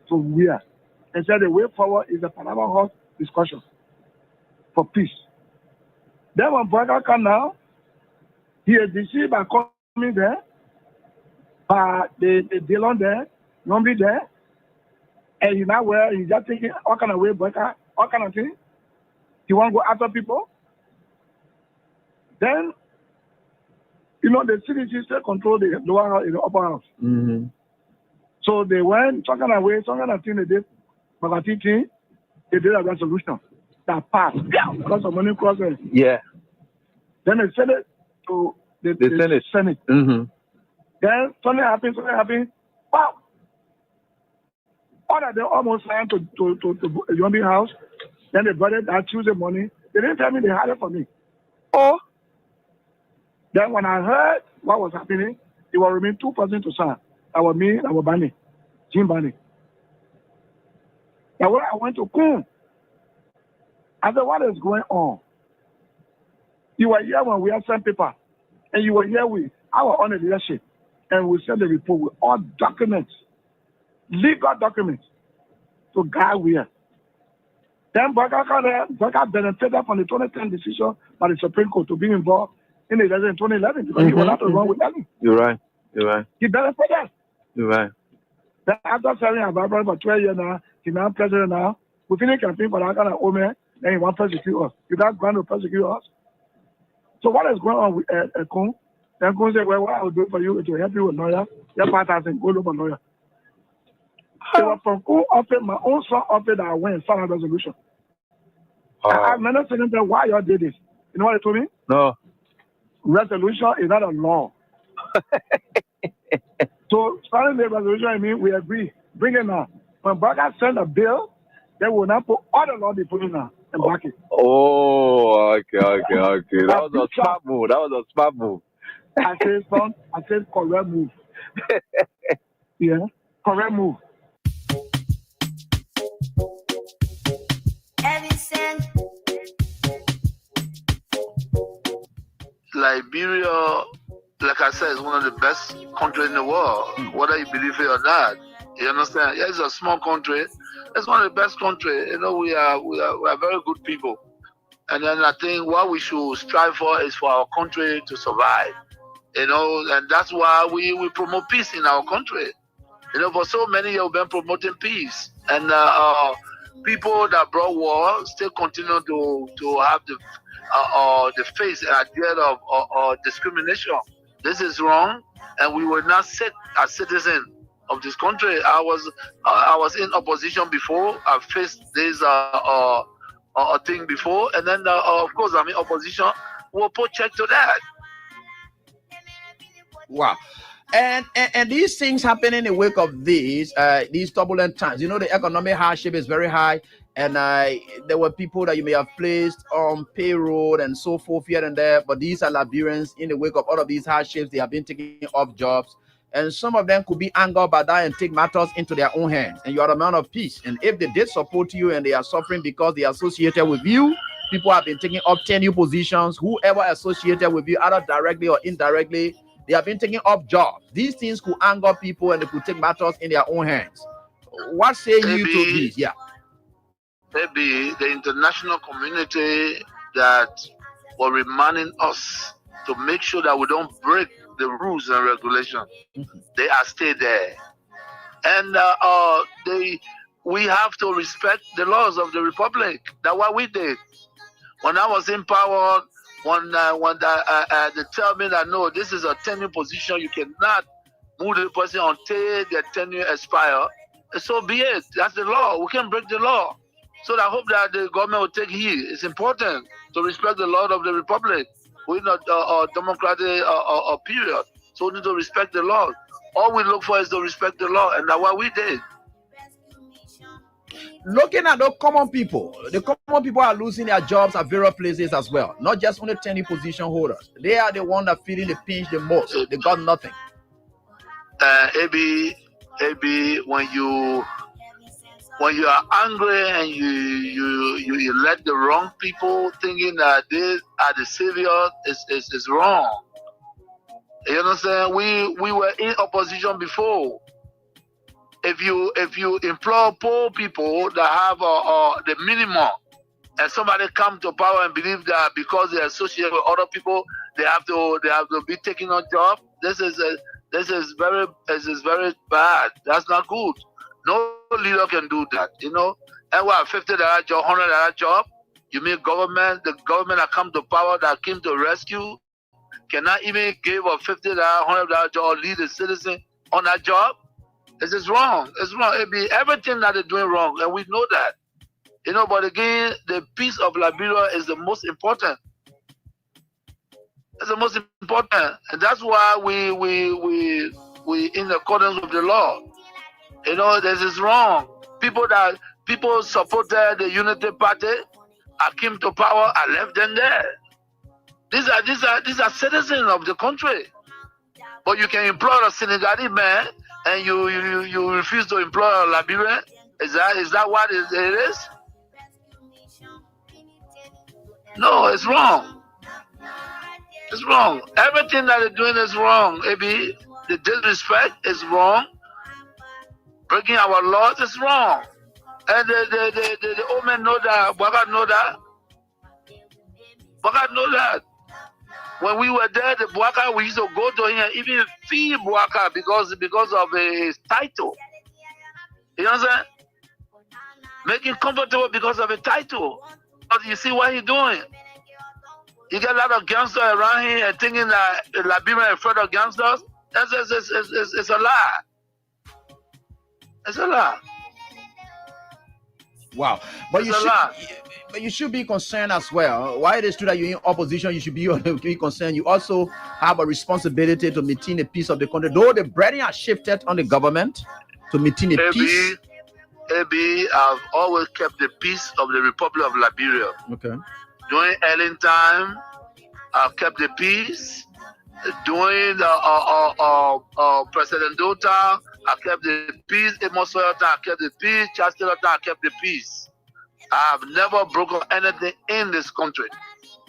from where? And said the way forward is the Panama House discussion for peace. Then when Boyka come now, he is deceived by coming there, by the Dillon there, Nombi there, and he now where he's just thinking, what kind of way Boyka, what kind of thing? He want to go after people. Then, you know, the CDC still control the lower house, the upper house. Mm-hmm. So they went, some kind of way, some kind of thing they did, Magati thing, they did a resolution that passed. Yeah, because of money crossing. Yeah. Then they sent it to the Senate. Mm-hmm. Then something happened. Wow. All that they almost signed to Yombi house. Then they brought it that Tuesday morning. They didn't tell me they had it for me. Oh. Then when I heard what was happening, it was remain 2 persons to sign. That was me, that was Bani, Jim Bani. Now when I went to Kun, I said, what is going on? You were here when we had sent paper, and you were here with our own leadership, and we sent the report with all documents, legal documents, to guide where. Then Boyka benefited from the 2010 decision by the Supreme Court to be involved in the election in 2011 because he was not wrong with them. You're right. He benefited. You're right. Then after serving about for 12 years now, he's now president now. We finished campaign for that kind of woman, then he wants to persecute us. He doesn't want to persecute us. So what is going on with Kun? Then Kun said, well, what I will do for you is to help you with lawyer. Your part has been good over lawyer. It was from Kun offered, my own son offered that I went and signed a resolution. I'm not saying that why y'all did this. You know what they told me? No. Resolution is not a law. So signing the resolution, I mean, we agree. Bring it now. When Boyka send a bill, they will not put all the law they put in now and back it. Oh, okay. That was a smart move. I said correct move. Yeah, correct move. Liberia, like I said, is one of the best countries in the world, whether you believe it or not. You understand? Yeah, it's a small country. It's one of the best countries. You know, we are very good people. And then I think what we should strive for is for our country to survive. You know, and that's why we promote peace in our country. You know, for so many years we've been promoting peace. And people that brought war still continue to have the face and idea of discrimination. This is wrong, and we will not sit as citizens of this country. I was in opposition before. I faced this thing before, and then of course I'm in opposition. We'll put check to that. Wow. And these things happen in the wake of these turbulent times. You know, the economic hardship is very high, and there were people that you may have placed on payroll and so forth here and there, but these are Liberians. In the wake of all of these hardships, they have been taking off jobs, and some of them could be angered by that and take matters into their own hands. And you are a man of peace, and if they did support you and they are suffering because they are associated with you, people have been taking up tenure positions. Whoever associated with you, either directly or indirectly, they have been taking up jobs. These things could anger people and they could take matters in their own hands. What say you to this? Yeah. Maybe the international community that were reminding us to make sure that we don't break the rules and regulations. Mm-hmm. They are still there. And we have to respect the laws of the Republic. That's what we did. When I was in power, when they tell me that no, this is a tenure position, you cannot move the person until their tenure expire. So be it. That's the law. We can break the law. So I hope that the government will take heed. It's important to respect the law of the Republic. We're not a democratic period, so we need to respect the law. All we look for is to respect the law, and that's what we did. Looking at the common people are losing their jobs at various places as well. Not just only tenure position holders. They are the ones that feeling the pinch the most. They got nothing. AB, when you are angry and you let the wrong people thinking that they are the savior is wrong. You understand? We were in opposition before. if you employ poor people that have the minimum, and somebody come to power and believe that because they associate with other people, they have to be taking on job. This is very bad. That's not good. No leader can do that. You know, and what $50 job, $100 job? You mean the government that come to power that came to rescue cannot even give a $50, $100 job or lead a citizen on that job? This is wrong. It's wrong. It be everything that they're doing wrong, and we know that. You know, but again, the peace of Liberia is the most important. It's the most important, and that's why we in accordance with the law. You know, this is wrong. People supported the Unity Party. I came to power. I left them there. These are citizens of the country. But you can employ a Senegalese man, and you refuse to employ a Liberian. Is that what it is? No, it's wrong. It's wrong. Everything that they're doing is wrong, AB. The disrespect is wrong. Breaking our laws is wrong. And the old men know that. Bwaga know that. Bwaga know that. When we were there, the Bwaka, we used to go to him, even fee Bwaka because of his title. You know what I'm saying? Make him comfortable because of a title. But you see what he's doing? You get a lot of gangsters around here and thinking that Liberia is afraid of gangsters. It's a lie. It's a lie. Wow. But you should be concerned as well. Why it is true that you're in opposition, you should be concerned. You also have a responsibility to maintain the peace of the country. Though the burden has shifted on the government to maintain the peace. AB, I've always kept the peace of the Republic of Liberia. Okay. During Ellen time, I've kept the peace. During President Dota, I kept the peace. Amos Sawyer time, I kept the peace. Charles Taylor time, I kept the peace. I have never broken anything in this country.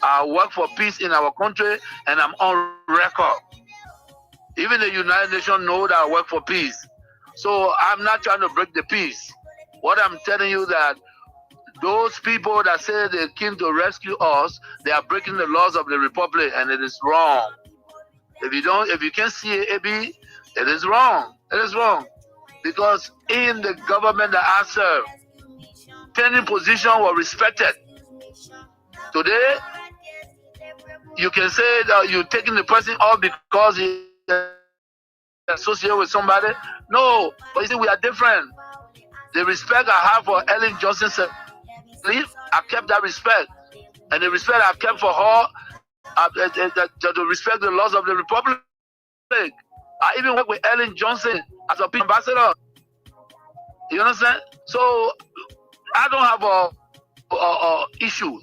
I work for peace in our country, and I'm on record. Even the United Nations know that I work for peace. So I'm not trying to break the peace. What I'm telling you that those people that say they came to rescue us, they are breaking the laws of the Republic, and it is wrong. If you can't see it, AB, it is wrong. It is wrong. Because in the government that I serve, training position was respected. Today, you can say that you're taking the person off because he associated with somebody. No, but you see, we are different. The respect I have for Ellen Johnson Sirleaf, I kept that respect. And the respect I kept for her, to respect the laws of the Republic. I even work with Ellen Johnson as a peace ambassador. You understand? So I don't have a issue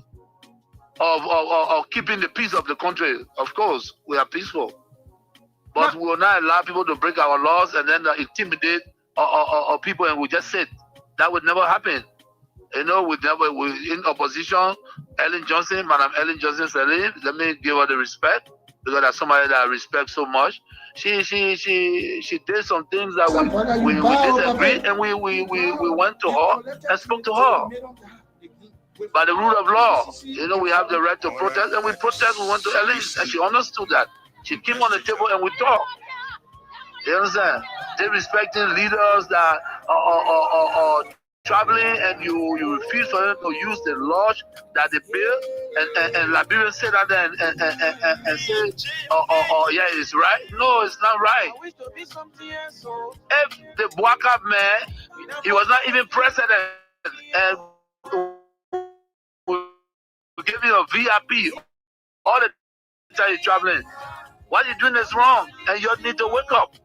of keeping the peace of the country. Of course, we are peaceful, but we will not allow people to break our laws and then intimidate people, and we just sit. That would never happen. You know, we in opposition. Ellen Johnson, Madam Ellen Johnson Sirleaf, let me give her the respect because that's somebody that I respect so much. She did some things that we disagreed, and we went to her and spoke to her. By the rule of law, you know, we have the right to protest, and we protest. We went to Ellen, and she understood that. She came on the table and we talked. You understand? They respecting leaders that are traveling, and you refuse for them to use the laws that they built, and Liberia said that and say, yeah, it's right. No, it's not right. If the Bwaka man, he was not even president, and we give you a VIP all the time you're traveling. What you're doing is wrong, and you need to wake up.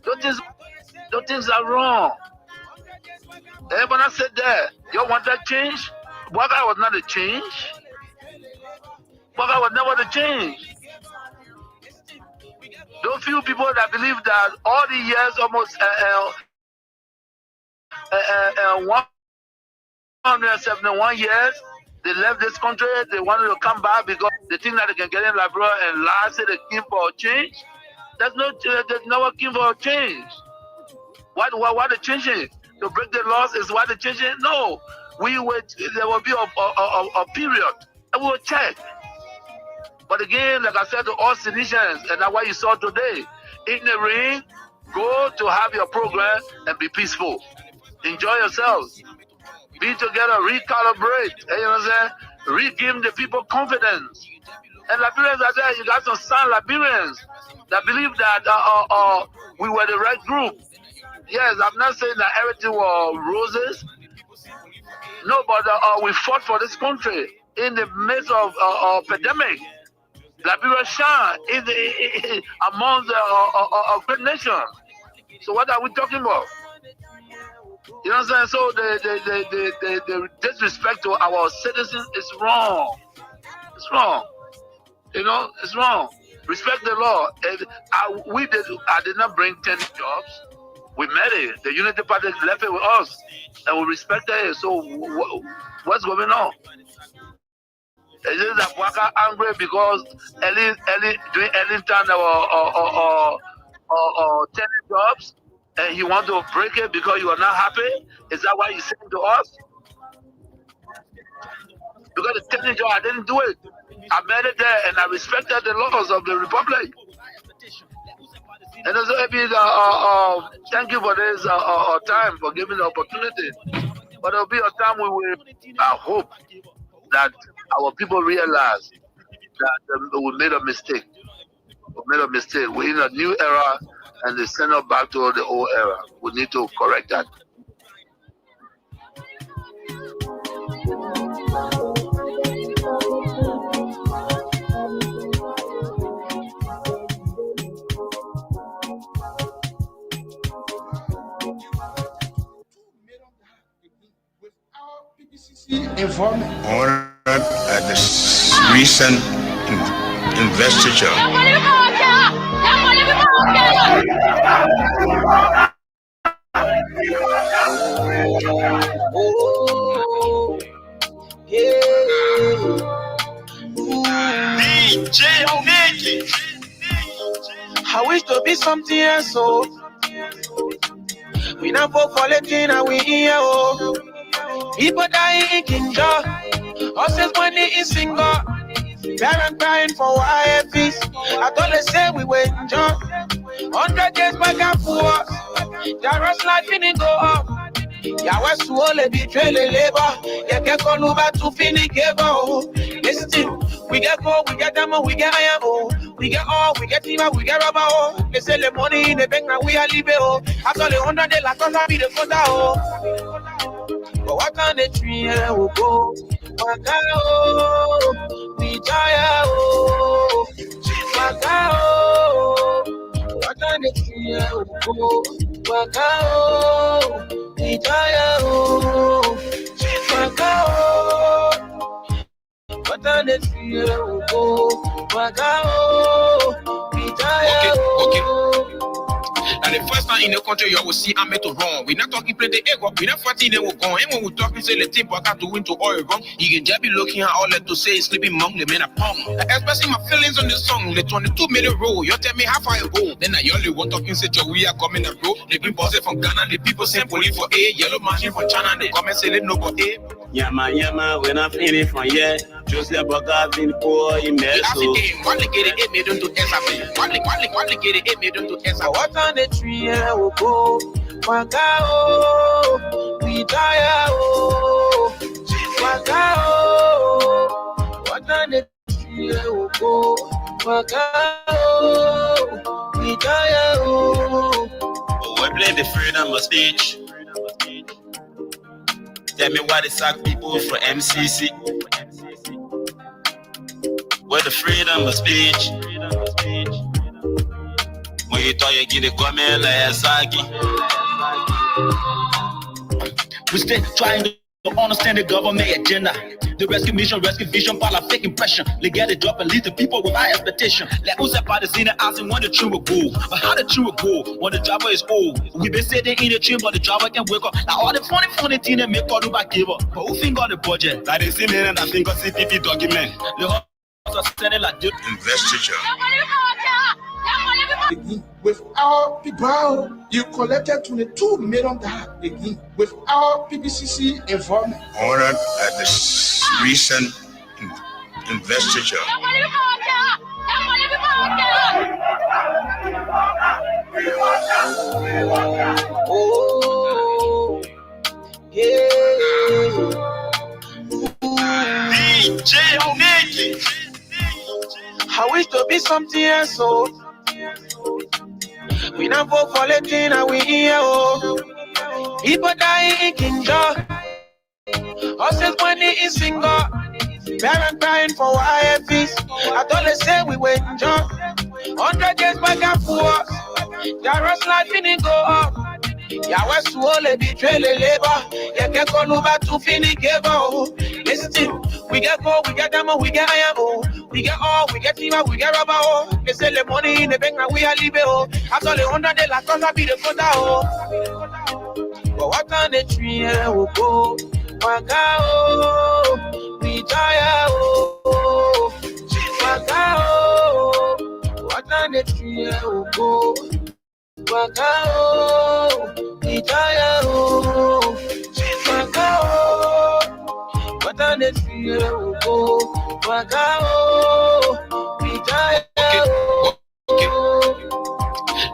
Those things are wrong. Everyone said that. You want that change? Bwaka was not a change. Bwaka was never the change. Those few people that believe that all the years, almost 171 years, they left this country. They wanted to come back because they think that they can get in Liberia and lie, say they came for a change. There's no came for a change. Why they changing? To break the laws is why they changing? No. We wait. There will be a period, and we will check. But again, like I said to all citizens, and that's what you saw today, in the ring, go to have your program and be peaceful. Enjoy yourselves. Be together, recalibrate. You know what I'm saying? Re-give the people confidence. And Liberians are there. You got some sound Liberians that believe that we were the right group. Yes, I'm not saying that everything was roses. No, but we fought for this country in the midst of pandemic. Liberia shine among the great nation. So what are we talking about? You know what I'm saying? So the disrespect to our citizens is wrong. It's wrong. You know, it's wrong. Respect the law. And I did not bring 10 jobs. We met it. The Unity Party left it with us, and we respected it. So what's going on? Is it that Waka angry because during early time there were 10 jobs, and he want to break it because you are not happy? Is that why he's saying to us? Because the 10 job, I didn't do it. I met it there, and I respected the laws of the republic. And also, thank you for this time, for giving the opportunity. But there will be a time we will, I hope, that our people realize that we made a mistake. We made a mistake. We're in a new era, and they send us back to the old era. We need to correct that. Honored at the recent investiture. DJ Nicky. I wish to be something else, so we not vote for Latina, we here, oh. People dying in Kinja, horses money in single. Parents crying for YFs. I thought they say we were enjoy. 100 years back and forth. Darren's life didn't go up. Yahweh Suole betray the labor. You can't call over to finish give. Listen, we get gold, we get diamond, we get iron, oh. We get all, we get timber, we get rubber, oh. They sell the money in the bank, now we are leaving, oh. After the 100 days, last one be the quota, oh. But what kind of tree will go? What kind of we die, oh. What kind of what kind of tree will go? What kind of we die, oh. What kind of what kind of tree will go? What kind of we die, oh. Now the first time in the country you will see I'm to wrong. We not talking play the ego, we not fighting they will go. And when we talking say the team got to win to all wrong. You can just be looking at all that to say sleeping among the men a pound. Expressing my feelings on this song, the 22 minute roll. You tell me how far you go. Then I only want talking say we are coming a bro. They been bossing from Ghana, the people send police for A, yellow machine from China, they come and say they know for A. Yama, when I'm feeling from here, Joseph Boga been poor in Mexico. One get it, made them to SAP. One get it, made them to SAP. What on the tree will go? Wagao, we die, oh. Wagao, what on the tree will go? Wagao, we die, oh. We play the freedom of speech. Tell me why they sack people for MCC. Where the freedom of speech. When you thought you get a comment like Saki. We still trying to understand the government agenda. The rescue mission, rescue vision, part of fake impression. They get it up and lead the people with high expectation. Like who's that part of seeing asking when the tree will go? But how the tree will go when the driver is old? We been sitting in the tree, but the driver can wake up. Now all the funny thing they make all do back give up. But who think on the budget? Like they see me and I think of CPP document. The whole sending like this. Investiture. Again, with our people, you collected $22 million. Again, with our PBCC involvement. Honored at the recent investiture. Oh, yeah. DJ Nicky. I wish to be something else, so we not vote for Latina, we here, oh. People dying in Kinja, horses money in single, parents crying for IFs. I thought they say we were in job, 100 years back and forth, Jaros life in go up. Ya was swole betray the labor. Ya get call over to finish give out. Listen, we get gold, we get diamond, we get iron, oh. We get all, we get timber, we get rubber, oh. They sell the money in the bank and we are leave it, oh. After the 100 days, like us, I be the quota, oh. But what on the tree, oh, go. Waka, oh. We tire, oh. Waka, oh. What on the tree, oh, go. Waka, oh. We tire, oh. Waka, oh. What on the tree, oh, go. Waka, oh. We tire, oh.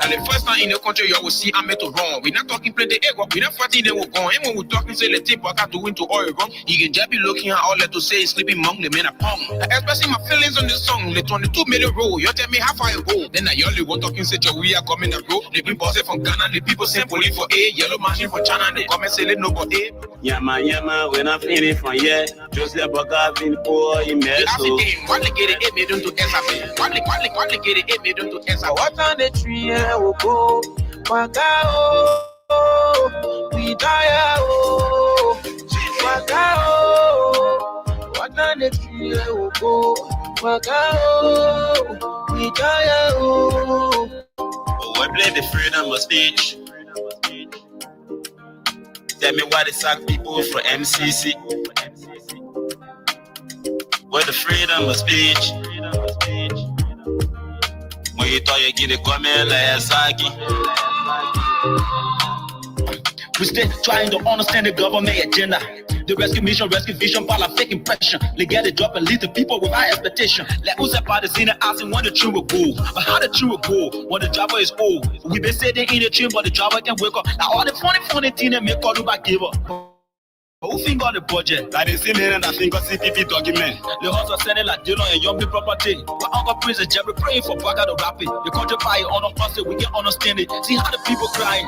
And the first time in the country you will see I'm to wrong. We're not talking plenty ego, we're not fighting they will go. And when we talking say the tip got to win to Oregon, you can just be looking at all that to say sleeping among the men a pong. Especially my feelings on this song, the 22 million roll. You tell me how far you go. Then I only want talking say we are coming a road. They bring bosses from Ghana, the people send police for A, yellow machine for China, they come and say no but A. Yama, we're not finished from here. Just like Bogavin poor in Meso. One they get it, made them to SAP. One they get it, made them to SAP. What on the tree, oh, go. Waka, oh. We die, oh. Waka, oh. What on the tree, oh, go. Waka, oh. We die, oh. Oh, I play the freedom of speech. Tell me why they sack people for MCC. Where the freedom of speech. When you thought you get a comment like Saki. We still trying to understand the government agenda. The rescue mission, rescue vision, while I'm fake impression. They get a drop and lead the people with high expectation. Like who's that part is in the asking when the tree will go. But how the tree will go when the driver is old. We been sitting in the train, but the driver can wake up. Now all the funny things that make all the back give up. Who think on the budget? Like they see me and I think on CPP document. The house are sending like Dillon and Young property. But Uncle Prince and Jerry praying for Baga to rap it. The country fire on us so we can understand it. See how the people crying.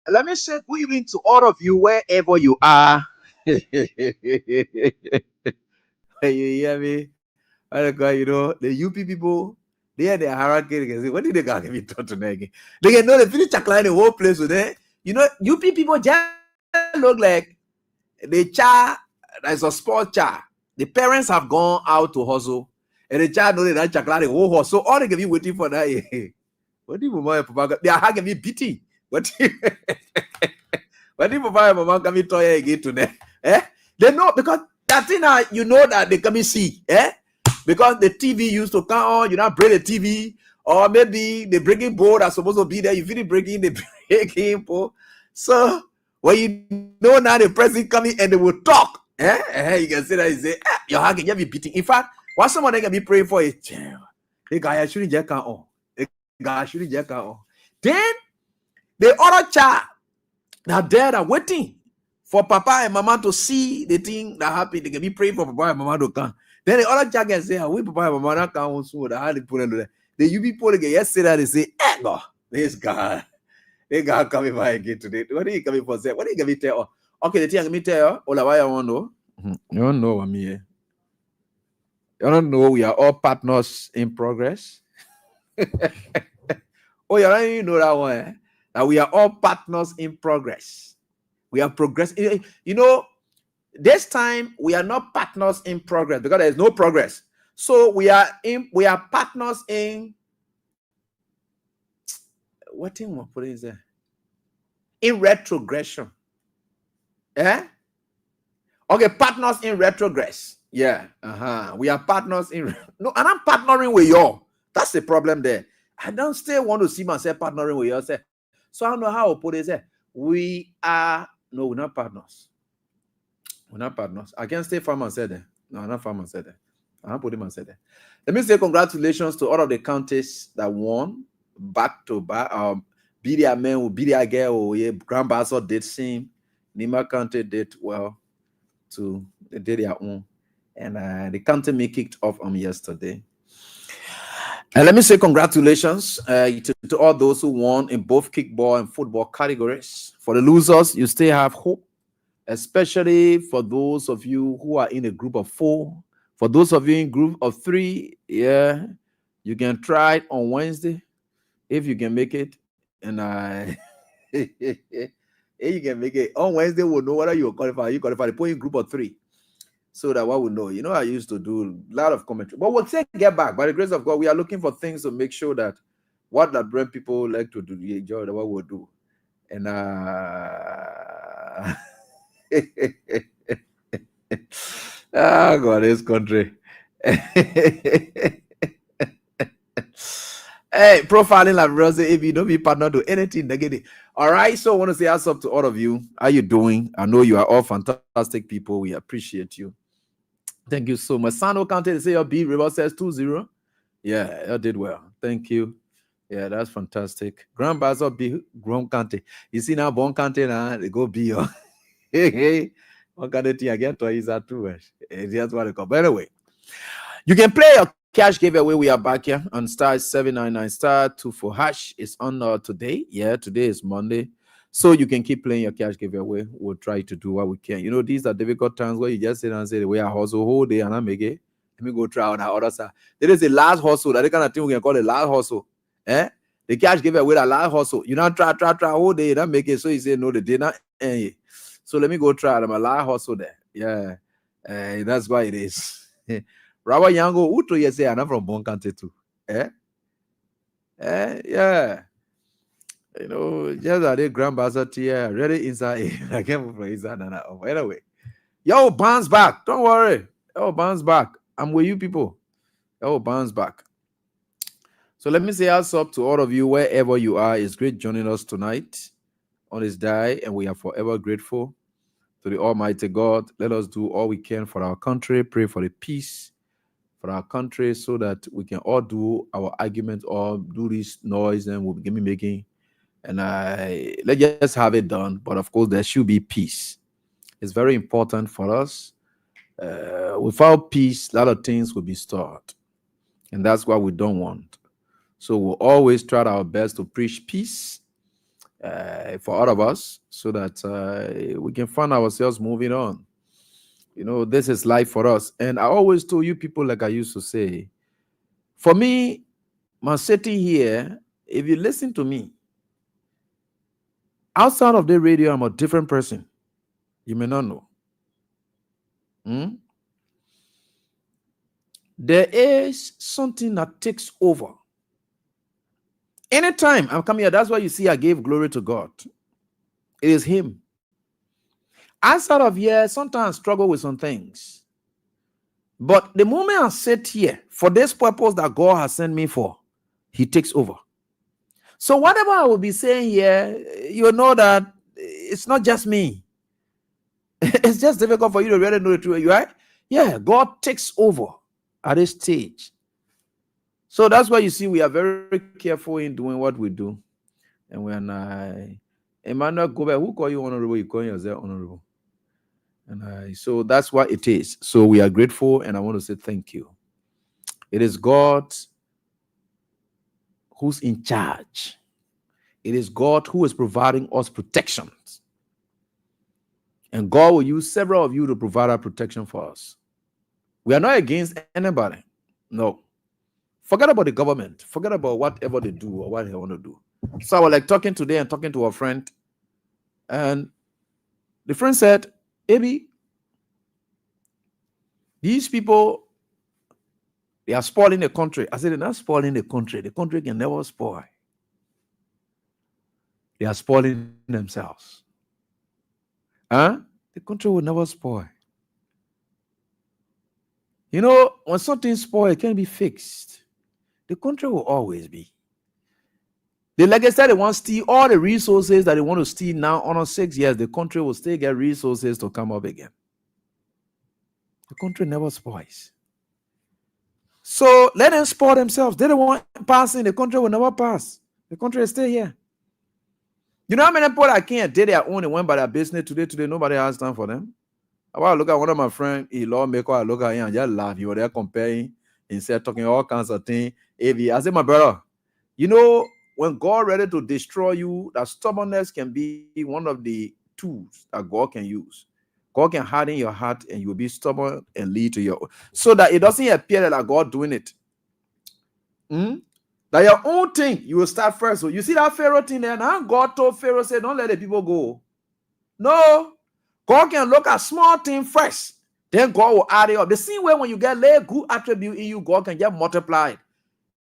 Let me say good evening to all of you wherever you are. You hear me? You know, the UP people, they are the hierarchy. What did they got me taught tonight? They can know the finish line the whole place with them. You know, UP people just look like the child as a sport child. The parents have gone out to hustle, and the child know that the whole hustle. So all they can be waiting for that. What do you they are having me beating. What if mama come in toy again today? They know because that thing you know that they come and see, because the TV used to come on, you not break the TV, or maybe the breaking board are supposed to be there. You finish breaking the breaking board. So when you know now the president coming and they will talk, you can say that you say, your heart can be beating. In fact, what someone can be praying for is the guy shouldn't jack on. The guy shouldn't jack on. Then the other child Now there are waiting for Papa and Mama to see the thing that happened. They can be praying for Papa and Mama to come. Then the other child can say, "We Papa and Mama not come soon." The UB people get yesterday. They say, "No, this guy, they got coming by again today. What are you coming for? What are you coming to tell?" Okay, the thing let me tell you. All I want to know. You don't know what me here. You don't know we are all partners in progress. Oh, you don't even know that one. Eh? That we are all partners in progress. We are progressing. You know, this time we are not partners in progress because there is no progress. So we are partners in what thing we put in there? In retrogression. Eh? Okay, partners in retrogress. Yeah. We are partners in no, and I'm partnering with you. That's the problem there. I don't still want to see myself partnering with you. So I don't know how to put it there. We're not partners. We're not partners. I can't stay farmer said that. No, I'm not farmer said that. I'm putting myself there. Let me say congratulations to all of the counties that won back to back. Bidia men, Bidia girl, Grand Basso did same. Nima County did well too. They did their own. And the county me kicked off on yesterday. And let me say congratulations to all those who won in both kickball and football categories. For the losers, you still have hope, especially for those of you who are in a group of 4. For those of you in group of 3, yeah, you can try it on Wednesday if you can make it. And if you can make it on Wednesday, we'll know whether you qualify. You qualify the point in group of 3. So that what we know, you know, I used to do a lot of commentary, but we'll say get back. By the grace of God, we are looking for things to make sure that what that brand people like to do, they enjoy what we'll do. And oh God, this country. Hey, profiling like Rose, if you don't be partner to anything negative. All right, so I want to say what's up to all of you. How you doing? I know you are all fantastic people. We appreciate you. Thank you so much. Sano County, they say your B River says 2-0. Yeah, you did well. Thank you. Yeah, that's fantastic. Grand Basso B Grand County. You see now, Bon County now they go B. Hey, one county again to is that too much. That's what they call. But anyway, you can play your cash giveaway. We are back here on star 799 star 24#. It's on today. Yeah, today is Monday. So you can keep playing your cash giveaway. We'll try to do what we can. You know, these are difficult times where you just sit and say, the way I hustle whole day and I make it. Let me go try on the other side. There is a last hustle. That kind of thing we can call a last hustle. Eh? The cash giveaway, a last hustle. You don't try whole day, you don't make it. So you say, no, the dinner. So let me go try my last hustle there. Yeah. That's why it is. Rabbi Yango, who to you say I'm from Bon County too? Yeah. You know, just that they Grand Basso here, ready inside. I can't from inside and out. Anyway, yo, bounce back. Don't worry. Yo, bounce back. I'm with you people. Yo, bounce back. So let me say what's up to all of you wherever you are. It's great joining us tonight on this day, and we are forever grateful to the Almighty God. Let us do all we can for our country. Pray for the peace for our country so that we can all do our argument or do this noise and we'll begin making. And let's just have it done. But of course, there should be peace. It's very important for us. Without peace, a lot of things will be stored. And that's what we don't want. So we'll always try our best to preach peace for all of us so that we can find ourselves moving on. You know, this is life for us. And I always told you people, like I used to say, for me, my sitting here, if you listen to me, outside of the radio, I'm a different person. You may not know. There is something that takes over. Anytime I'm coming here, that's why you see I gave glory to God. It is Him. Outside of here, sometimes I struggle with some things. But the moment I sit here for this purpose that God has sent me for, He takes over. So whatever I will be saying here, you know that it's not just me. It's just difficult for you to really know the truth, right? Yeah, God takes over at this stage. So that's why you see we are very careful in doing what we do. And when Emmanuel Kobe, who call you honorable? You call yourself honorable. And so that's what it is. So we are grateful, and I want to say thank you. It is God who's in charge. It is God who is providing us protections. And God will use several of you to provide our protection for us. We are not against anybody. No. Forget about the government. Forget about whatever they do or what they want to do. So I was like talking today and talking to a friend. And the friend said, Abi, these people, they are spoiling the country. I said, they're not spoiling the country. The country can never spoil. They are spoiling themselves. The country will never spoil. You know, when something spoils, it can be fixed. The country will always be. The legacy they want to steal all the resources that they want to steal now on 6 years, the country will still get resources to come up again. The country never spoils. So let them spoil themselves. They don't want passing. The country will never pass. The country is still here. You know how many people that can't did their own and went by their business today? Nobody has time for them. I look at one of my friends, he lawmaker, I look at him and just laugh. You were there comparing, instead talking all kinds of things. I said, my brother, you know, when God ready to destroy you, that stubbornness can be one of the tools that God can use. God can harden your heart and you will be stubborn and lead to your, so that it doesn't appear that God doing it. That your own thing, you will start first. So you see that Pharaoh thing there? Now God told Pharaoh, say, don't let the people go. No. God can look at small thing first. Then God will add it up. The same way when you get lay good attribute in you, God can just multiply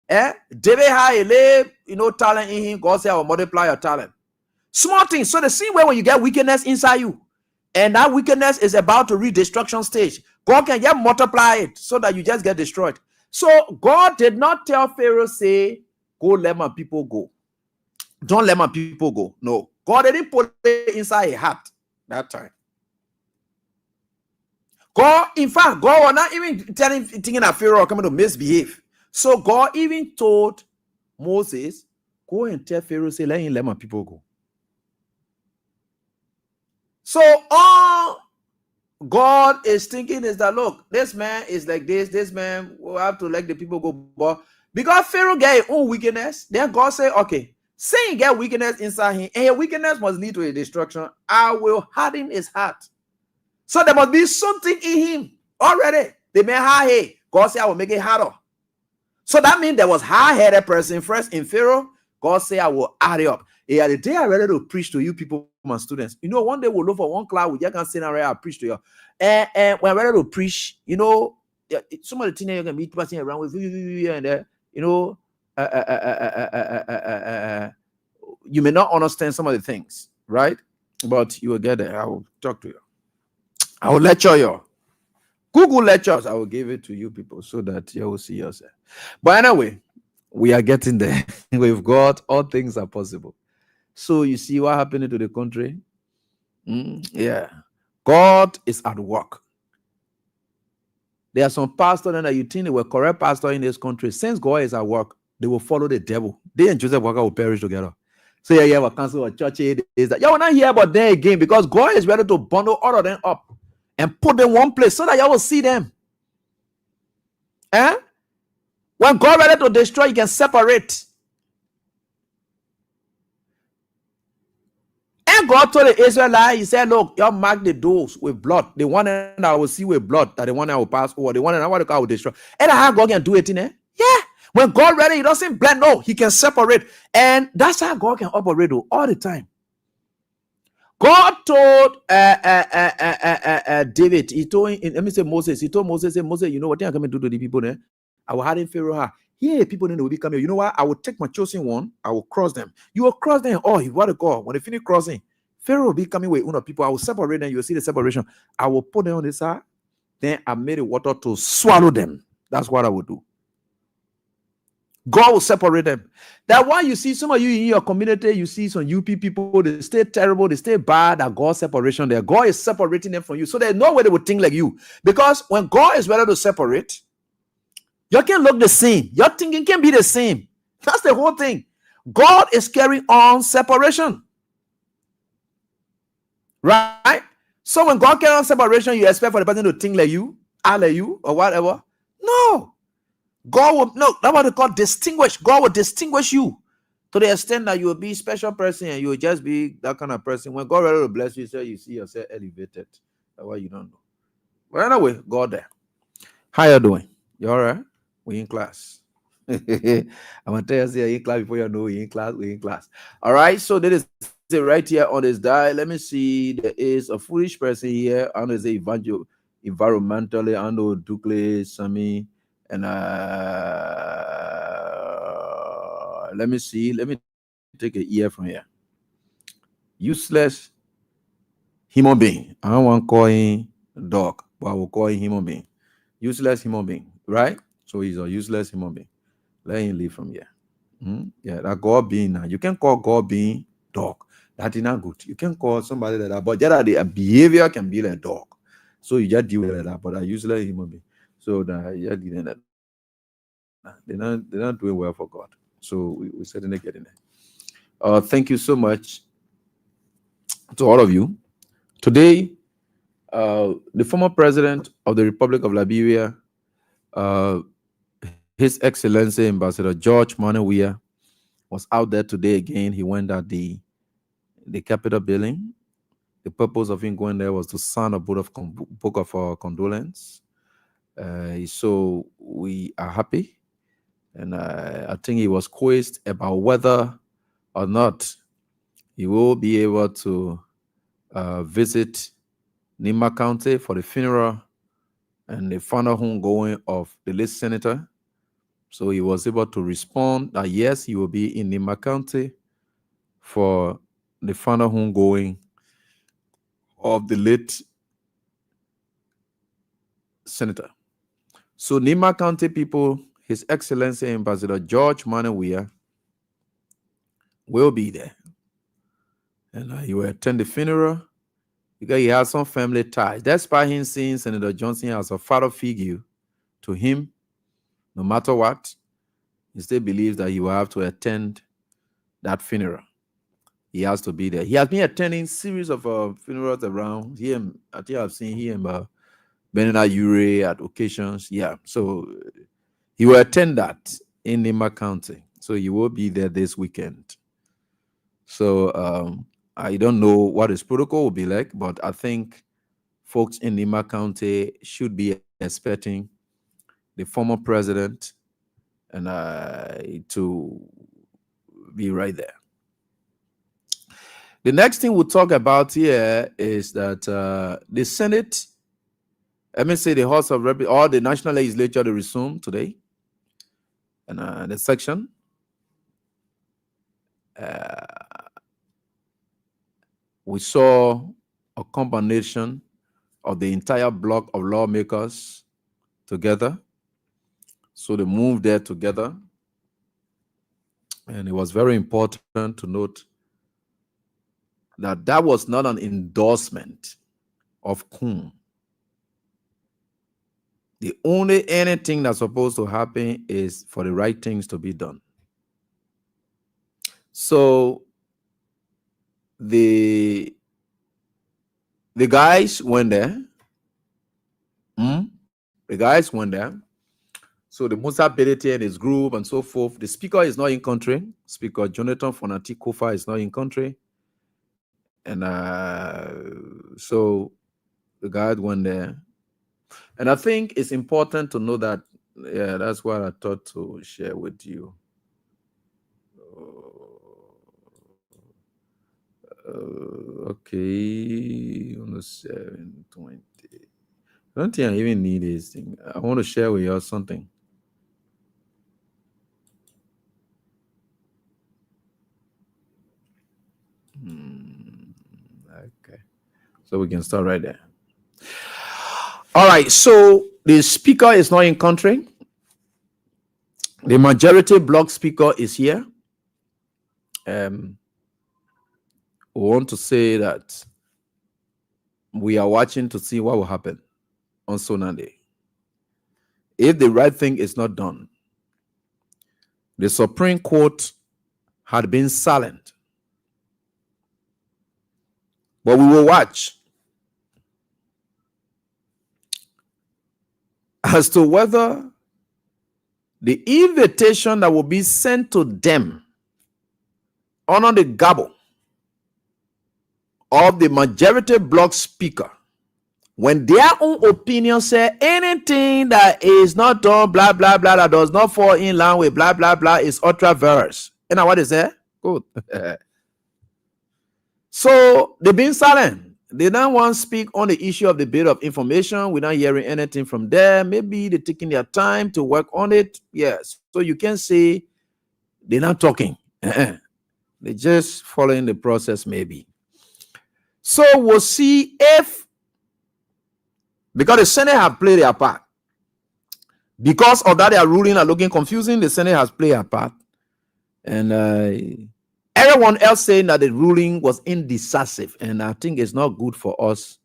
it. David had a lay, talent in him. God said, I will multiply your talent. Small things. So the same way when you get wickedness inside you, and that wickedness is about to reach destruction stage, God can just multiply it so that you just get destroyed. So God did not tell Pharaoh, say, go let my people go. Don't let my people go. No. God didn't put it inside a heart that time. God, in fact, God was not even thinking that Pharaoh coming to misbehave. So God even told Moses, go and tell Pharaoh, say, let my people go. So all God is thinking is that, look, this man is like this man will have to let the people go. But because Pharaoh get his own wickedness, then God said, okay, say he get wickedness inside him, and your wickedness must lead to a destruction. I will harden his heart. So there must be something in him already. They may hard. God said, I will make it harder. So that means there was hard-headed person first in Pharaoh. God said, I will add it up. The day I ready to preach to you people, my students, one day we'll look for one cloud, we just can sit and preach to you. And when I'm ready to preach, some of the things you can meet passing around with you and you may not understand some of the things, right? But you will get there. I will talk to you. I will lecture you. Google lectures, I will give it to you people so that you will see yourself. But anyway, we are getting there. With God, all things are possible. So you see what happened to the country? Yeah. God is at work. There are some pastors that you think they were correct pastors in this country. Since God is at work, they will follow the devil. They and Joseph Walker will perish together. So yeah, we'll cancel a church. Is that you will not hear about them again because God is ready to bundle all of them up and put them in one place so that you will see them. When God ready to destroy, you can separate. And God told the Israelites, he said, look, y'all mark the doors with blood. The one that I will see with blood, that the one that will pass over, the one that I will destroy. And how God can do it in there? Yeah. When God ready, he doesn't blend. No, he can separate. And that's how God can operate all the time. God told David, he told him, let me say Moses, he told Moses, say, Moses, you know what I'm coming to do to the people there? I will harden Pharaoh. Here, people then will be coming. You know what? I will take my chosen one. I will cross them. You will cross them. Oh, what a God. When they finish crossing, Pharaoh will be coming with people. I will separate them. You will see the separation. I will put them on this side. Then I made the water to swallow them. That's what I will do. God will separate them. That's why you see some of you in your community, you see some UP people, they stay terrible, they stay bad at God's separation there. God is separating them from you. So there's no way they will think like you. Because when God is ready to separate, you can look the same. Your thinking can be the same. That's the whole thing. God is carrying on separation. Right? So when God cannot separation, you expect for the person to think like you, act like you, or whatever. No. God will, no, that's what they call distinguish. God will distinguish you to the extent that you will be a special person and you will just be that kind of person. When God ready to bless you, say you see yourself elevated. That's why you don't know. But anyway, God there. How you doing? You all right? We in class. I'm gonna tell you, say in class before you know we in class. We in class. All right. So there is it right here on this dial. Let me see. There is a foolish person here. I know say environmentally. I know Dukle, Sami, and let me see. Let me take an ear from here. Useless human being. I don't want to call him dog, but I will call him human being. Useless human being, right? So he's a useless human being. Let him leave from here. Yeah, that God being now. You can call God being dog. That is not good. You can call somebody like that, but just the behavior can be like dog. So you just deal with that, but a useless human being. So that you're dealing that. They're not doing well for God. So we certainly get in there. Thank you so much to all of you. Today, the former president of the Republic of Liberia, His Excellency Ambassador George Manneh Weah, was out there today again. He went at the Capitol building. The purpose of him going there was to sign a book of condolence. So we are happy. And I think he was quizzed about whether or not he will be able to visit Nimba County for the funeral and the final homegoing of the late senator. So he was able to respond that yes, he will be in Nimba County for the final homegoing of the late senator. So Nimba County people, His Excellency Ambassador George Manneh Weah will be there. And he will attend the funeral because he has some family ties. Despite him seeing Senator Johnson as a father figure to him, no matter what, he still believes that he will have to attend that funeral. He has to be there. He has been attending series of funerals around him. I think I've seen him Benina Ure at occasions. Yeah, so he will attend that in Nimba County. So he will be there this weekend. So I don't know what his protocol will be like, but I think folks in Nimba County should be expecting the former president and to be right there. The next thing we'll talk about here is that the Senate, let me say the House of Representatives, or the National Legislature, they resume today. And the section, we saw a combination of the entire block of lawmakers together. So they moved there together. And it was very important to note that that was not an endorsement of Kum. The only anything that's supposed to happen is for the right things to be done. So the guys went there. The guys went there. So the Musa Belete and his group and so forth. The speaker is not in country. Speaker Jonathan Fonati Kofa is not in country. And so the guys went there. And I think it's important to know that, yeah, that's what I thought to share with you. Okay, on the 720. I don't think I even need this thing. I want to share with you something. Okay, so we can start right there. All right, so the speaker is not in country. The majority bloc speaker is here. We want to say that we are watching to see what will happen on Sunday. If the right thing is not done, the Supreme Court had been silent But we will watch as to whether the invitation that will be sent to them under the gabble of the majority bloc speaker, when their own opinion say anything that is not done, blah, blah, blah, that does not fall in line with blah, blah, blah, is ultra-virus. You know what they say? Good. So they've been silent. They don't want to speak on the issue of the bit of information. We're not hearing anything from them. Maybe they're taking their time to work on it. Yes. So you can say they're not talking. They're just following the process, maybe. So we'll see if, because the Senate have played their part. Because of that, their ruling are looking confusing. The Senate has played a part. And everyone else saying that the ruling was indecisive, and I think it's not good for us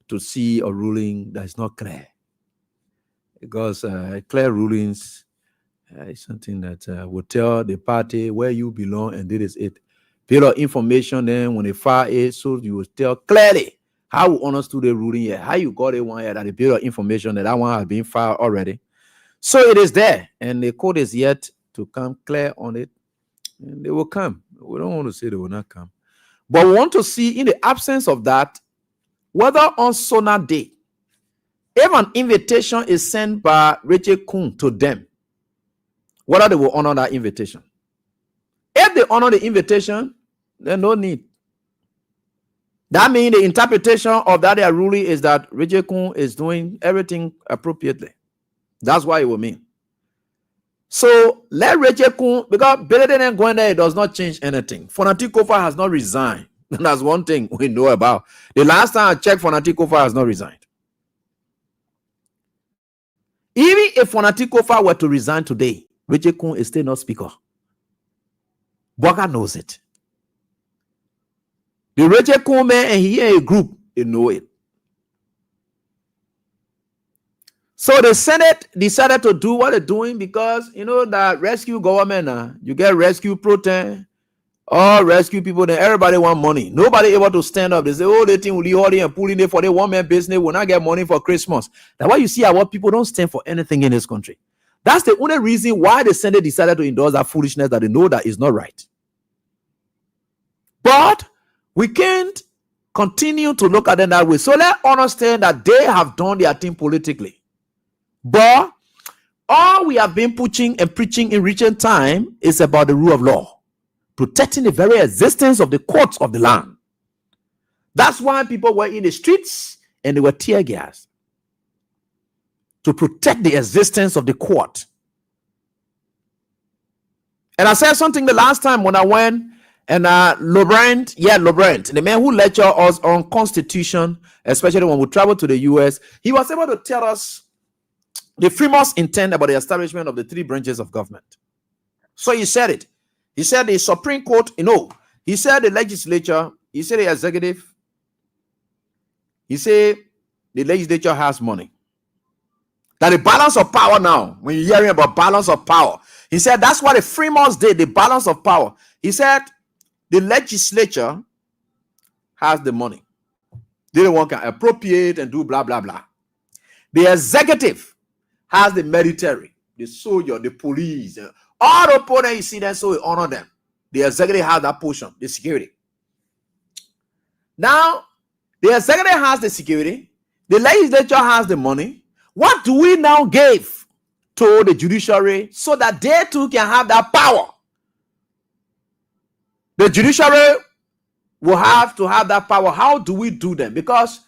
to see a ruling that is not clear, because clear rulings is something that will tell the party where you belong, and this is it. Bit of information, then when they file it, so you will tell clearly how we understood the ruling here, how you got it one here, that the bit of information that one has been filed already. So it is there, and the code is yet to come clear on it, and they will come. We don't want to say they will not come, but we want to see, in the absence of that, whether on Sona Day, if an invitation is sent by Rachel Kuhn to them, whether they will honor that invitation. If they honor the invitation, then no need. That means the interpretation of that their ruling is that Rachel Kuhn is doing everything appropriately. That's what it will mean. So let Rachel Kuhn, because Benedict and going there, it does not change anything. Fonati Kofa has not resigned. That's one thing we know about. The last time I checked, Fonati Kofa has not resigned. Even if Fonati Kofa were to resign today, Rachel Kuhn is still not speaker. Boga knows it. The Rachel Kuhn man and he and a group, they know it. So the Senate decided to do what they're doing because, you know, that rescue government, you get rescue protein, or rescue people, then everybody want money. Nobody able to stand up. They say, oh, they think will leave all and pulling it for the one-man business, will not get money for Christmas. That's why you see our people don't stand for anything in this country. That's the only reason why the Senate decided to endorse that foolishness that they know that is not right. But we can't continue to look at them that way. So let's understand that they have done their thing politically. But all we have been pushing and preaching in recent time is about the rule of law, protecting the very existence of the courts of the land. That's why people were in the streets and they were tear gas to protect the existence of the court. And I said something the last time when I went, and Laurent, the man who lectured us on Constitution, especially when we traveled to the US, he was able to tell us the Freeman's intent about the establishment of the three branches of government. So he said it. He said the Supreme Court, he said the legislature, he said the executive, he said the legislature has money. That the balance of power now, when you're hearing about balance of power, he said that's what the Freeman's did, the balance of power. He said the legislature has the money. They don't want to appropriate and do blah, blah, blah. The executive has the military, the soldier, the police, all the opponents you see them, so we honor them. The executive has that portion, the security. Now, the executive has the security, the legislature has the money. What do we now give to the judiciary so that they too can have that power? The judiciary will have to have that power. How do we do them? Because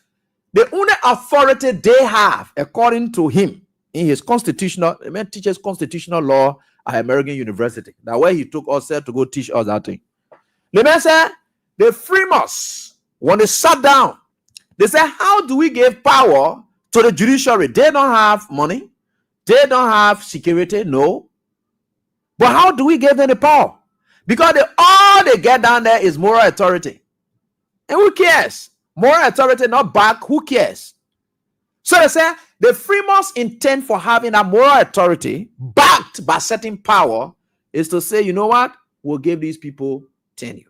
the only authority they have, according to him, in his constitutional, the man teaches constitutional law at American University. That's where he took us there to go teach us that thing. The man said, the Freemasons, when they sat down, they said, how do we give power to the judiciary? They don't have money. They don't have security. No. But how do we give them the power? Because all they get down there is moral authority. And who cares? Moral authority not back. Who cares? So they say the Freemasons' intent for having a moral authority backed by certain power is to say, you know what? We'll give these people tenure.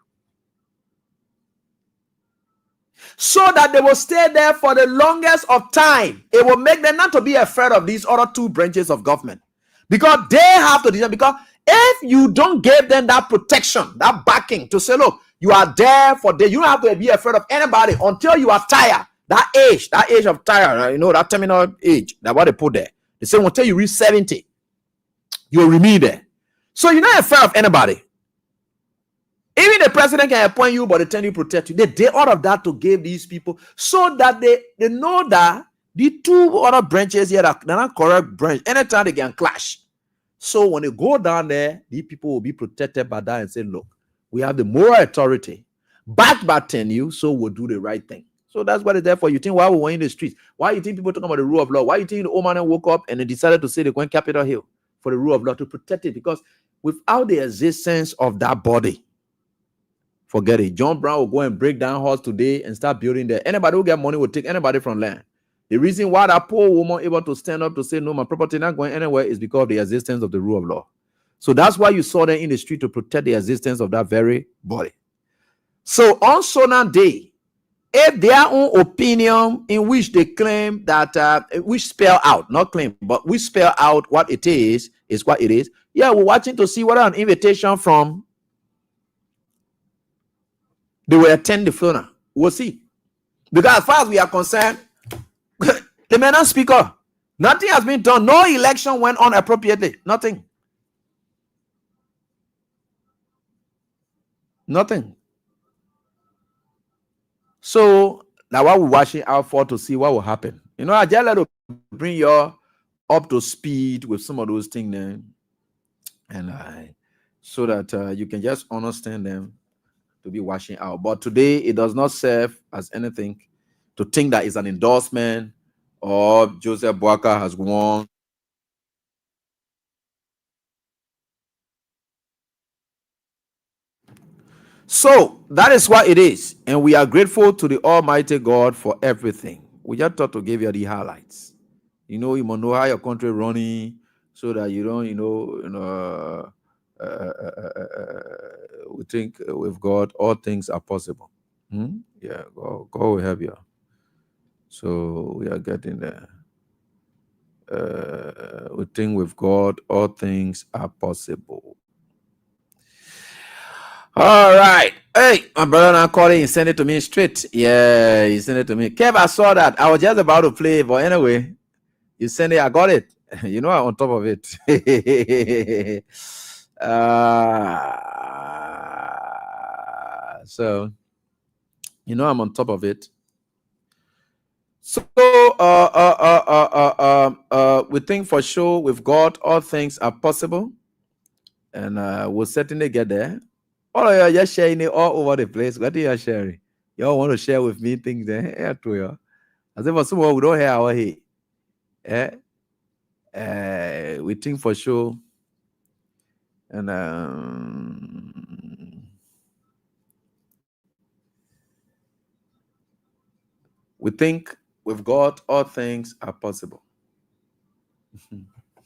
so that they will stay there for the longest of time. It will make them not to be afraid of these other two branches of government, because they have to decide. Because if you don't give them that protection, that backing to say, look, you are there for them, you don't have to be afraid of anybody until you are tired. That age of tired, you know, that terminal age, that's what they put there. They say until you reach 70, you'll remain there. So you're not afraid of anybody. Even the president can appoint you, but they tell you protect you. They did all of that to give these people so that they know that the two other branches here are not correct branch. Anytime they can clash. So when they go down there, these people will be protected by that and say, look, we have the moral authority backed by 10 you, so we'll do the right thing. So that's what it's there for. You think why we were in the streets? Why you think people talking about the rule of law? Why you think the old man woke up and they decided to say they're going Capitol Hill for the rule of law to protect it? Because without the existence of that body, forget it. John Brown will go and break down halls today and start building there. Anybody who get money will take anybody from land. The reason why that poor woman able to stand up to say, no, my property not going anywhere is because of the existence of the rule of law. So that's why you saw them in the street, to protect the existence of that very body. So on Sonam Day, if their own opinion in which they claim that, we spell out, not claim, but we spell out what it is what it is. Yeah, we're watching to see whether an invitation from they will attend the funeral. We'll see. Because as far as we are concerned, the man and speaker, nothing has been done. No election went on appropriately. Nothing. Nothing. So now what we're watching out for to see what will happen. You know, I just let to bring you up to speed with some of those things then, and so that you can just understand them, to be watching out. But today it does not serve as anything to think that it's an endorsement or Joseph Boakai has won. So that is what it is, and we are grateful to the Almighty God for everything. We just thought to give you the highlights. You know, you must know how your country running, so that you don't, we think with God all things are possible. Yeah, God will help you. So we are getting there. We think with God all things are possible. All right. Hey, my brother now called it and sent it to me straight. Yeah, he sent it to me. Kev, I saw that. I was just about to play, but anyway, you sent it. I got it. You know, I'm on top of it. So, you know, I'm on top of it. So, we think for sure with God all things are possible, and we'll certainly get there. All of you are just sharing it all over the place. What are you sharing? You all want to share with me things there? Yeah, to you. As if for someone we don't hear our head. We think for sure. And we think with God all things are possible. A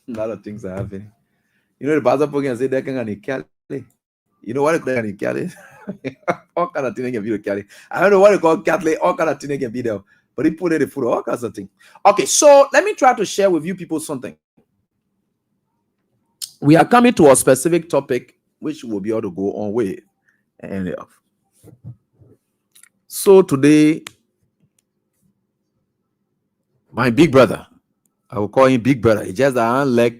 lot of things are happening. You know, the Bible can say that can carry. You know what they can carry? All kind of things can be the carry. I don't know what they call Catholic. All kind of things can be there. But he put it in food, all kinds of things. Okay, so let me try to share with you people something. We are coming to a specific topic which we'll be able to go on with. So today, my big brother, I will call him big brother. It's just that I don't like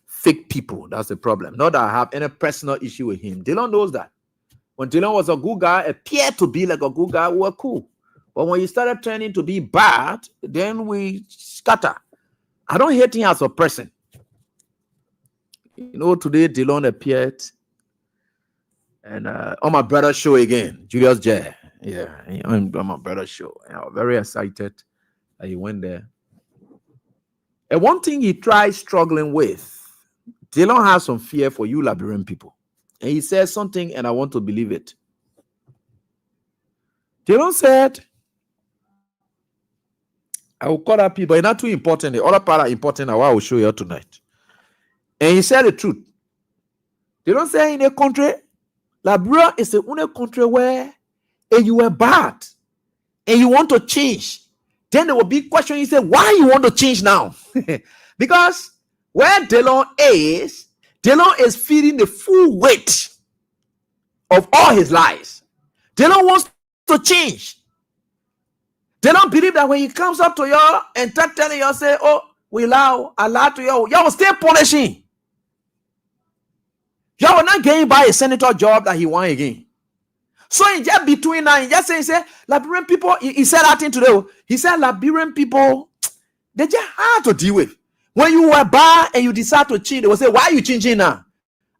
fake people. That's the problem. Not that I have any personal issue with him. Dylan knows that. When Dylan was a good guy, appeared to be like a good guy, we were cool. But when he started turning to be bad, then we scatter. I don't hate him as a person. You know, today Dylan appeared and on my brother's show again, Julius J. Yeah, on my brother's show. I was very excited that he went there. And one thing he tried struggling with, Dylan has some fear for you Liberian people. And he said something, and I want to believe it. Dylan said, I will call that people, but it's not too important. The other part are important, and I will show you tonight. And he said the truth. Dylan said in a country, Liberia is the only country where if you were bad, and you want to change, then there will be question. You say, why you want to change now? Because where Delon is feeding the full weight of all his lies. Delon wants to change. They don't believe that when he comes up to you and start telling you, say, oh, we allow to you, you will still punishing. You will not gain by a senator job that he won again. So in just between now, he just say, Liberian people, he said that thing today. He said, Liberian people, they just hard to deal with. When you were bad and you decide to change, they will say, why are you changing now?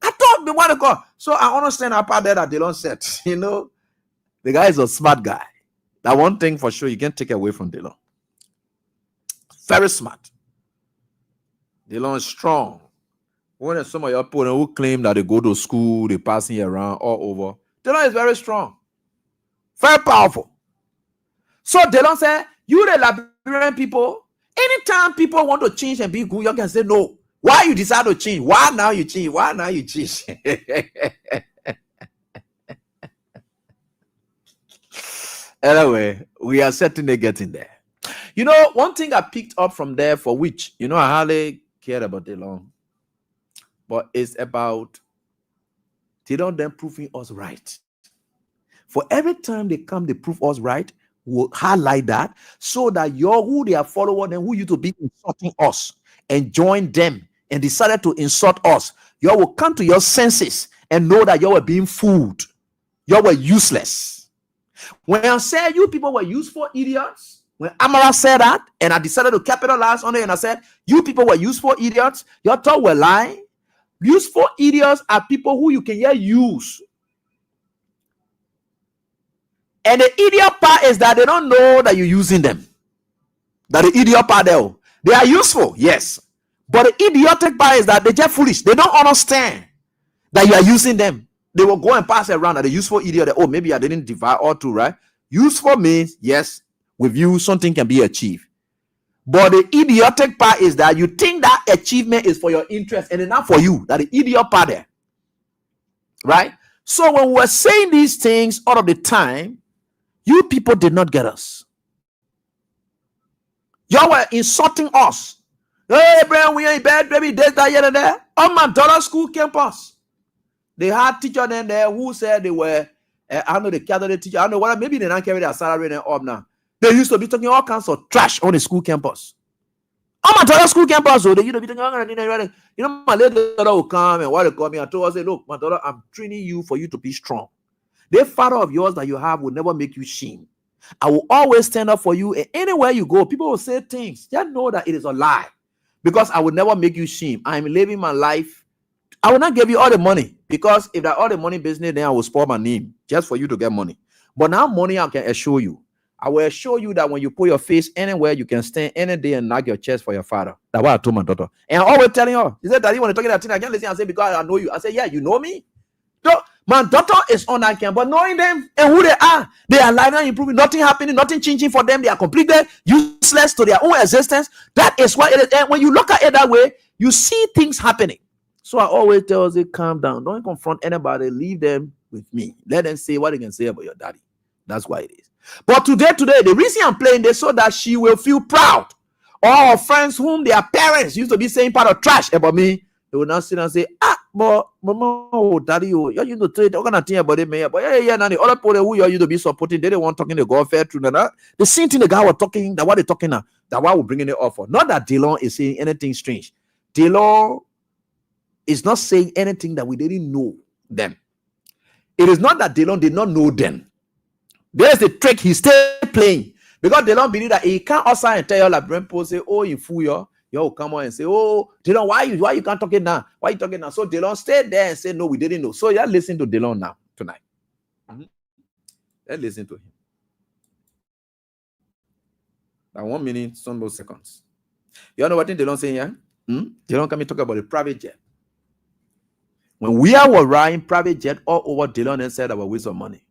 I thought they want to go. So I understand that part there that Delon said, the guy is a smart guy. That one thing for sure you can't take away from Delon. Very smart. Delon is strong. When some of your people who claim that they go to school, they passing around all over, Delon is very strong. Very powerful. So Delon said, you the Liberian people, anytime people want to change and be good, you can say no. Why you decide to change? Why now you change? Why now you change? Anyway, we are certainly getting there. One thing I picked up from there, for which, I hardly cared about Delon, but it's about Delon them proving us right. For every time they come, they prove us right, we'll highlight that so that who they are following and who you to be insulting us and join them and decided to insult us, you will come to your senses and know that you were being fooled. You were useless. When I said you people were useful idiots, when Amara said that, and I decided to capitalize on it, and I said, you people were useful idiots, your thought were lying. Useful idiots are people who you can use. And the idiot part is that they don't know that you're using them. That the idiot part there, they are useful, yes. But the idiotic part is that they're just foolish. They don't understand that you are using them. They will go and pass it around at the useful idiot that, oh, maybe I didn't divide all two, right? Useful means, yes, with you, something can be achieved. But the idiotic part is that you think that achievement is for your interest and not for you. That the idiot part there. Right? So when we're saying these things all of the time, you people did not get us. Y'all were insulting us. Hey, Brian, we ain't bad, baby, this, that, here, and there. On my daughter's school campus. They had teachers in there who said they were, I know the Catholic teacher, I know what, maybe they don't carry their salary up now. They used to be talking all kinds of trash on the school campus. On my daughter's school campus, so they used to be talking, my little daughter will come and what they call me and told us, say, look, my daughter, I'm training you for you to be strong. The father of yours that you have will never make you shame. I will always stand up for you, and anywhere you go, people will say things. Just know that it is a lie, because I will never make you shame. I am living my life. I will not give you all the money, because if that all the money business, then I will spoil my name just for you to get money. But now money, I can assure you. I will assure you that when you put your face anywhere, you can stand any day and knock your chest for your father. That's what I told my daughter. And I'm always telling her, he said, Daddy, when you talking that thing, I can't listen and say, because I know you. I said, yeah, you know me. So my daughter is on that camp, but knowing them and who they are lying and improving, nothing happening, nothing changing for them. They are completely useless to their own existence. That is what it is. And when you look at it that way, you see things happening. So I always tell them, calm down. Don't confront anybody. Leave them with me. Let them say what they can say about your daddy. That's why it is. But today, the reason I'm playing this so that she will feel proud. All her friends whom their parents used to be saying part of trash about me, they will now sit and say, but mama, oh, daddy, oh, you know, they're gonna think about it, man. But yeah, now the other people who you used to be supporting, they don't want talking to God fair through that. The same thing the guy was talking, that what they're talking now, that why we're bringing it up for. Not that Delon is saying anything strange. Delon is not saying anything that we didn't know them. It is not that Delon did not know them. There's the trick he's still playing, because Delon believe that he can't also and tell you like Brempo say, oh, you fool you will come on and say, oh, Delon, why you can't talk it now? Why you talking now? So Delon stayed there and said, no, we didn't know. So you're listening to Delon now tonight. Let's listen to him. Now 1 minute, some more seconds. You know what Delon saying here? Delon come and talk about the private jet. When we were riding private jet all over, Delon and said about waste of money.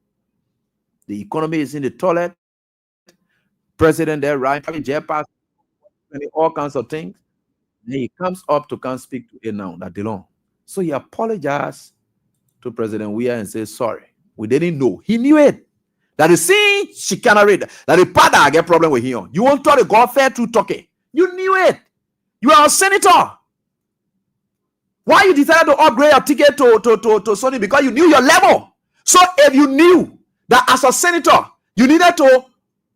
The economy is in the toilet. President there, right? Private jet pass, all kinds of things. Then he comes up to come speak to it now, that Delon. So he apologized to President Weah and said, sorry, we didn't know. He knew it. That is seeing she cannot read. That the father get problem with him. You won't tell the God fair to talking. You knew it. You are a senator. Why you decided to upgrade your ticket to Sony? Because you knew your level. So if you knew that as a senator, you needed to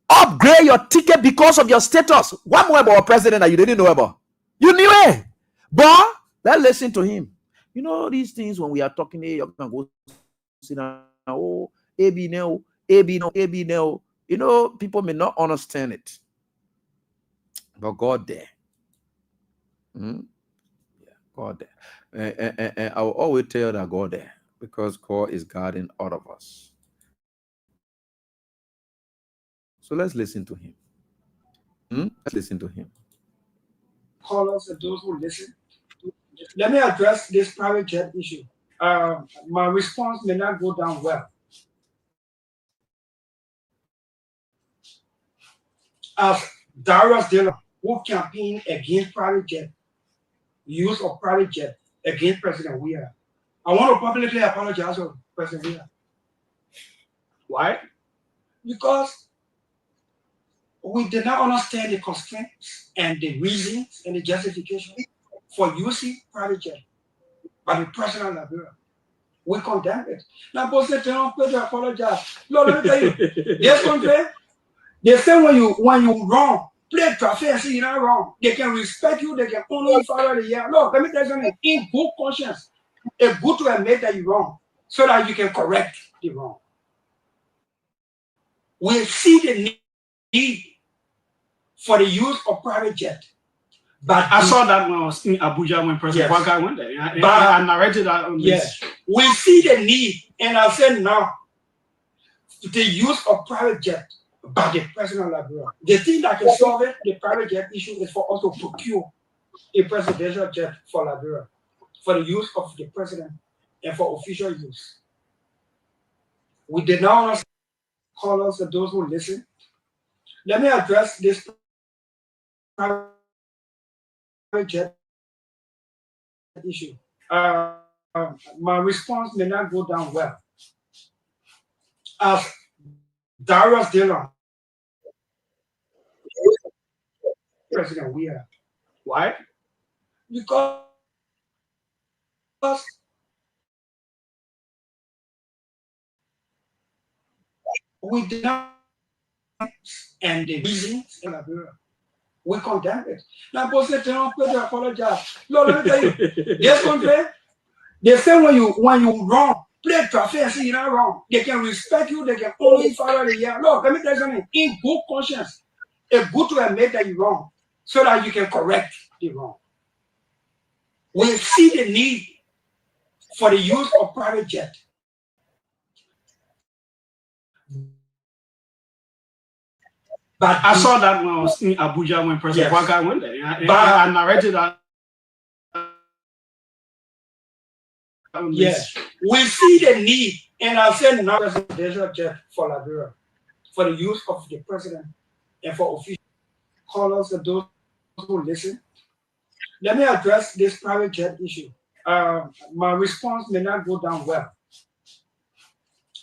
upgrade your ticket because of your status, what more about a president that you didn't know about? You knew it. But let's listen to him. You know these things when we are talking, hey, you can go sit down. Oh, AB no, AB no, AB no. You know, people may not understand it. But God there. Yeah, God there. And I will always tell that God there, because God is guarding all of us. So let's listen to him. Let's listen to him. Callers and those who listen. Let me address this private jet issue. My response may not go down well. As Darius Dillon, who campaigned against private jet, use of private jet against President Weah, I want to publicly apologize to President Weah. Why? Because we did not understand the constraints and the reasons and the justification for using private jet by the president of Liberia. We condemn it. Now, both say they don't pay to apologize. Lord, let me tell you, this country, they say when you wrong, play traffic and say you're not wrong. They can respect you, they can honor you for the year. Look, let me tell you something. In good conscience, it's good to admit that you're wrong so that you can correct the wrong. We see the need for the use of private jet. But I saw that when I was in Abuja when President Waka went there. I narrated that on this. Yes, we see the need, and I said now, the use of private jet by the president of Liberia. The thing that can solve it, the private jet issue, is for us to procure a presidential jet for Liberia, for the use of the president and for official use. We did not understand callers and those who listen. Let me address this private jet issue. My response may not go down well. As Darius Dillon, President Weah. Why? Because we did not, and the reasons in Liberia. We condemn it. Now, both say they don't pay to apologize. Lord, let me tell you, this country, they say when you wrong, play traffic and say you're not wrong. They can respect you, they can honor you for the year. Look, let me tell you something. In good conscience, it's good to admit that you're wrong so that you can correct the wrong. We see the need for the use of private jet. But I saw that when I was in Abuja when President Waka went there. I narrated that. Yes, we see the need, and I said now presidential jet for Liberia, for the use of the president and for official callers and those who listen. Let me address this private jet issue. My response may not go down well.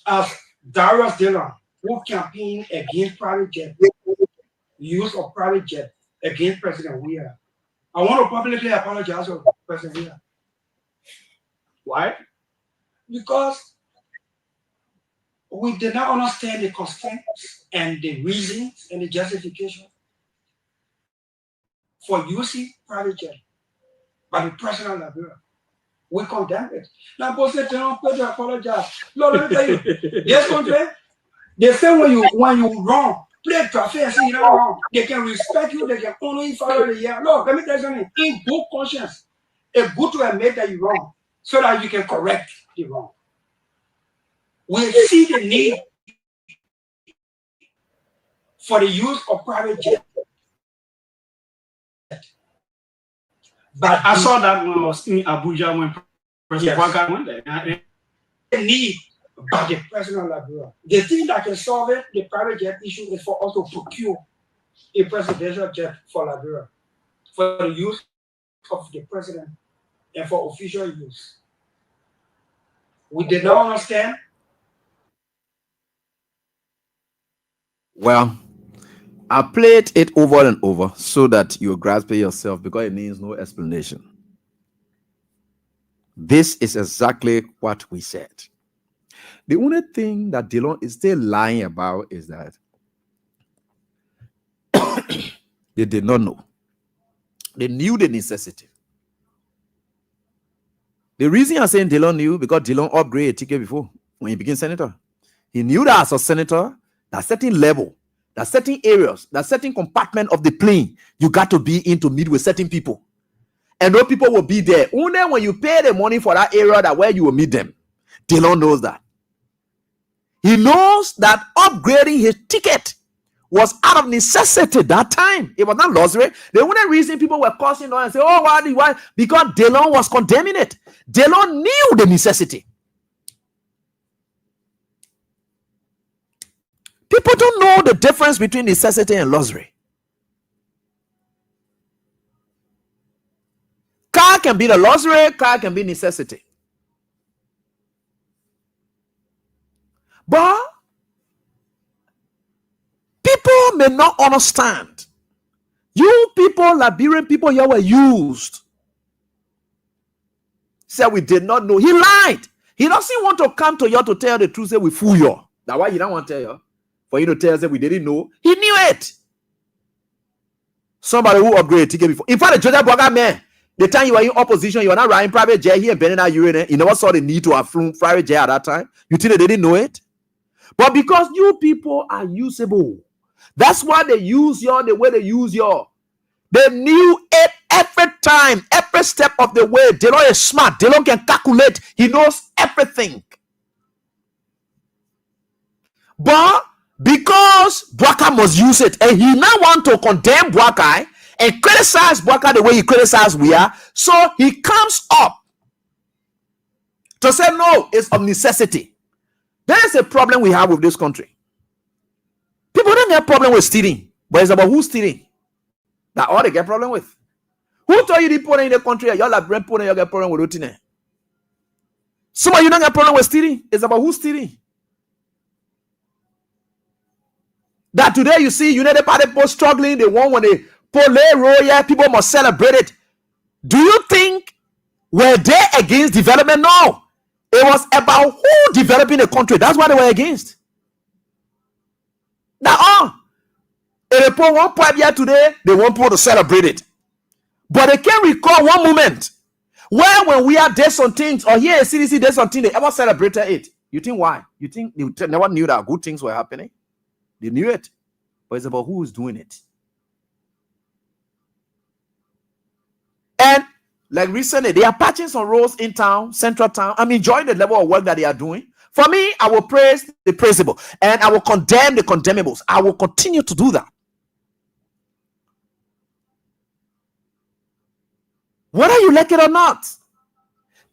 As Darius Dillon, who campaigned against private jet, use of private jet against President Weah, I want to publicly apologize to President Weah. Why? Because we did not understand the constraints and the reasons and the justification for using private jet by the president of Liberia. We condemn it. Now, both say they don't pay to apologize. Lord, let me tell you, this country, they say when you wrong, play traffic and say you're not wrong. They can respect you, they can honor you for the year. Look, let me tell you something. In good conscience, it's good to admit that you're wrong so that you can correct the wrong. We see the need for the use of private jet. But I saw that when I was in Abuja when President Waka went there. The need by the president of Liberia. The thing that can solve it, the private jet issue, is for us to procure a presidential jet for Liberia, for the use of the president and for official use. We did not understand Well, I played it over and over so that you grasp it yourself because it needs no explanation. This is exactly what we said. The only thing that Dillon is still lying about is that they did not know. They knew the necessity. The reason I'm saying Dillon knew, because Dillon upgraded a ticket before when he became senator. He knew that as a senator, that certain level, that certain areas, that certain compartment of the plane, you got to be in to meet with certain people. And those people will be there. Only when you pay the money for that area that where you will meet them. Dillon knows that. He knows that upgrading his ticket was out of necessity that time. It was not luxury. The only reason people were causing on and say, oh, why? Because Dillon was condemning it. Dillon knew the necessity. People don't know the difference between necessity and luxury. Car can be the luxury, car can be necessity. But people may not understand. You people, Liberian people here were used. Said we did not know. He lied. He doesn't want to come to you to tell the truth. Say we fool you. That's why he don't want to tell you. For you to tell us that we didn't know. He knew it. Somebody who upgraded ticket before. In fact, the Joseph Boakai man, the time you were in opposition, you were not riding private jet here and bending that urine. You never saw the need to have flown private jet at that time. You think they didn't know it? But because you people are usable, that's why they use you the way they use you. They knew it every time, every step of the way. Dillon is smart. Dillon can calculate. He knows everything. But because Boakai must use it, and he now want to condemn Boakai and criticize Boakai the way he criticized we are, so he comes up to say no, it's of necessity. There is a problem we have with this country. People don't get a problem with stealing, but it's about who's stealing. That's all they get a problem with. Who told you the people in the country, y'all are brain poor and you get a problem with routine? Some of you don't get a problem with stealing. It's about who's stealing. That today you see United Party people struggling, they want when they pull a roll, yeah, people must celebrate it. Do you think were they against development? No. It was about who developing the country. That's what they were against. Now, if they put one pipe here today, they want people to celebrate it. But they can't recall one moment where when we are there some things, or here at CDC there's something they ever celebrated it. You think why? You think they never knew that good things were happening? They knew it. But it's about who is doing it. And like recently, they are patching some roads in town, central town. I'm enjoying the level of work that they are doing. For me, I will praise the praisable and I will condemn the condemnables. I will continue to do that. Whether you like it or not,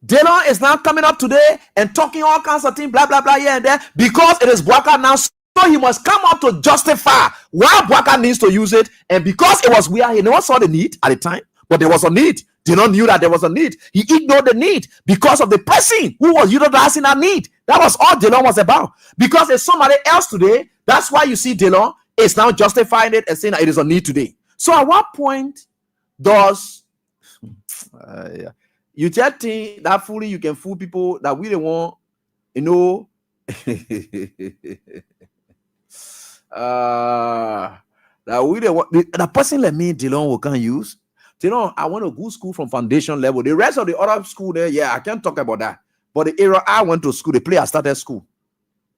Dillon is now coming up today and talking all kinds of things, blah, blah, blah, here and there, because it is Boakai now. So he must come up to justify why Boakai needs to use it. And because it was weird, he never saw the need at the time, but there was a need. Dillon knew that there was a need. He ignored the need because of the person who was utilizing that need. That was all Dillon was about. Because it's somebody else today, that's why you see Dillon is now justifying it and saying that it is a need today. So at what point does you just think that fully you can fool people that we don't want, you know, that we don't want the person like me, Dillon, we can use. Dillon, I went to good school from foundation level. The rest of the other school there, yeah, I can't talk about that. But the era I went to school, the place I started school,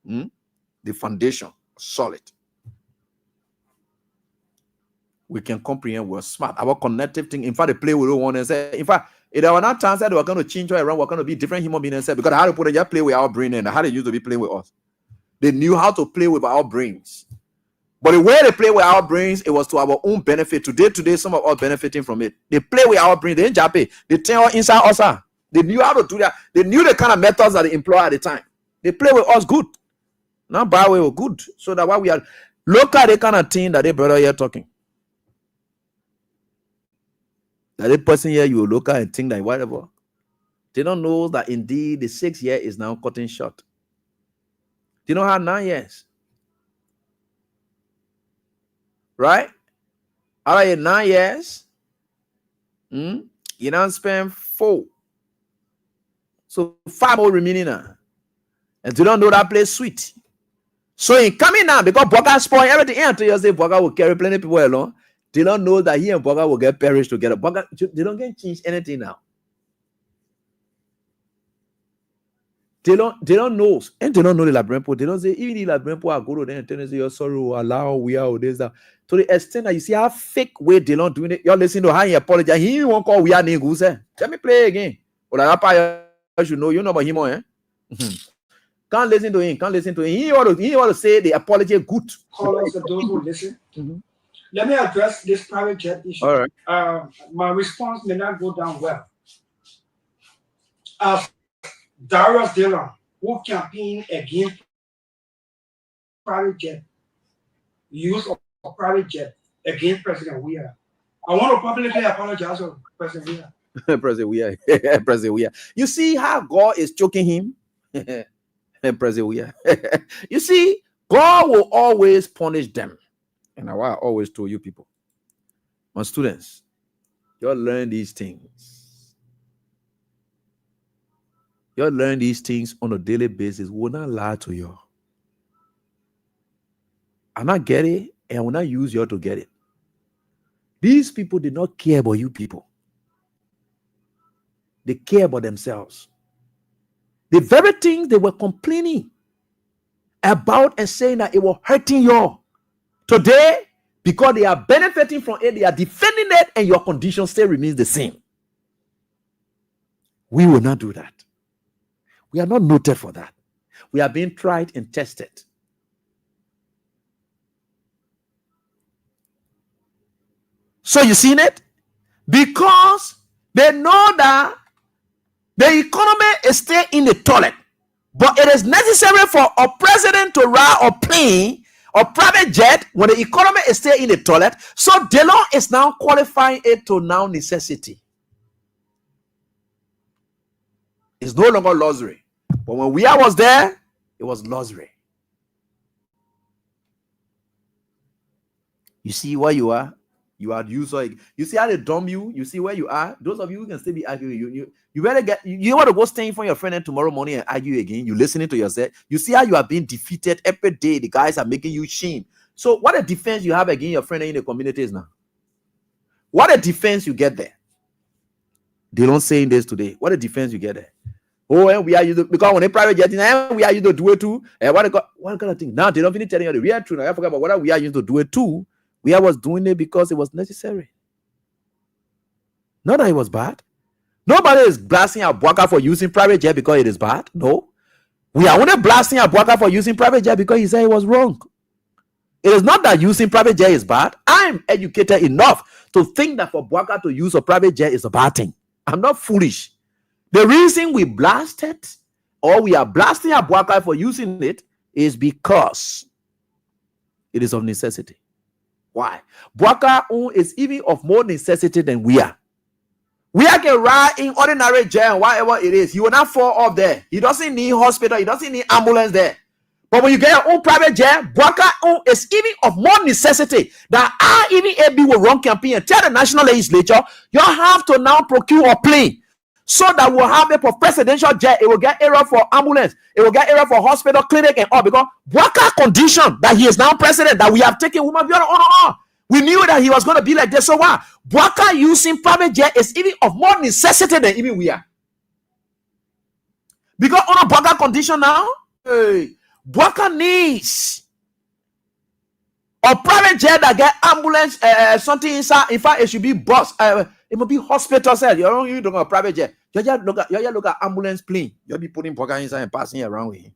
the foundation, solid. We can comprehend, we're smart. Our connective thing, in fact, the play we don't want to say, in fact, if there were not times that we're going to change around, we're going to be different human beings, because how to put it, just play with our brain and how they used to be playing with us. They knew how to play with our brains. But the way they play with our brains, it was to our own benefit. Today, some of us benefiting from it. They play with our brain. They ain't jappy. They tell inside us. They knew how to do that. They knew the kind of methods that they employ at the time. They play with us good. Not bad way, good. So that why we are look at the kind of thing that they brother here talking. That the person here you will look at and think that whatever. They don't know that indeed the 6 year is now cutting short. They don't have 9 years. right? Out of your 9 years, you don't spend 4. So 5 more remaining now. And you don't know that place sweet. So in coming now, because Boga spoil everything until you say Boga will carry plenty people along, they don't know that he and Boga will get perished together. Boga, they don't get change anything now. They don't know, and they don't know the Labrenpo. They don't say, even the Labrenpo are good, then tell them, say, you're sorry, allow, we are, this, that. To the extent that you see how fake way they don't doing it, you're listening to how he apologize. He won't call we are niggas, eh? Let me play again. Or I should know, you know about him, eh? Can't listen to him, He want to say the apology good. Callers and those who listen. Let me address this private jet issue. All right. My response may not go down well. As Darius Dillon, who campaigned against private jet, use of private jet against President Weah, I want to publicly apologize to President Weah. President Weah. President Weah. You see how God is choking him? President Weah. You see, God will always punish them. And I always told you people, my students, you'll learn these things. You'll learn these things on a daily basis. Will not lie to you. I not get it, and I will not use you to get it. These people did not care about you people. They care about themselves. The very things they were complaining about and saying that it was hurting you today, because they are benefiting from it, they are defending it, and your condition still remains the same. We will not do that. We are not noted for that. We are being tried and tested. So you seen it? Because they know that the economy is still in the toilet. But it is necessary for a president to ride a plane or private jet when the economy is still in the toilet. So Delon is now qualifying it to now necessity. It's no longer luxury. But when we was there, it was luxury. You see where you are? You are user. You see how they dumb you? You see where you are? Those of you who can still be arguing, you better get, you want to go stay in front of your friend and tomorrow morning and argue again. You listening to yourself. You see how you are being defeated every day. The guys are making you shame. So what a defense you have against your friend in the communities now? What a defense you get there. They don't say this today. What a defense you get there. Oh, and we are used to, because when they private jet, we are used to do it too. And what kind of thing? Now they don't finish telling you the real truth. I forgot about what we are used to do it too. We was doing it because it was necessary. Not that it was bad. Nobody is blasting Abuaka for using private jet because it is bad. No. We are only blasting Abuaka for using private jet because he said it was wrong. It is not that using private jet is bad. I'm educated enough to think that for Abuaka to use a private jet is a bad thing. I'm not foolish. The reason we blasted or we are blasting Abuaka for using it is because it is of necessity. Why? Abuaka is even of more necessity than we are. We are can ride in ordinary jet and whatever it is. He will not fall off there. He doesn't need hospital. He doesn't need ambulance there. But when you get your own private jet, Abuaka is even of more necessity that I even AB will run campaign and tell the national legislature, you have to now procure a plane so that we'll have it for presidential jet. It will get area for ambulance. It will get area for hospital, clinic, and all. Because Abuaka condition that he is now president, that we have taken woman beyond honor. We knew that he was going to be like this. So why? Abuaka using private jet is even of more necessity than even we are. Because on a Abuaka condition now, Abuaka needs a private jet that get ambulance, something inside. In fact, it should be bus. It must be hospital. You don't look at private jet. You just look at ambulance plane. You'll be putting Abuaka inside and passing around with him.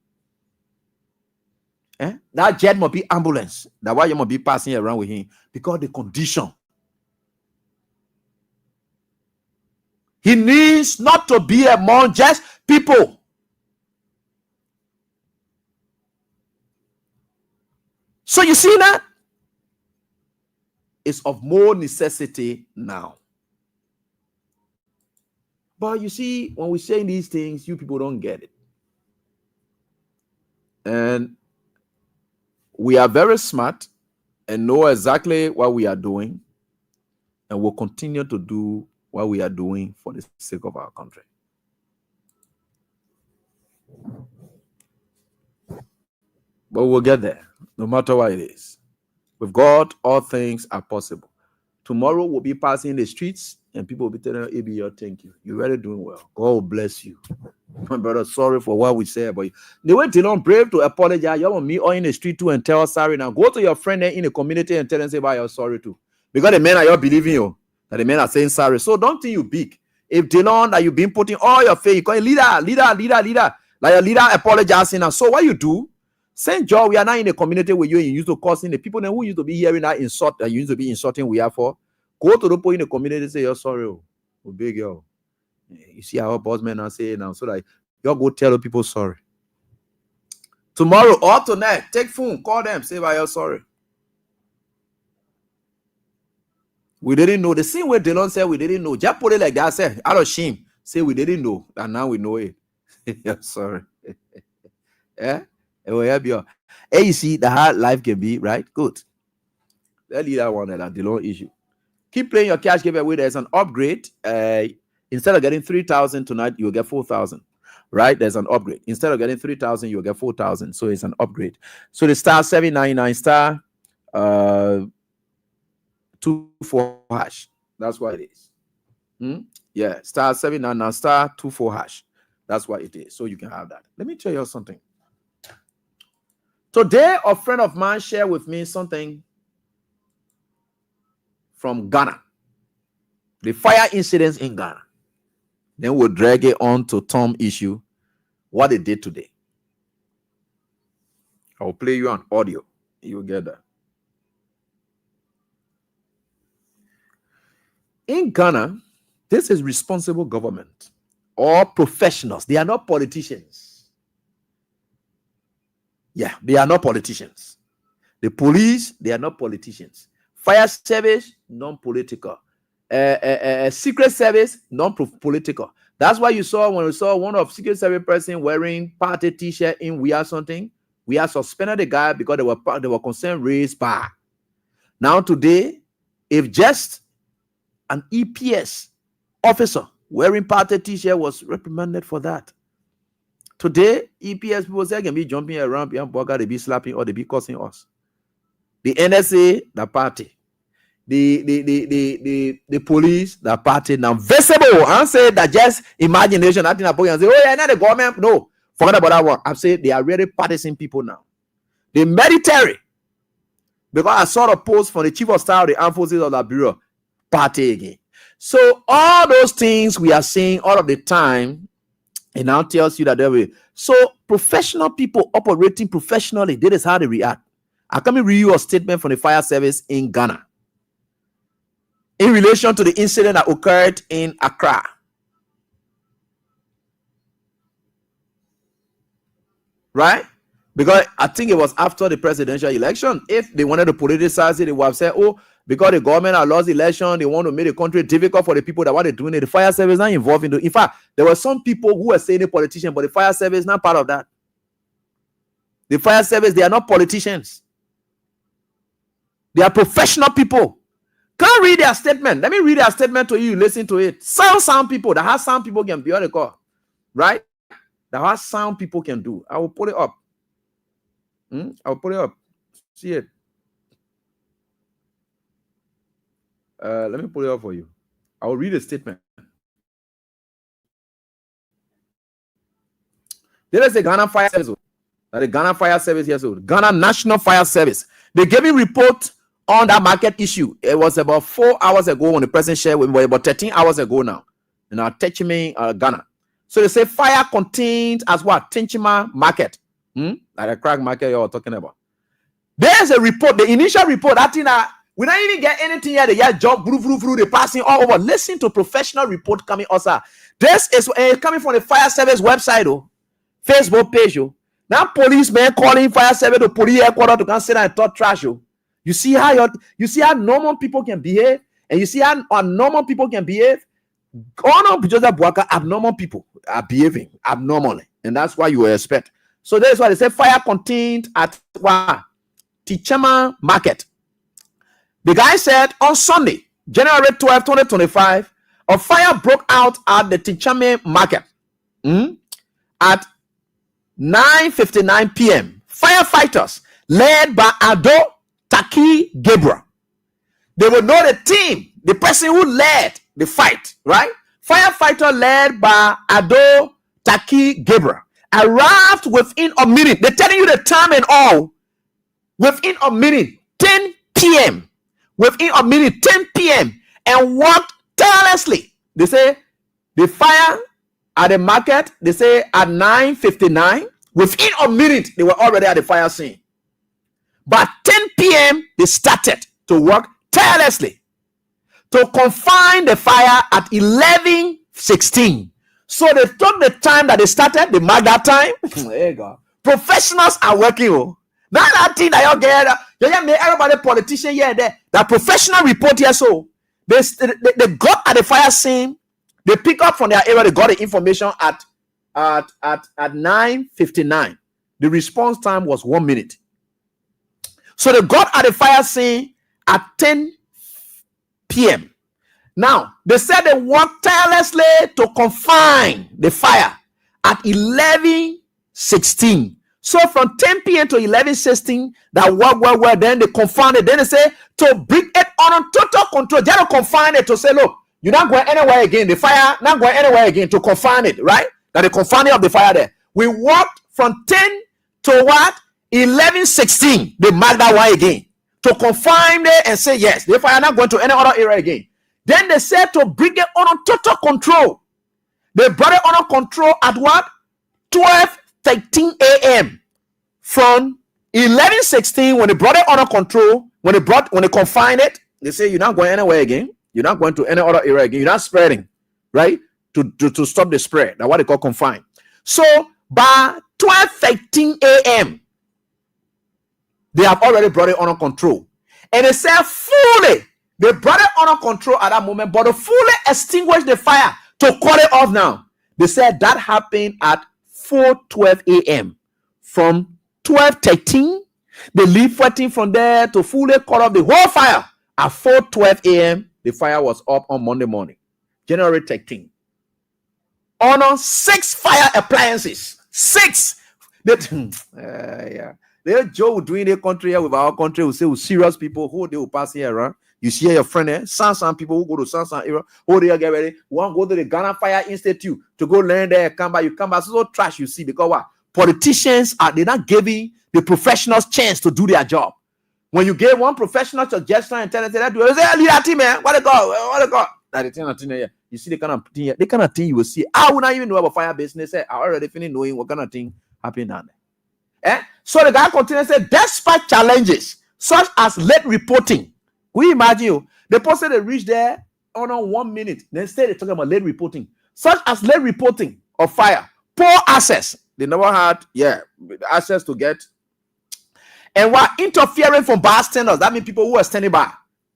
That jet must be ambulance. That's why you must be passing around with him. Because the condition. He needs not to be among just people. So you see that? It's of more necessity now. But you see, when we say these things, you people don't get it. And we are very smart and know exactly what we are doing, and will continue to do what we are doing for the sake of our country. But we'll get there, no matter what it is. With God, all things are possible. Tomorrow we'll be passing the streets, and people will be telling ABL, thank you. You're really doing well. God will bless you. My brother, sorry for what we said about you. They went to brave to apologize. You want me or in the street too and tell us sorry now. Go to your friend in the community and tell them say about you're sorry too. Because the men are believing you. That the men are saying sorry. So don't think you big. If Dylan that you've been putting all your faith, you call it leader. Like your leader apologizing now. So what you do? St. John, we are not in a community where you used to causing the people who used to be hearing that insult that you used to be insulting we are for. Go to the point in the community and say you're sorry. Oh big girl. You see how boss men are saying now. So that you go tell the people sorry. Tomorrow or tonight, take phone, call them, say why you're sorry. We didn't know. The same way Dylan said we didn't know. Just put it like that. Say out of shame. Say we didn't know. And now we know it. You're sorry. Yeah? Hey, you see the hard life can be, right? Good. Let's leave that one at the long issue. Keep playing your cash giveaway. There's an upgrade. Instead of getting 3,000 tonight, you'll get 4,000. Right? There's an upgrade. Instead of getting 3,000, you'll get 4,000. So it's an upgrade. So the star 799 star 24 hash. That's what it is. Yeah, star 799 star 24 hash. That's what it is. So you can have that. Let me tell you something. Today, a friend of mine shared with me something from Ghana. The fire incidents in Ghana. Then we'll drag it on to Tom issue, what they did today. I'll play you on audio. You'll get that. In Ghana, this is responsible government or professionals. They are not politicians. Yeah, they are not politicians. The police, they are not politicians. Fire service, non-political. Secret service, non-political. That's why you saw when we saw one of secret service person wearing party t-shirt in We Are Something. We are suspended the guy because they were concerned raised by. Now today, if just an EPS officer wearing party t-shirt was reprimanded for that. Today, EPS people say can be jumping around behind Boga, they be slapping or they be cursing us. The NSA, the party. The police, the party. Now visible. I say that just imagination. I think and say, oh yeah, not the government. No, forget about that one. I'm saying they are really partisan people now. The military. Because I saw a post from the chief of staff of the armed forces of the bureau. Party again. So all those things we are saying all of the time. It now tells you that there will. So professional people operating professionally, that is how they react. I come and read you a statement from the fire service in Ghana in relation to the incident that occurred in Accra. Right? Because I think it was after the presidential election. If they wanted to politicize it, they would have said, oh, because the government had lost the election, they want to make the country difficult for the people that want to do it. The fire service is not involved in it. In fact, there were some people who were saying the politician, but the fire service is not part of that. The fire service, they are not politicians. They are professional people. Can't read their statement. Let me read their statement to you. Listen to it. Sound people. That has sound people can be on the call. Right? That has sound people can do. I will put it up. I'll put it up. See it. Let me put it up for you. I will read a statement. There is a Ghana Fire Service. The Ghana Fire Service here. So Ghana National Fire Service. They gave me report on that market issue. It was about 4 hours ago when the president shared with me, about 13 hours ago now. In our Techime, Ghana. So they say fire contained as what? Tinchima market. Like a crack market you're talking about. There's a report, the initial report, I think that we don't even get anything yet. They just jump, they're passing all over. Listen to professional report coming also. This is coming from the fire service website, oh, Facebook page. Oh. Now policemen calling fire service to police headquarters to come sit down and talk trash. Oh. You see how normal people can behave, and you see how abnormal people can behave. Abnormal people are behaving abnormally, and that's why you will expect. So that's why they say fire contained at Tichama market. The guy said on Sunday, January 12, 2025, a fire broke out at the Tinchame market at 9:59 p.m. Firefighters led by Ado Taki Gabriel. They will know the team, the person who led the fight, right? Firefighter led by Ado Taki Gabriel arrived within a minute. They're telling you the time and all. Within a minute, 10 p.m. Within a minute, 10 p.m. and worked tirelessly. They say the fire at the market, they say at 9:59. Within a minute, they were already at the fire scene. But 10 p.m., they started to work tirelessly to confine the fire at 11:16. So they took the time that they started, they marked that time. There you go. Professionals are working. Oh. Now that thing that you get, everybody politician here there, that professional report here. So they got at the fire scene, they pick up from their area, they got the information at 9:59. The response time was 1 minute. So they got at the fire scene at 10 p.m. Now, they said they worked tirelessly to confine the fire at 11:16. So from 10 p.m. to 11:16, that work, then they confined it. Then they say to bring it on total control. They don't confine it to say, look, you're not going anywhere again. The fire not going anywhere again, to confine it, right? That the confining of the fire there. We worked from 10 to what? 11:16. They mark that one again to confine it and say, yes, the fire not going to any other area again. Then they said to bring it on total control. They brought it under control at what? 12:13 a.m. From 11:16, when they brought it under control, when they confined it, they say you're not going anywhere again. You're not going to any other area again. You're not spreading, right? To stop the spread. That's what they call confine. So by 12:13 a.m., they have already brought it under control. And they said fully, they brought it under control at that moment, but they fully extinguished the fire to cut it off now. They said that happened at 4:12 a.m. From 12:13, they leave 14 from there to fully cut off the whole fire. At 4:12 a.m., the fire was up on Monday morning, January 13. On 6 fire appliances. 6. They joke doing the country here with our country. We say with serious people who they will pass here around. You see your friend there, some people who go to some area, who they get ready, want to go to the Ghana Fire Institute to go learn there, come back, you come back. So trash you see, because what? Politicians they're not giving the professionals chance to do their job. When you give one professional suggestion and tell them that, do say, leave that team, man. What they call? That the thing here. You see the kind of thing you will see. I would not even know about fire business. I already finished knowing what kind of thing happened down there. So the guy continues to say, despite challenges such as late reporting, we imagine you, the person they reached there on 1 minute. Then say they're talking about late reporting, such as late reporting of fire, poor access. They never had access to get, and what interfering from bystanders. That means people who were standing by.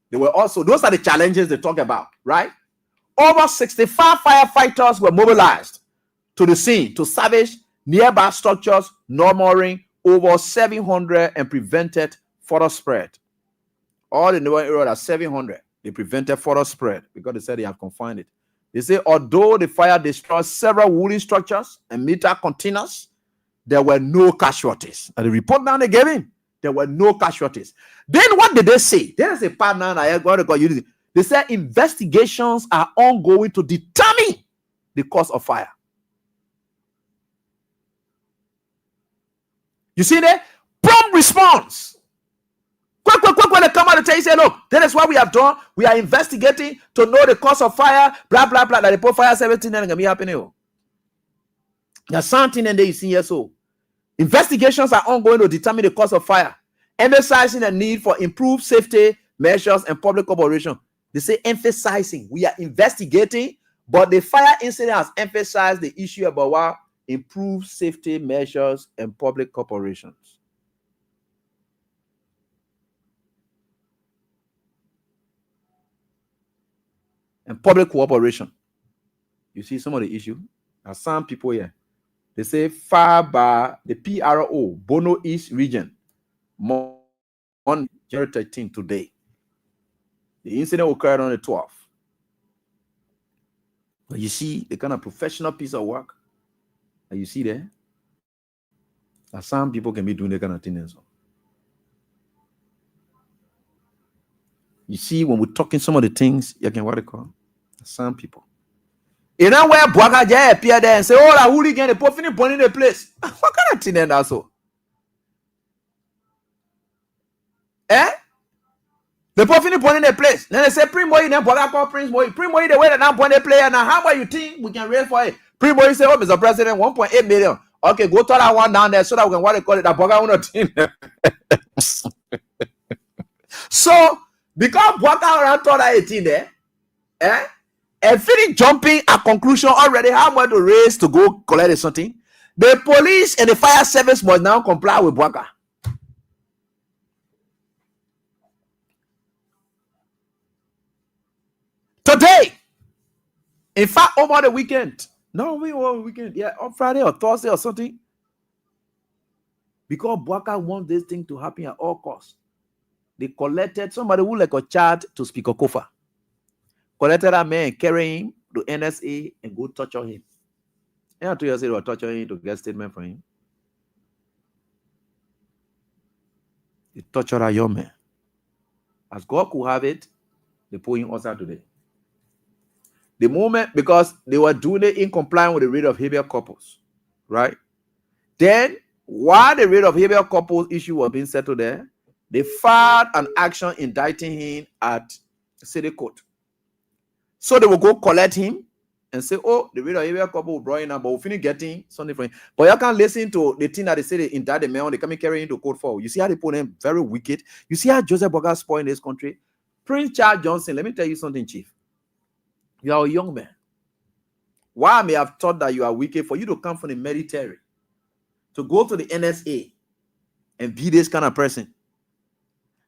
They were also, those are the challenges they talk about, right? Over 65 firefighters were mobilized to the scene to salvage nearby structures, numbering over 700, and prevented further spread. All in the area are 700. They prevented further spread because they said they have confined it. They say although the fire destroyed several wooden structures and meter containers, there were no casualties. And the report now they gave him, there were no casualties. Then what did they say? There's a part now I got to call you. They said investigations are ongoing to determine the cause of fire. You see there? Prompt response. Quick, when they come out and tell you, say, look, that is what we have done. We are investigating to know the cause of fire, blah, blah, blah. That the poor fire 17 and gonna be happening. There's something in there you see here. So investigations are ongoing to determine the cause of fire, emphasizing the need for improved safety measures and public cooperation. They say emphasizing, we are investigating, but the fire incident has emphasized the issue about what? Improved safety measures and public corporations. And public cooperation. You see some of the issue. Now some people here, they say far by the PRO, Bono East region, on January 13 today. The incident occurred on the 12th. But you see the kind of professional piece of work that you see there. That some people can be doing that kind of thing. So. You see, when we're talking some of the things, you can what they call some people. You know where Bwaka Jay appear there and say, oh, that hooligan, the put in the place. What kind of thing that's so? Eh? The put in the place. Then they say, Primo, you never call Prince Boy. Primo, the way that now point the player. Now, how about you think we can raise for it? Primo, you say, oh, Mr. President, 1.8 million. Okay, go turn that one down there so that we can what they call it, that Bwaka on team. So, because Bwaka around 18 there, eh? And finish jumping a conclusion already how much to raise to go collect something. The police and the fire service must now comply with Bwaka. Today, in fact, over the weekend. No, we were weekend. Yeah, on Friday or Thursday or something. Because Bwaka wants this thing to happen at all costs. They collected somebody who like a child to Speaker Kofa. Collected that man, carry him to NSA and go torture him. And 2 years they were torturing him to get a statement from him. They tortured a young man. As God could have it, they put him outside today. The moment, because they were doing it in compliance with the writ of habeas corpus, right? Then, while the writ of habeas corpus issue was being settled there, they filed an action indicting him at city court. So they will go collect him and say, oh, the writ of habeas corpus will bring him up, but we'll finish getting something from him. But you can't listen to the thing that they say they indict the man, they come and carry him to court for. You see how they put him very wicked. You see how Joseph Bwaka spoiled this country. Prince Charles Johnson, let me tell you something, Chief. You are a young man. Why I may have thought that you are wicked for you to come from the military, to go to the NSA and be this kind of person.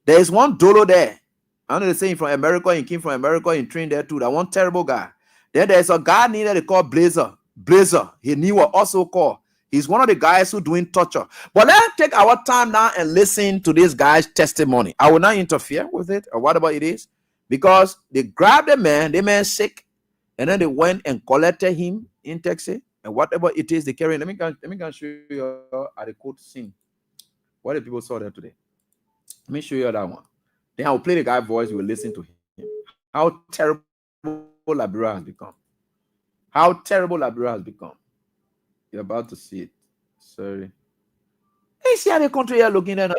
There is one Dolo there. I know they're saying from America, he came from America and trained there too. That one terrible guy. Then there's a guy near they call Blazer. Blazer. He knew what also called. He's one of the guys who doing torture. But let's take our time now and listen to this guy's testimony. I will not interfere with it or whatever it is. Because they grabbed the man sick, and then they went and collected him in Texas, and whatever it is they carry. Let me go show you at the court scene. What the people saw there today. Let me show you that one. Then I'll play the guy's voice. You will listen to him. How terrible Liberia has become. How terrible Liberia has become. You're about to see it. Sorry. Hey, see how the country are looking at.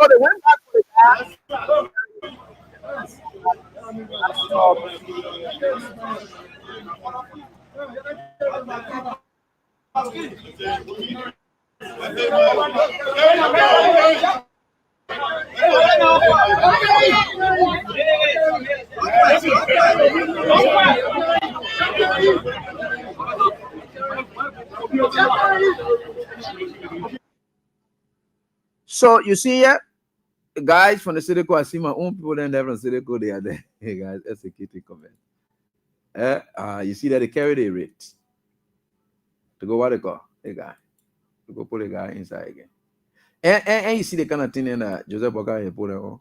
So they went back to the guy. So you see here, guys from the city code, I see my own people then there from the city code, they are there. Hey guys, executive comment. You see that they carry the rate to go what they call a guy. To go put a guy inside again. And you see the kind of thing in Joseph Bwaka he put on.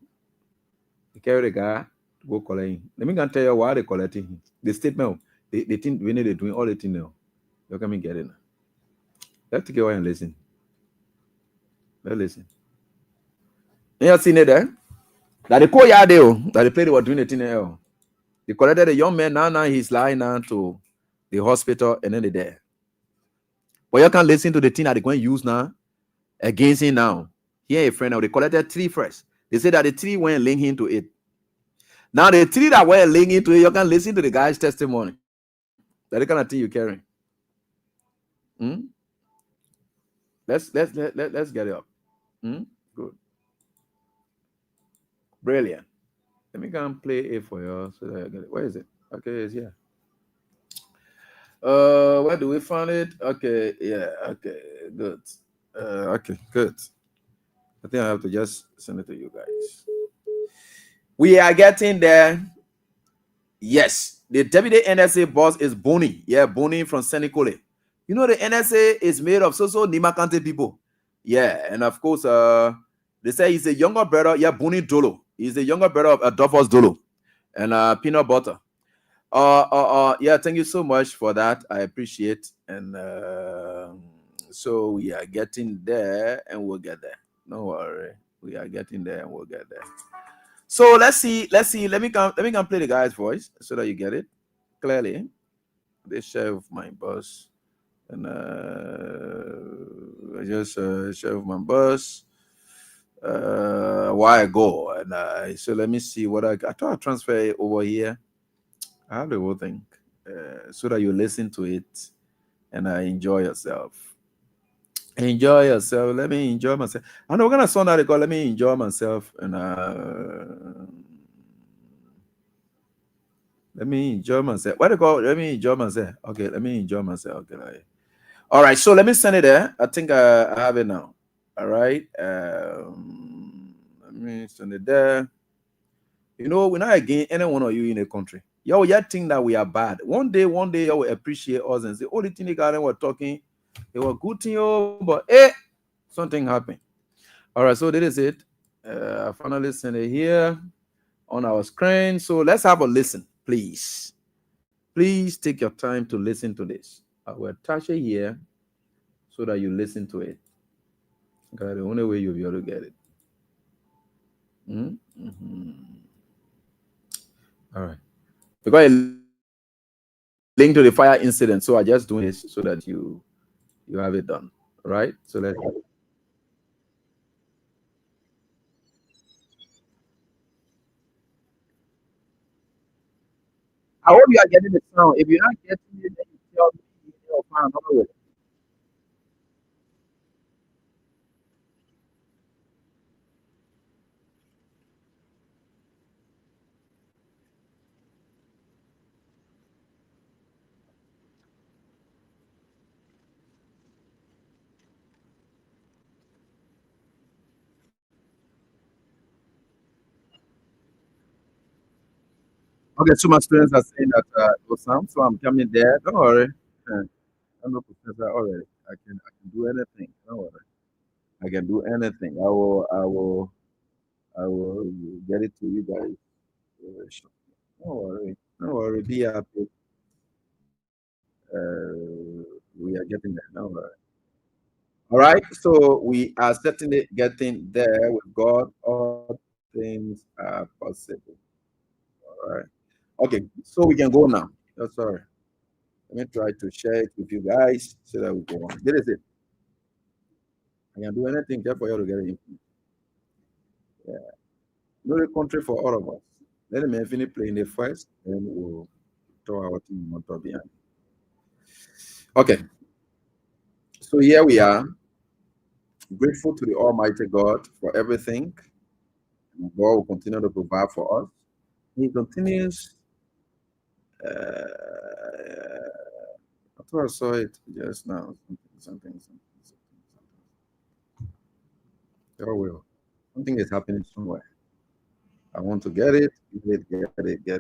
They carry the guy to go collect him. Let me go tell you why they collecting him. The statement, they think when they're doing all the thing now. You come and get it now. Let's take it away and listen. Let's listen. You have seen it there? That the call yard that they played, they were doing the thing there. They collected a young man, now he's lying down to the hospital and then they're there. But you can listen to the thing that they're going to use now against him now. Here a friend now, they collected 3 first. They said that the 3 went linking to it. Now the 3 that were linking to it, you can listen to the guy's testimony. That the kind of thing you're carrying. Let's get it up. Good. Brilliant. Let me go and play it for you so that I get it. Where is it? Okay, it's here. Where do we find it? Okay, yeah, okay, good. Okay, good. I think I have to just send it to you guys. We are getting there. Yes, the deputy NSA boss is Boni. Yeah, Boni from Senikole. You know, the NSA is made of so Nima Kante people. Yeah, and of course, they say he's a younger brother. Yeah, Boni Dolo. He's the younger brother of Adolphus Dolo and peanut butter. Yeah, thank you so much for that. I appreciate. And so we are getting there and we'll get there. No worry. We are getting there and we'll get there. So let's see. Let me come play the guy's voice so that you get it clearly. They share with my boss. And I just share with my boss a while ago. And so let me see what I thought I transfer it over here. I have the whole thing so that you listen to it and enjoy yourself. Enjoy yourself. Let me enjoy myself. I know we're gonna sound out let me enjoy myself and let me enjoy myself. What do you call? Let me enjoy myself. Okay, let me enjoy myself. Okay. All right, so let me send it there. I think I have it now. All right. Let me send it there. You know, we're not against any one of you in the country. Y'all think that we are bad. One day, y'all will appreciate us and say, oh, the thing they got were talking, they were good to you, but something happened. All right, so this is it. I finally sent it here on our screen. So let's have a listen, please. Please take your time to listen to this. I will attach it here so that you listen to it. Okay, the only way you'll be able to get it. All right. Because a link to the fire incident, so I just do this so that you have it done. All right. So let's. I hope you are getting the sound. If you're not getting it, then you tell me you'll find another way. Okay, so my students are saying that no sound, so I'm coming there. Don't worry. I'm a professor already. I can do anything. Don't worry. I can do anything. I will get it to you guys. Don't worry. Be happy. We are getting there. Don't worry. All right. So we are certainly getting there with God. All things are possible. All right. Okay. So we can go now. Oh, sorry. Let me try to share it with you guys so that we go on. This is it. I can do anything just for you to get it. Yeah. No country for all of us. Let me finish playing it first, then we'll throw our team on top behind. Okay. So here we are. Grateful to the Almighty God for everything. And God will continue to provide for us. He continues. I thought I saw it just now. Something. Oh well. Something is happening somewhere. I want to get it. Get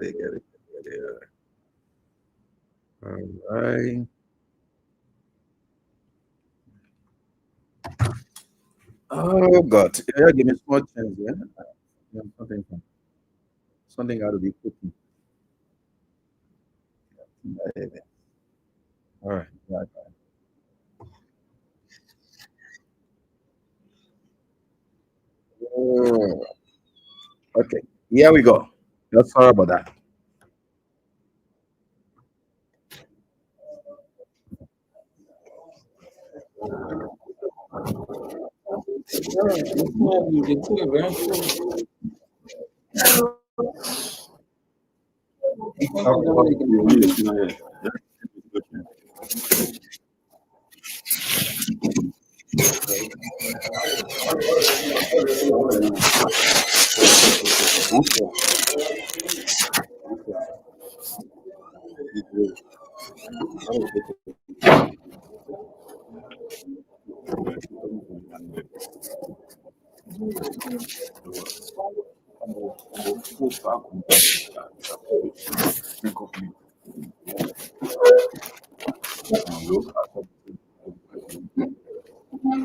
it. All right. Oh God! Yeah, give me a small chance. Yeah, something got to be cooking. All right. Oh, okay. Here we go. Let's sorry about that.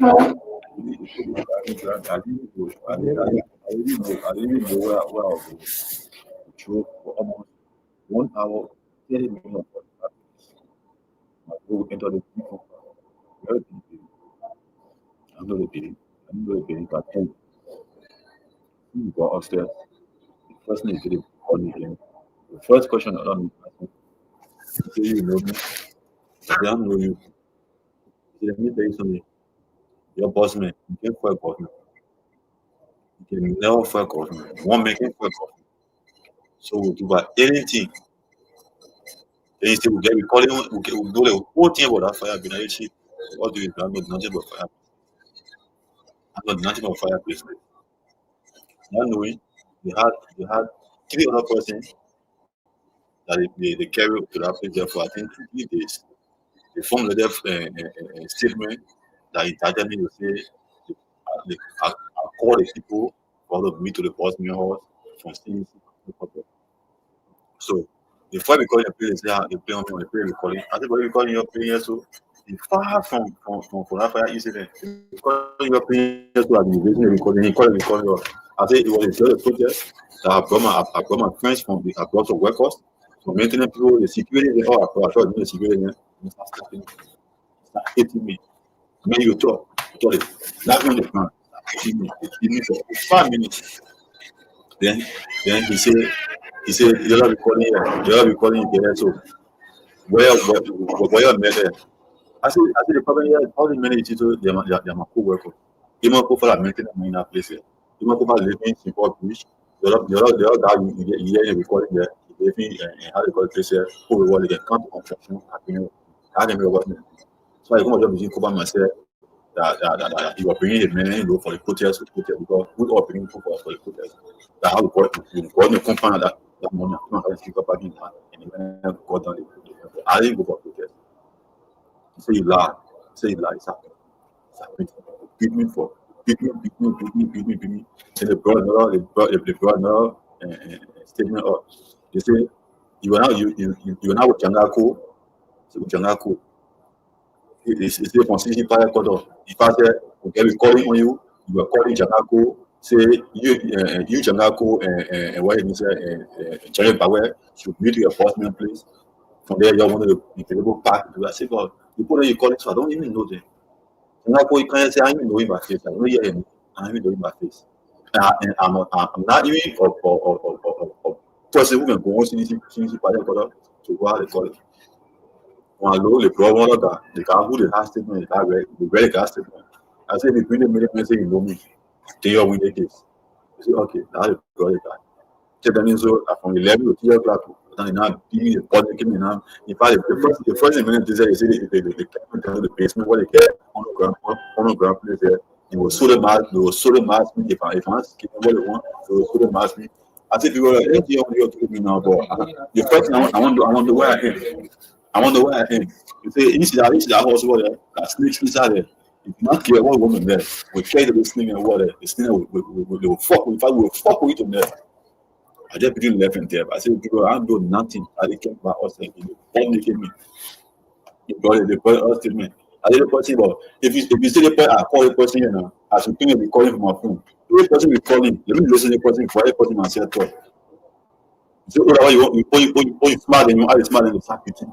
didn't know where I was. Drove for almost 1 hour, 30 minutes. My road entered the people. Very busy. I'm not a baby. But then we go upstairs. The first thing is getting on again. The first question I don't know, say you know me. I don't know you. Let me tell you something. Your boss man, you can't fuck boss man. You can never fuck boss man. One man can't fuck boss man. So we'll do about anything. Then you say we get recording, we'll do the whole thing about that fire. But actually, what do you do? I'm not nothing about fire. I'm not nothing about fire placement. Not knowing they had 3 other persons that they carry up to that place there for I think 3 days. They formed a statement that entitled me to say I call the people follow me to the boss mayor house from CNC. So before we call the place, they play on me on the play recording. I think what we call your playing so it's far from that fire incident. Calling your playing so I've been raising the recording, he called the recording. I say it was a protest that I brought my friends from the brought some workers, so maintaining people, the security, they all I thought the security start hitting me. When you talk it. That one the plan. Hitting me for 5 minutes. Then he said you're recording here, so where you met there? I said the problem here, all the many people they're my co-worker. You might go for that maintenance in that place here. You might go for living in Port Beach. The other guy you hear recording there, living how they call it place here, who will want to get come to construction, I don't know what. So I come up with cover myself that you are bringing a man for the protest because we are bringing people for the protest. That how we got the company that money I can't speak up again and then go down the protest. I didn't go for protest. Say you lie, it's happening. Beat me. And they brought another statement up. They say you are now with Jangako. So Jangako. It's the constitution fire code. If I say okay, we calling on you, you are calling Jangako. Say you Jangako and what you say Jerry Power should meet your enforcement place. From there, you're one of the incredible park. I say, God, the people that you call it, so I don't even know them. Jangako, you can't say I even know him by face. I don't hear him. I even know him by face. And I'm not even a person who can go on CDC fire code to go out and call it. One low, the problem that the guy who the last statement, the very last statement. I say, if you bring the minute and say you know me, then you'll win the case. You say, okay, now you got it. Check them in so from 11 to 3 o'clock, and now being the public in now. In fact, the first minute they say they came into the basement where they get on the ground place there. They will so the mask me if I'm asking what they want, they will so the mask me. I say people are like, hey, you to me now, but the first thing I wonder where I am. You say, this is that house over there, that snakes inside there. If you not care what woman there, we carry the snake and water, the snake will fuck with, in fact, we will fuck with it there. I just between left and there. I say, people, I don't do nothing. I didn't care about us and you publicly me. You got it, the us statement. I did the person, but if you see the person, I call the person here now. I should think be calling from my phone. If the person will call him, let me listen to the person before the person myself talk. So whatever you want, you smart and you are smart and you start beating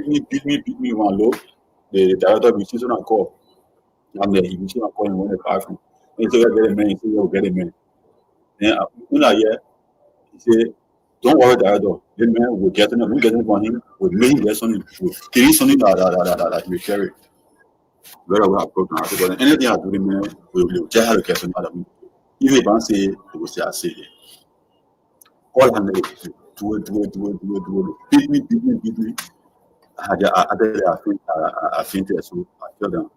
me. Beat me one low. The director will see on call. And then he will see on call and want to buy from. And so you get a man, he say you get a man. Then when I hear, he say, don't worry, director. The man will get him, we'll get him on him, we'll make him get something, we'll carry something that we carry. Very well approached now. But anything I do, the man will just have a question out of me. Even if I say, they will say, I say it. All handle it. Do it. Beat me. I fainted, so I fell down.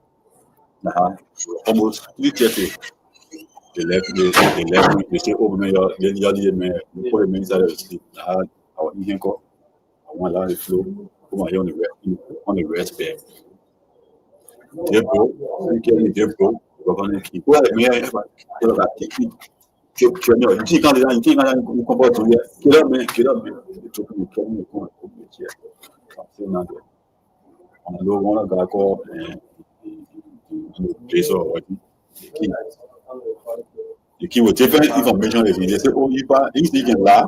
Almost 3:30. They left me. They say, oh, man, you're the man. You put the inside of the sleep. I was in here. I want to allow the flow. Put my hair on the rest bed. They broke. We're going to keep. Well, me, I take it. You can't come back to here. Get up, man. They took me, come here. I'm still not there. On the low one, I got a call and place or what the key with different information. They say, oh, if you can lie,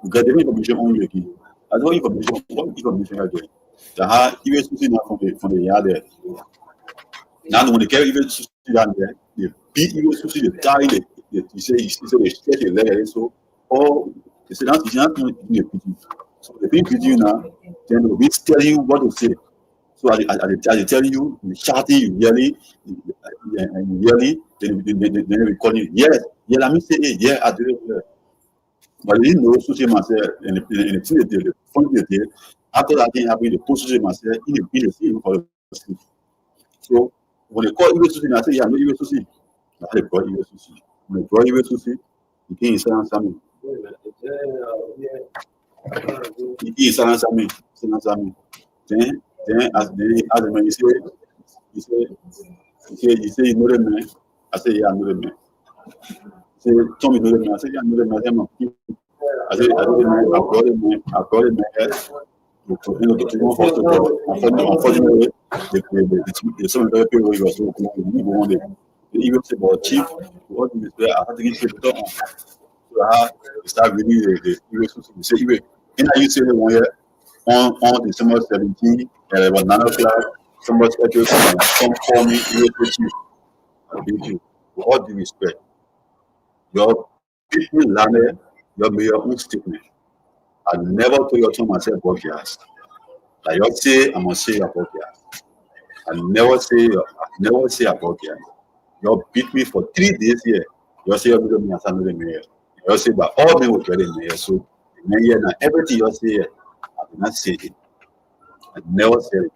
you get the information on your key. As what information are there? The hard even from the yard there. Now when they carry even down there, they beat even the tie you say they stretch the leg so or they say that's not doing a pity. So the thing with you now, then they'll be telling you what to say. So I tell you, you shouting, you yelling, and you yelling, then we call you, yes, let me say it, yeah, I do it. Yeah. But you know, social myself, and the thing they did, the fun they did, after that thing happened, they put social myself in the scene for the sleep. So when they call you to see, I say, yeah, no, you to see. They brought you to see. When they brought you to see, you can't say something. You can't say something. Then as the man you say you know the man. I say yeah, I know the man. Say Tommy know the man. I say yeah, I know the man. I say I know the man. I got the man. Unfortunately, some of the people who was so cool, even say about chief, what do you say? I have to get people on. So I start reading the say even you say the 1 year on December 17, about 9 o'clock, somebody come call me, chief. I beat you. With all due respect, your people landed, your own statement. I never told you to myself podcast. Like you say, I'm gonna say a podcast. I never say a podcast. You beat me for 3 days here. You say you're me as another mayor. You say but all men will get in there. So mayor now everything you say, I did not say it. I never said it.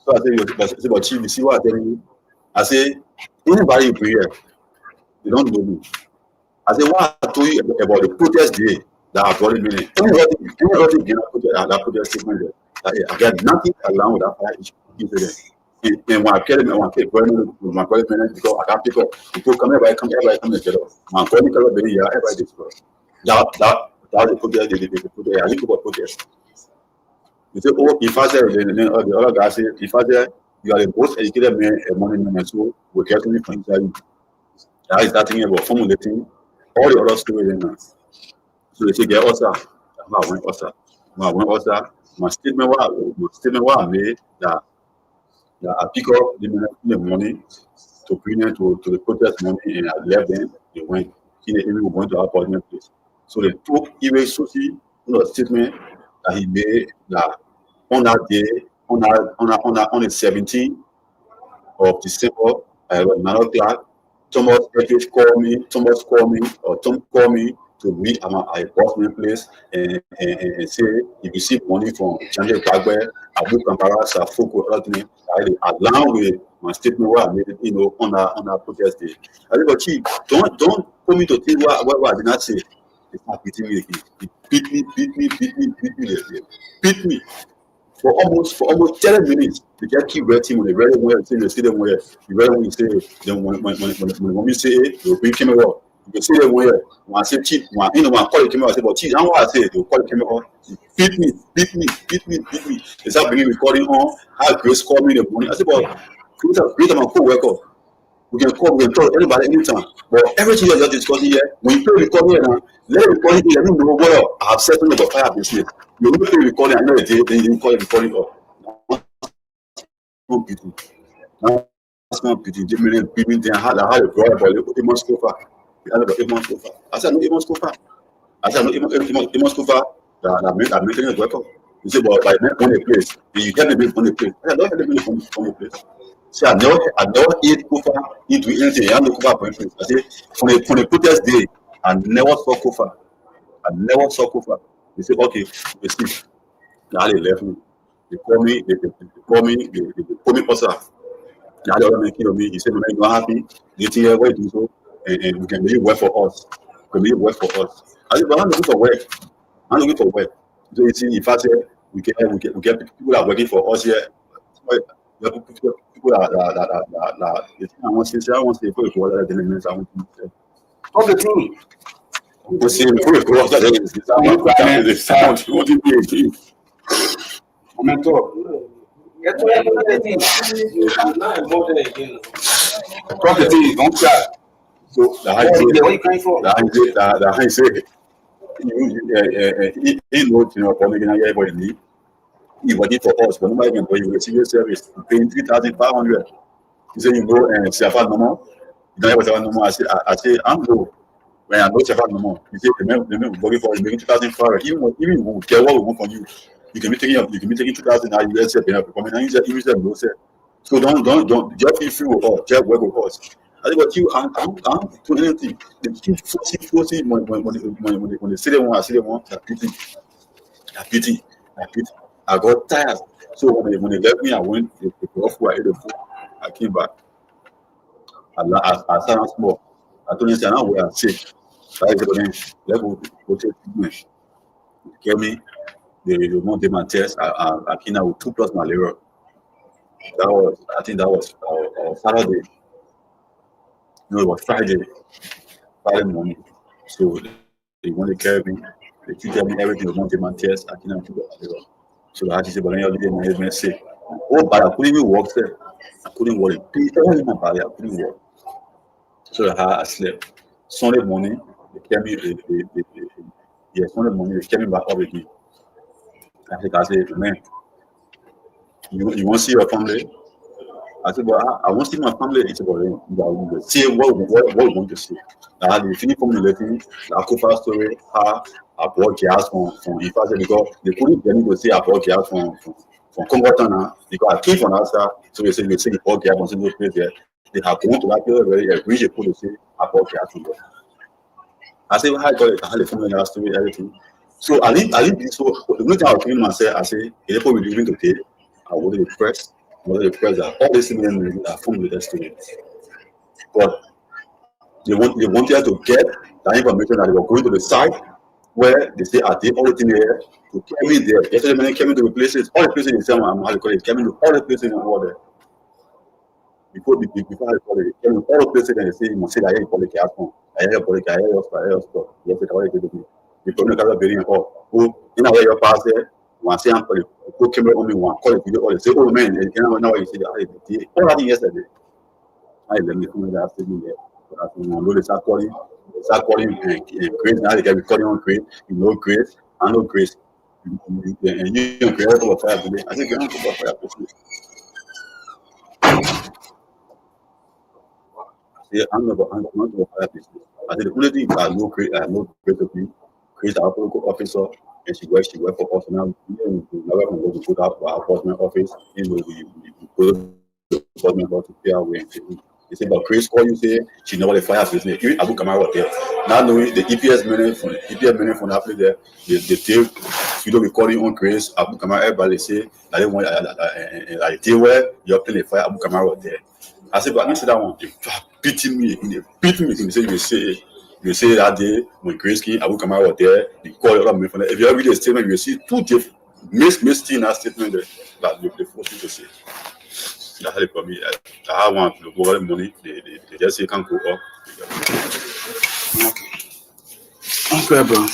So I say about chief, you see what I'm telling you? I say anybody you bring here, you don't know me. I say what I told you about the protest day. That I've already been in. Anybody that put their statement there. I get nothing along with that fire issue. And when I tell them, my brother, because I can't pick up, people come, everybody come together. My brother, everybody destroy. That they put there, they put there. I think about protest. You say, oh, if I say, the other guy say, if I say, you are the most educated man and money man, so we carefully consider you. That is that thing about formulating all the other stories in us. So they say, get us out. My statement was I made that I pick up the money to bring them to the protest money and I left them. They went. They were going to our apartment place. So they took Iwe Susi statement that he made that on that day, on the 17th of December, at 9 o'clock, Tom called me to meet at my apartment place and say if you see money from Chandler Bagbe, Abu Kampara, Safoko, along with my statement where I made it, on that protest day. I said, but chief, don't put me to think what I did not say. It's not beating me again. He beat me for almost 10 minutes. They just keep writing when they read it where they see them where you read when you say then when you say it, they'll bring him up. You can see them where when I say chief, when I call it came out, I say, but chief, I what I say, they'll call it came out. Beat me. They start bringing recording on. How Grace called me in the morning. I said, but Grace are my co-worker. We can talk anybody anytime. But everything you're just discussing here, when you play recording here now, let it record it here. I don't know what I have said something about fire business. You will play recording, I know the day, then you call it recording up. Now, that's not beating. They made people there had a brother about it must go far. I said, no, it must go far. That making it work out. You say, but by on the place, you get the bill on the place. I don't have the bill on the place. See, I never eat Kofa into anything. I don't Kofa for instance. I say, from the protest day, I never saw Kofa. They say, okay, they see. Now they left me. They call me Osa. Now they want to kill me. He said, man, you're happy. They think you're going to do so, and we can make it work for us. I said, but I'm looking for work. So you see, if I say we get people that are working for us here. People that I want to say before you go out there, I want to say. Stop the thing. We say before you go out there, what do you mean? Property, don't cry. So the high say, he knows, for making everybody leave. He was it for us, but nobody can you receive your service, paying 3,500. He said, you go and see no more. You don't have no more. I say, I'm low. When I know no more. He said, remember, working for you, making 2,500. Even we care what we want from you. You can be taking 2,000 now, you just say, coming and you said, no, sir. So don't just be free with us, just work with us. I think what you I'm doing anything. They keep forcing when they say they want, I pity. I got tired. So when they left me, I went to off where I ate the food. I came back. I started small. I told him, now we are sick. So I said, let's go take treatment. Get me. They won't do my test. I came out with 2 plus malaria. I think that was Saturday. No, it was Friday morning. So they want to carry me. They treated me everything. They wanted my test. I came out with malaria. So I had to say, but then you didn't even say, oh, but I couldn't even walk there. I couldn't walk. My body, I couldn't walk. So I slept. Sunday morning, they came me. Sunday morning, they came me back up again. I said, man, you want to see your family? I said, but I want to see my family. It's about see what we want to see. I had the finish formulating the Akufa story, how I brought gas from Ifa because they couldn't get me to say I brought gas from Congotana because I came from outside. So they said they brought gas from single place there. They have gone to that place where they reached a point to say I brought gas from there. I said, well, I got it. I had the family story, everything. So I didn't so the only thing I was telling myself, I say, if we're living today, I would have pressed. That all these men are from the story. But they wanted to get that information that they were going to the site where they say, I did all the things there to carry me there. Yesterday, when they came into the places, all the places in Selma, came into all the places in the water. Before I call it, came into all the places and they say, you must say that I hear public outcome. I hear public, I hear stuff. Yes, I hear it. Before the camera being oh, in a way, your past there. One say I'm calling, put camera on me, one call it video, or say, oh man, and you know now you see that all I did yesterday. I let me come that after me there. But I know they start calling and Grace. Now they can be calling on Grace. You know Grace, I know Grace. And you can create over fire today. I think you're not over fire today. Yeah, I'm not over fire business. I said the only thing I know Grace to be Grace, our political officer. And she worked for us now. We never going to put out our enforcement office. We put the enforcement office to pay our way. They say, but Chris call you say she never the fire business. Even Abu Kamara was there. Now knowing the EPS minute from that place there, they take video recording on Chris, Abu Kamara, everybody say that they want like day where you're playing the fire, Abu Kamara was there. I said, but I said that one, they beating me. You say that day when Gracie Abu Kamara was there, you call your man. If you read the statement, you see 2 different missing that statement that they forced you to say. That's how they call me. I want to go out money. They just say can't go up. Okay, bro.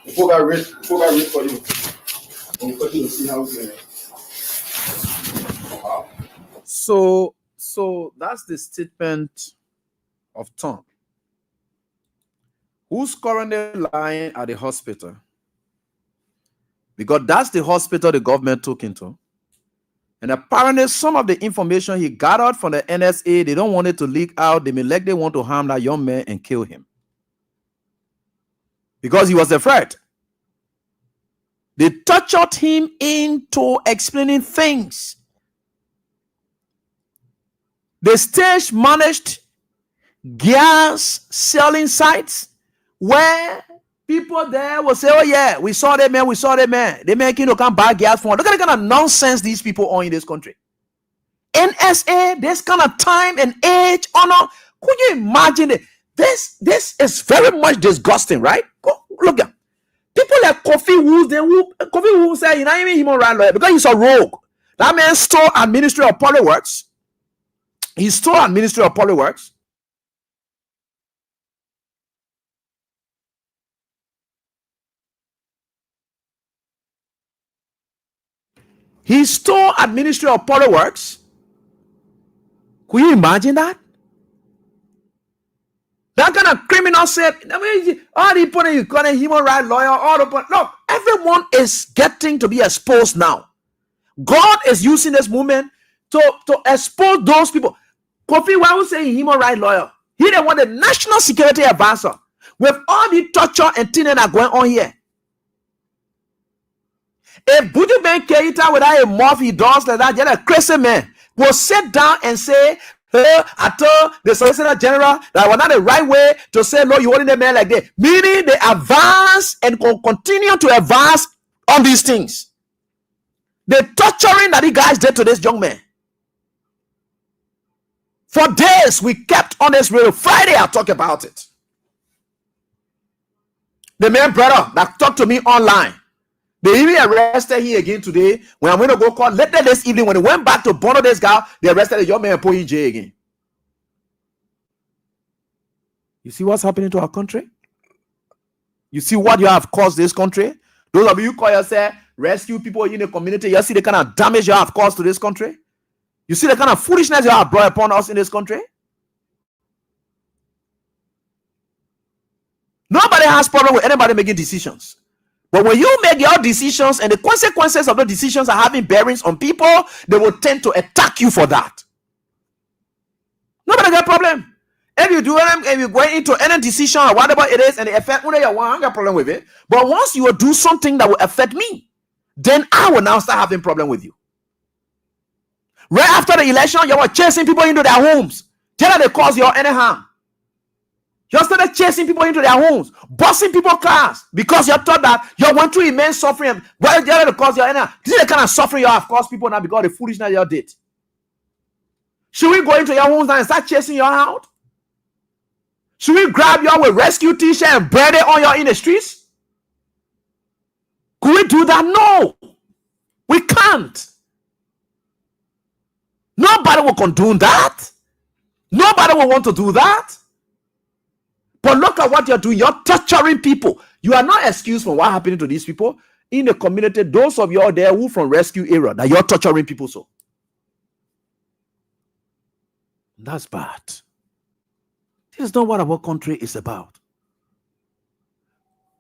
Before I read for you, I'm going to see how it's So that's the statement of Tom, who's currently lying at the hospital, because that's the hospital the government took into. And apparently some of the information he gathered from the NSA, they don't want it to leak out. They want to harm that young man and kill him because he was a threat. They tortured him into explaining things. The stage managed gas selling sites where people there will say, oh yeah, we saw that man. They make come buy gas from. Look at the kind of nonsense these people are in this country. NSA, this kind of time and age honor. Could you imagine it? This is very much disgusting, right? Go look at people like Kofi Wu say, you know, even human rights lawyer because he's a rogue. That man stole at Ministry of Public Works. He stole at Ministry of Public Works. He stole at Ministry of Public Works. Could you imagine that? That kind of criminal said, I mean, all the people you call a human rights lawyer, all the look, everyone is getting to be exposed now. God is using this movement to expose those people. Kofi, why would say human rights lawyer? He the one, the national security advisor, with all the torture and things that are going on here. If Buju Ben Keita without a mouth he does like that, just a crazy man will sit down and say, hey, I told the Solicitor General that was not the right way to say, no, you holding a man like that. Meaning they advance and continue to advance on these things. The torturing that the guys did to this young man. For days, we kept on this radio. Friday, I talk about it. The man brother that talked to me online, they even arrested him again today. When I'm going to go call later this evening, when they went back to Bono this guy, they arrested the young man and put him in jail again. You see what's happening to our country? You see what you have caused this country? Those of you who call yourself rescue people in the community, you see the kind of damage you have caused to this country? You see the kind of foolishness you have brought upon us in this country? Nobody has problem with anybody making decisions. But when you make your decisions and the consequences of the decisions are having bearings on people, they will tend to attack you for that. Nobody got a problem. If you do it, if you go into any decision or whatever it is and it affects me, I got a problem with it. But once you will do something that will affect me, then I will now start having problem with you. Right after the election, you were chasing people into their homes. Tell them they cause you any harm. You started chasing people into their homes, busting people's cars because you thought that you went through immense suffering. Well, they are cause you any harm. This is the kind of suffering you have caused people now because of the foolishness you did. Should we go into your homes now and start chasing you out? Should we grab you with rescue t-shirt and burn it on you in the streets? Could we do that? No, we can't. Nobody will condone that. Nobody will want to do that. But look at what you're doing. You're torturing people. You are not excused for what happened to these people in the community. Those of you out there who from rescue area, that you're torturing people so. That's bad. This is not what our country is about.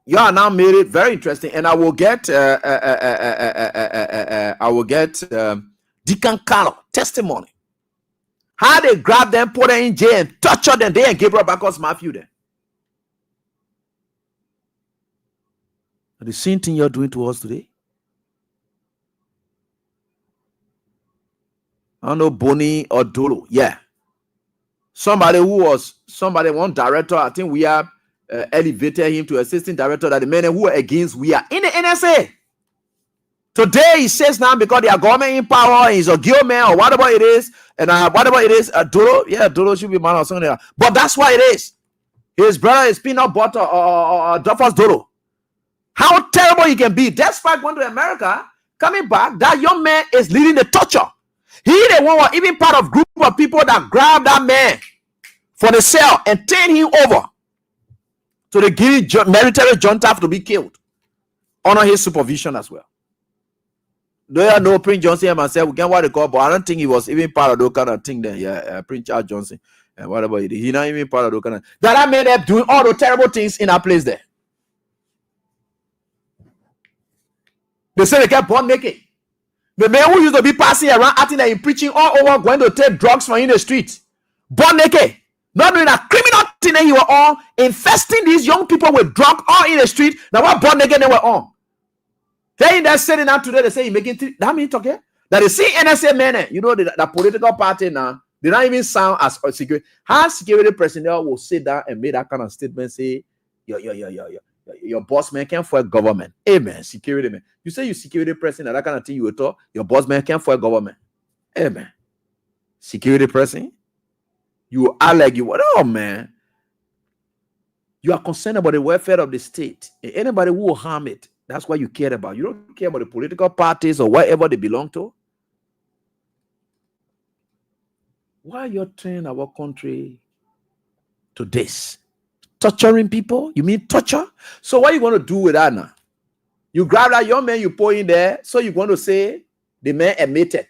You are now made it very interesting, and I will get Deacon Carlo testimony. How they grab them, put them in jail, and torture them. They and Gabriel Bacchus Matthew there. The same thing you're doing to us today. I don't know, Bonnie or Dolo. Yeah. Somebody one director, I think we have elevated him to assistant director, that the men who are against we are in the NSA. Today he says now because they are government in power, he's a guild man or whatever it is, and whatever it is, Dolo, yeah, Dolo should be man or something like that. But that's what it is. His brother is peanut butter or Duffers Dolo. How terrible he can be. Despite going to America, coming back, that young man is leading the torture. He the one was even part of group of people that grabbed that man for the cell and turned him over to the Guinea military junta to be killed under his supervision as well. There know Prince Johnson and myself, we get what they call, but I don't think he was even part of those kind of thing there. Yeah, Prince Charles Johnson and whatever he did. He not even part of those kind of that I made up doing all those terrible things in our place there. They say they kept born naked. The man who used to be passing around acting and preaching all over, going to take drugs from in the street, born naked, not doing a criminal thing that you were on, infesting these young people with drugs all in the street. Now what born naked they were on? They in there sitting out today, they say you making that mean talking that they see NSA men, you know, the political party now, they don't even sound as a security. How security personnel will sit down and make that kind of statement, say, your boss man can't fight government. Amen. Security man. You say you security person, that kind of thing you will talk. Your boss man can't fight government. Amen. Security person. You are like you. Oh man. You are concerned about the welfare of the state. And anybody who will harm it, that's what you care about. You don't care about the political parties or whatever they belong to. Why are you turning our country to this? Torturing people? You mean torture? So what are you going to do with that now? You grab that young man, you put in there, so you're going to say the man admitted.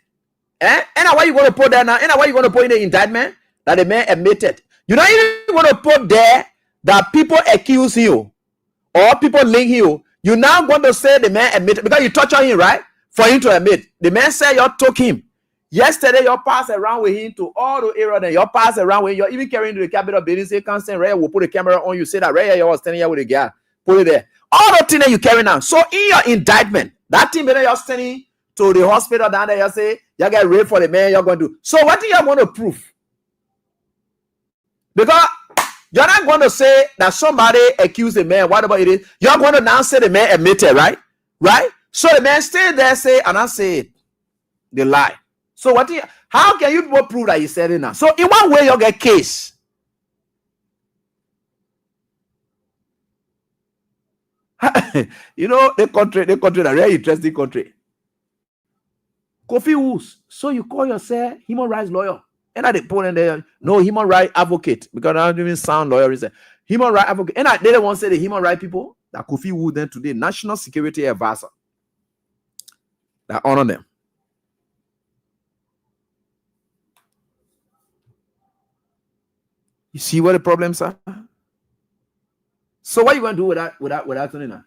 And why you going to put that now? And why you going to put in the indictment that the man admitted? You're not even going to put there that people accuse you or people link you. You're now going to say the man admitted because you touch on him, right? For him to admit. The man said you took him. Yesterday, you passed around with him to all the area. Then you passed around with him. You're even carrying to the Capitol building. Say, can't stand right. We'll put the camera on you. Say that right here. You was standing here with the guy. Put it there. All the things that you carry now. So in your indictment, that thing that you're standing to the hospital down there, you say you get raped for the man. You're going to do. So what do you want to prove? Because you're not going to say that somebody accused the man, whatever it is. You're going to now say the man admitted, right? Right? So the man stay there, say, and I say it. They lie. So how can you prove that he said it now? So in one way, you get case. You know, the country, a very interesting country. Kofi Woods. So you call yourself human rights lawyer. And I put in there, no human rights advocate, because I don't even sound lawyer. Is a human rights advocate. And they don't want to say the human rights people that Kofi Woods then today, national security advisor. That honor them. You see what the problems are? So what are you going to do without doing that?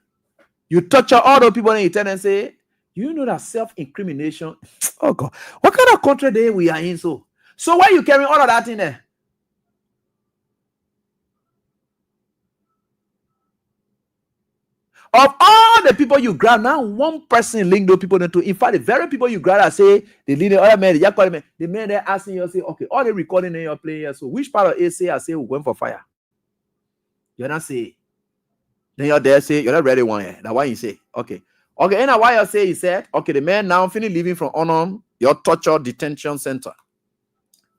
You torture all those people and you tell them and say, you know that self-incrimination. Oh God, what kind of country day we are in? So why are you carrying all of that in there? Of all the people you grab, now one person link those people into. In fact, the very people you grab and say the leader, other man, the man they're asking you, say, okay, all the recording in your player. So which part of A say I say we're going for fire? You're not say. Then you're there say you're not ready one here. That's why you say, okay. And now why you say he said, okay, the man now finished leaving from Onum, your torture detention center.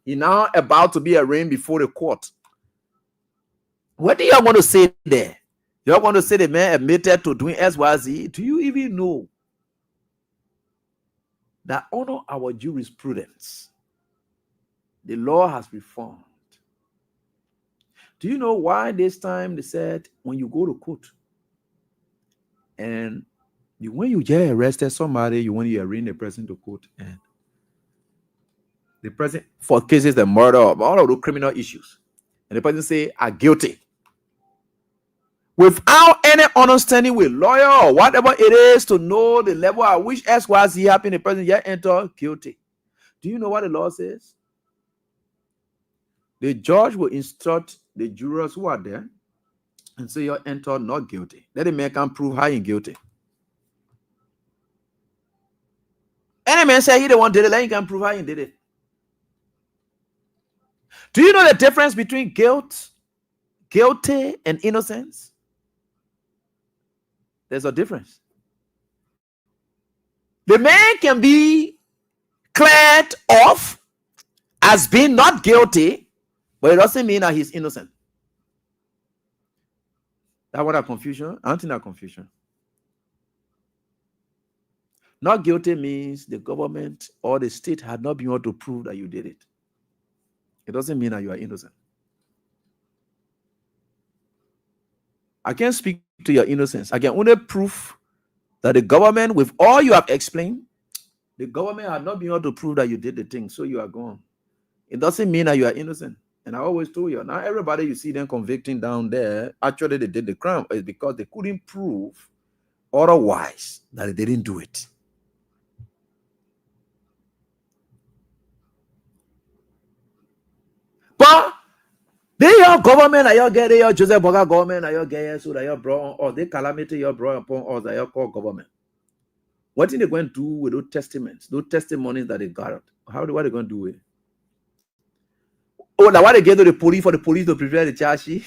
He now about to be arraigned before the court. What do you want to say there? You want to say the man admitted to doing XYZ? Do you even know that honor our jurisprudence? The law has reformed. Do you know why this time they said when you go to court and when you get arrested somebody, when you arraign the person to court and the person for cases the murder of all of those criminal issues, and the person say are guilty. Without any understanding with lawyer or whatever it is to know the level at which XYZ happened, the person yet enter guilty. Do you know what the law says? The judge will instruct the jurors who are there and say you enter not guilty. Then the man can prove how he's guilty. Any man say he the one did it, then he can prove how he did it. Do you know the difference between guilty and innocence? There's a difference. The man can be cleared off as being not guilty, but it doesn't mean that he's innocent. That what a confusion? I don't think that confusion. Not guilty means the government or the state had not been able to prove that you did it. It doesn't mean that you are innocent. I can't speak to your innocence. I can only prove that the government, with all you have explained, the government had not been able to prove that you did the thing, so you are gone. It doesn't mean that you are innocent. And I always told you, now everybody you see them convicting down there, actually they did the crime, is because they couldn't prove otherwise that they didn't do it. But they your government, that you get your Joseph Boga government, that you get so that you brought or they calamity you brought upon us that you call government. What are they going to do with those testaments, those testimonies that they got? What are they going to do with it? Oh, now what they get to the police for the police to prepare the charge sheet?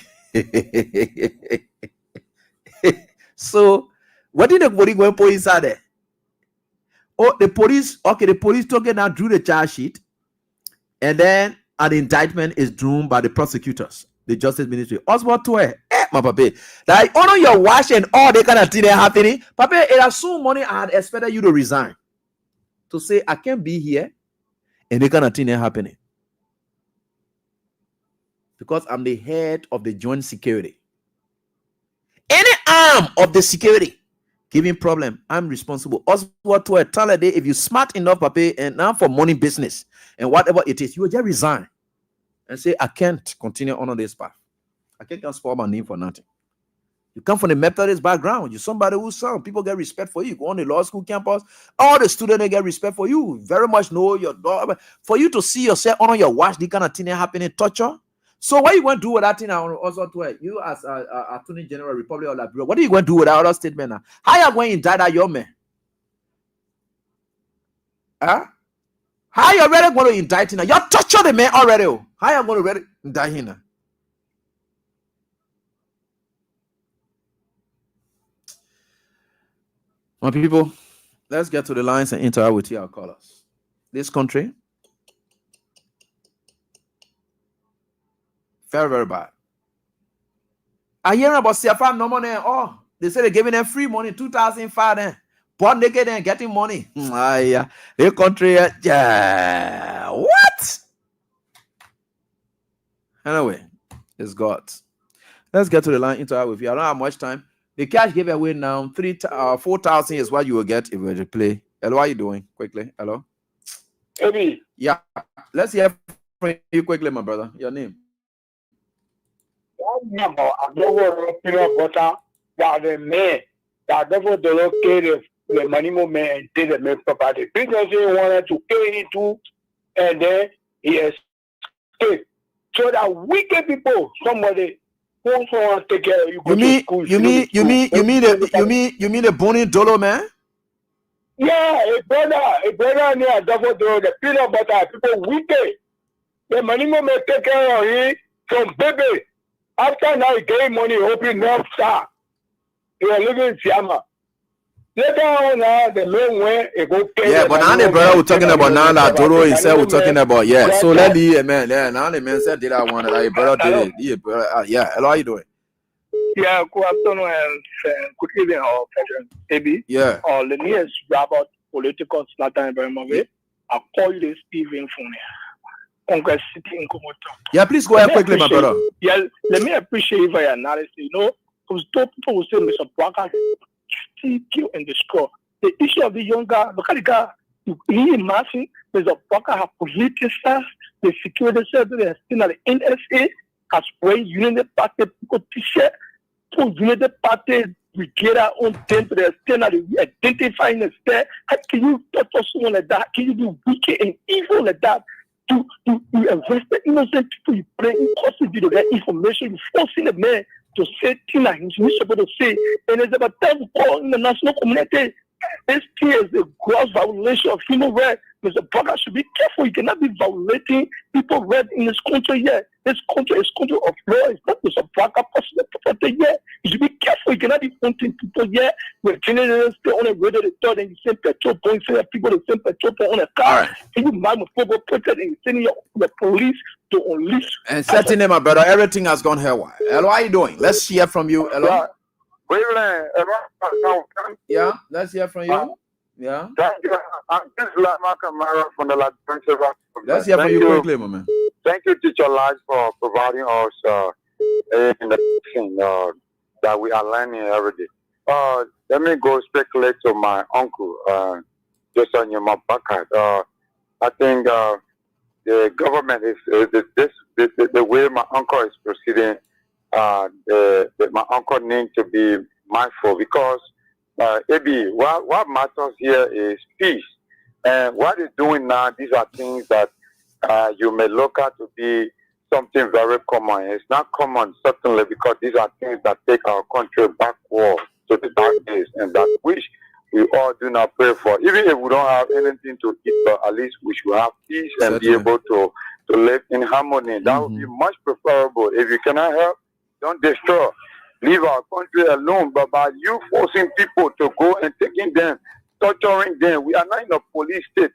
So, what did the police go and put inside there? Oh, the police, okay, the police took it now, drew the charge sheet, and then an indictment is drawn by the prosecutors, the justice ministry. Oswald Toy, my papa, that honor your wash and all the kind of thing that happening. Papa, it has so money I had expected you to resign. To say, I can't be here, and the kind of thing that happening. Because I'm the head of the joint security. Any arm of the security giving problem. I'm responsible. Oswald to tell a day if you smart enough, Papi, and now for money business and whatever it is, you will just resign and say, I can't continue on this path. I can't spoil my name for nothing. You come from the Methodist background. You're somebody who's sound. People get respect for you. You go on the law school campus. All the students, they get respect for you. Very much know your daughter. For you to see yourself on your watch, the kind of thing happening, torture. So what are you going to do with that thing also to it? You as Attorney General, Republic of Liberia, what are you going to do with that other statement now? How are you going to indict that young man? Huh? How are you already going to indict him now? You torture the man already. How are you going to already indict him now? My people, let's get to the lines and interact with our callers. This country, very, very bad. I hear about CFA no money. Oh, they say they're giving them free money, 2005 then. Born naked and getting money. Yeah. The country, yeah. What? Anyway, it's God. Let's get to the line, interact with you. I don't have much time. The cash giveaway now, 4,000 is what you will get if you were to play. Hello, how are you doing? Quickly, hello. Ebi. Yeah, let's hear from you quickly, my brother. Your name? Peanut butter. That the man that never located the money movement and did the main property. Because he wanted to pay it too, and then he escaped. So that wicked people, somebody. Take care of you. You mean the Bonnie Dolo man? Yeah, a brother near Double Dolo, the peanut butter, people wicked. The money may take care of him from baby. After now he gave money, hoping North Star. He was living in Siama. Later on now the main way it go pay. Yeah, but now the brother we're talking about now that Dolo himself we're talking about, yeah. So let the man, yeah, now the man said did I want it, brother did it. Yeah, hello, how you doing? Yeah, good afternoon and good evening, our President Ebi. Yeah. Let me wrap up political Latin environment. I'll call you the Stephen Phone. Yeah, please go ahead quickly, my brother. Yeah, let me appreciate you for your analysis. You know, because people will say Mr. Blanca kill and destroy. The issue of the young guy, look at the guy. You imagine Mr. Blanca have politicized the security service has seen at the NSA has wearing Unity Party people t-shirt. Unity Party brigade on them to the extent that identifying the stare. How can you torture someone like that? Can you be wicked and evil like that? You arrest the innocent people, you play custody to get information, you forcing the man to say things that he's not supposed to say. And it's about time to call in the national community. This thing is a gross violation of human rights. Mr. Blanca should be careful. You cannot be violating people's rights in this country yet. This country is country of law. It's not Mr. Blanca personal property yet. You should be careful. You cannot be hunting people yet. When generators stay on the road, the third, and you send petrol points, say people the same petrol point on a car. Right. Can you mind my football protest and you sending the police to unleash? And certainly, my brother, everything has gone haywire. Hello, how are you doing? Let's hear from you. Hello. Yeah, let's hear from you. Yeah. Thank you. This is Mark from the Latin. Let's hear from you quickly, my man. Thank you, Teacher Lodge, for providing us information that we are learning every day. Let me go speculate to my uncle, just on your back. I think the government is the way my uncle is proceeding. My uncle needs to be mindful because Ebi, what matters here is peace. And what he's doing now, these are things that you may look at to be something very common. It's not common, certainly, because these are things that take our country backward to the dark days, and that which we all do not pray for. Even if we don't have anything to eat, but at least we should have peace and be able to live in harmony. That would be much preferable. If you cannot help, don't destroy. Leave our country alone. But by you forcing people to go and taking them, torturing them, we are not in a police state.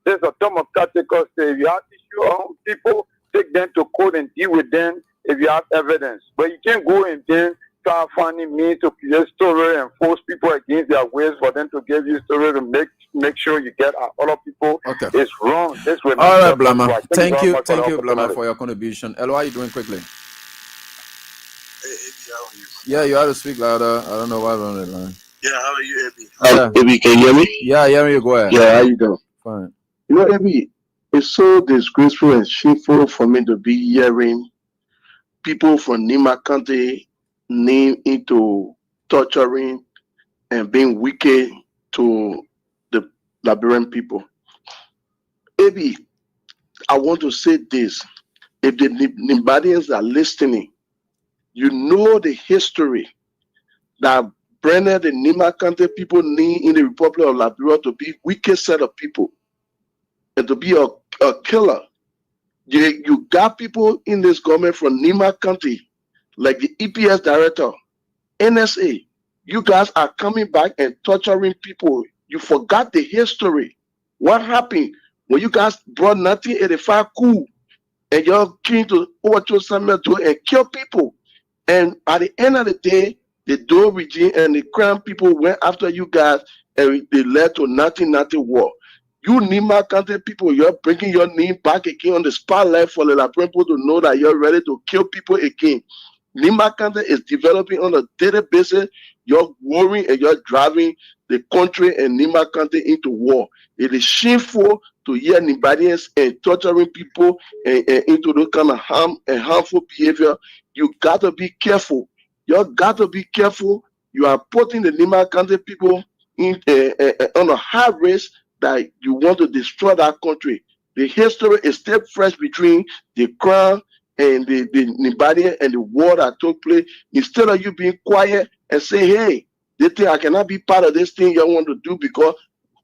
There's a democratical state. If you have issue on people, take them to court and deal with them if you have evidence. But you can't go and then start finding means to create story and force people against their ways for them to give you story to make sure you get other people. Okay. It's wrong. This way. All right, Blama. Thank you, Blama, for your contribution. Hello, how are you doing quickly? Hey, how are you? Yeah, you have to speak louder. I don't know why we're on the line. Yeah, how are you, Abby? Yeah. Abby, can you hear me? Yeah, yeah, you go ahead. Yeah, how you doing? Fine. You know, Abby, it's so disgraceful and shameful for me to be hearing people from Nima County name into torturing and being wicked to the Liberian people. Abby, I want to say this. If the Nibadians are listening, you know the history that Brennan, the Nima County people need in the Republic of Liberia to be wicked set of people and to be a killer. You got people in this government from Nima County, like the EPS director, NSA. You guys are coming back and torturing people. You forgot the history. What happened when you guys brought 1985 coup and y'all came to overthrow Samuel Doe and kill people? And at the end of the day, the Doe regime and the Crown people went after you guys and they led to 1990 war. You Nima County people, you're bringing your name back again on the spotlight for the Liberian people to know that you're ready to kill people again. Nima County is developing on a daily basis. You're worrying and you're driving the country and Nima County into war. It is shameful to hear Nibadians and torturing people and into those kind of harm and harmful behavior. You got to be careful. You got to be careful. You are putting the Nima County people in on a high risk that you want to destroy that country. The history is still fresh between the Crown and the Nibadian and the war that took place. Instead of you being quiet and say, hey, this thing, I cannot be part of this thing you want to do because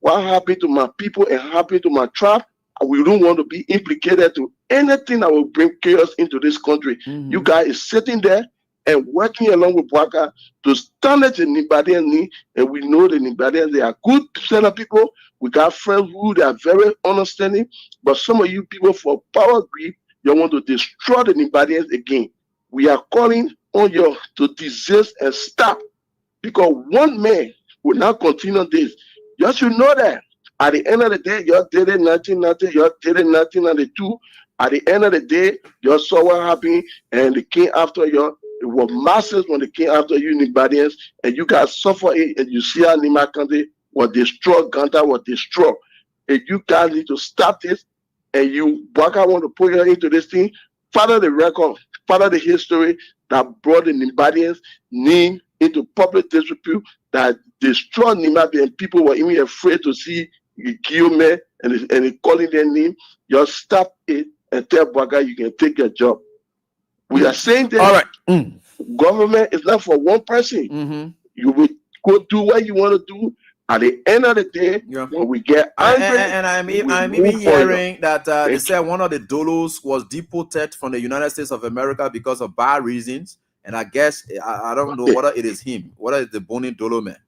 what happened to my people and happened to my tribe, we don't want to be implicated to anything that will bring chaos into this country. You guys is sitting there and working along with Bwaka to stand at the Nibadian knee, and we know the Nibadians, they are good set of people. We got friends who they are very understanding, but some of you people for power greed, you want to destroy the Nibadians again. We are calling on you to desist and stop, because one man will not continue this. You should know that at the end of the day, you did it in 1990, you did it in 1992. At the end of the day, you saw what happened, and the king after you. It was masses when they came after you, Nibadians, and you guys suffer it, and you see how Nima County was destroyed, Ganta was destroyed. And you guys need to stop this, and you, Bwaka, want to put you into this thing, follow the record, follow the history that brought the Nibadians name into public disrepute, that destroyed Nima, and people were even afraid to see Guillaume and calling their name. Just stop it and tell Bwaka you can take your job. We are saying that all right. Government is not for one person. You will go do what you want to do. At the end of the day, when we get angry, and I'm even hearing that they said one of the Dolos was deported from the United States of America because of bad reasons. And I guess I don't know whether it is him, whether it's the Boni Dolo man.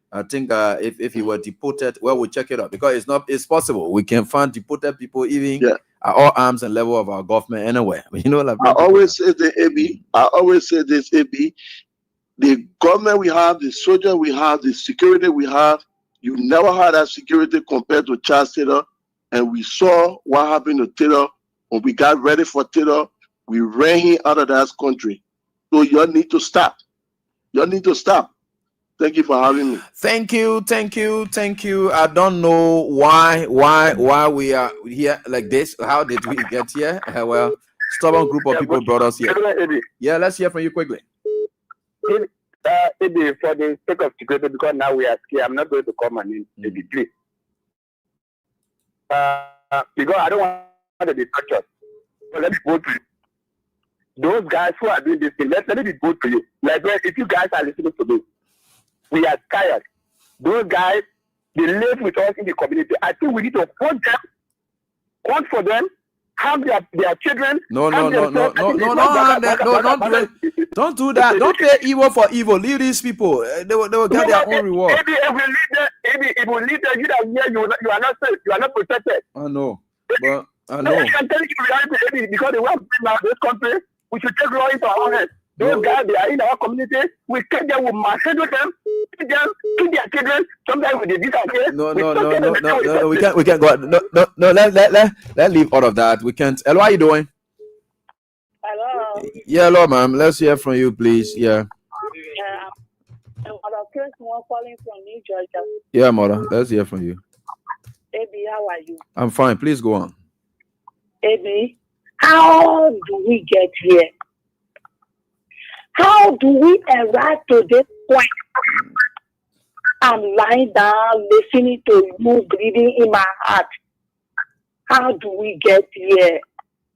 I think if he were deported, well, we'll check it out, because it's possible we can find deported people even at all arms and level of our government anywhere. You know, like I always say this, AB. The government we have, the soldier we have, the security we have, you never had that security compared to Charles Taylor. And we saw what happened to Taylor. When we got ready for Taylor, we ran him out of that country. So you need to stop. You need to stop. Thank you for having me. Thank you. I don't know why we are here like this. How did we get here? Well, stubborn group of people brought us here. Yeah, let's hear from you quickly. Maybe for the sake of security, because now we are scared, I'm not going to come and maybe please. Because I don't want to be tortured. So let me go to you. Those guys who are doing this thing, let me go to you. Like, if you guys are listening to me, we are tired. Those guys, they live with us in the community. I think we need to hold them, hunt for them, have their children. No, don't do that. Don't pay evil for evil. Leave these people. They will get their own reward. Maybe if we leave them, you are not safe. You are not protected. I know. But I know. I can tell you reality, because the way we bring out this country, we should take law into our hands. Those guys, they are in our community. We take them, we manhandle them, kill their children. Sometimes we disappear. No. We can't go. No. Let's leave all of that. We can't. Hello, how are you doing? Hello. Yeah, hello, ma'am. Let's hear from you, please. Yeah. Okay, one calling from New Georgia. Yeah, mother. Let's hear from you. Baby, how are you? I'm fine. Please go on. Baby, how do we get here? How do we arrive to this point? I'm lying down, listening to you breathing in my heart. How do we get here?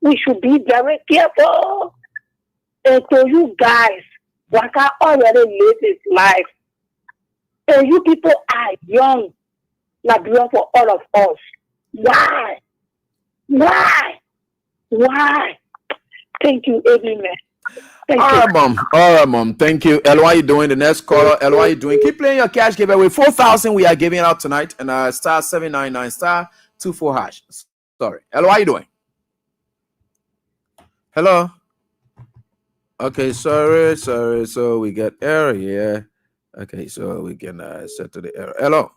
We should be very careful. And to you guys, Waka already lived his life. And you people are young. Liberia for all of us. Why? Why? Thank you, amen. Thank All right, mom. Thank you. Elo, how you doing? The next caller. Elo, how you doing? Keep playing your cash giveaway. 4,000 we are giving out tonight. And star 799 star 24 hash. Sorry. Elo, how you doing? Hello. Okay, sorry. So we get error here. Okay, so we can set to the error. Hello.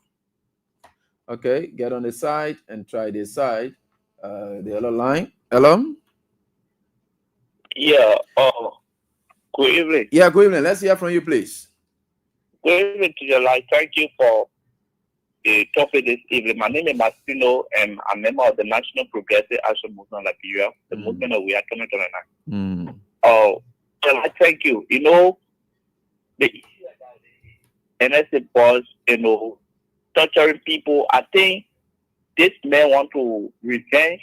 Okay, get on the side and try this side. The other line. Hello. Yeah. Good evening. Yeah, good evening. Let's hear from you, please. Good evening to your life. Thank you for the topic this evening. My name is Martino, and I'm a member of the National Progressive Action Movement Liberia, the movement of We Are 2029. I thank you. You know, the NSA boss, torturing people. I think this man want to revenge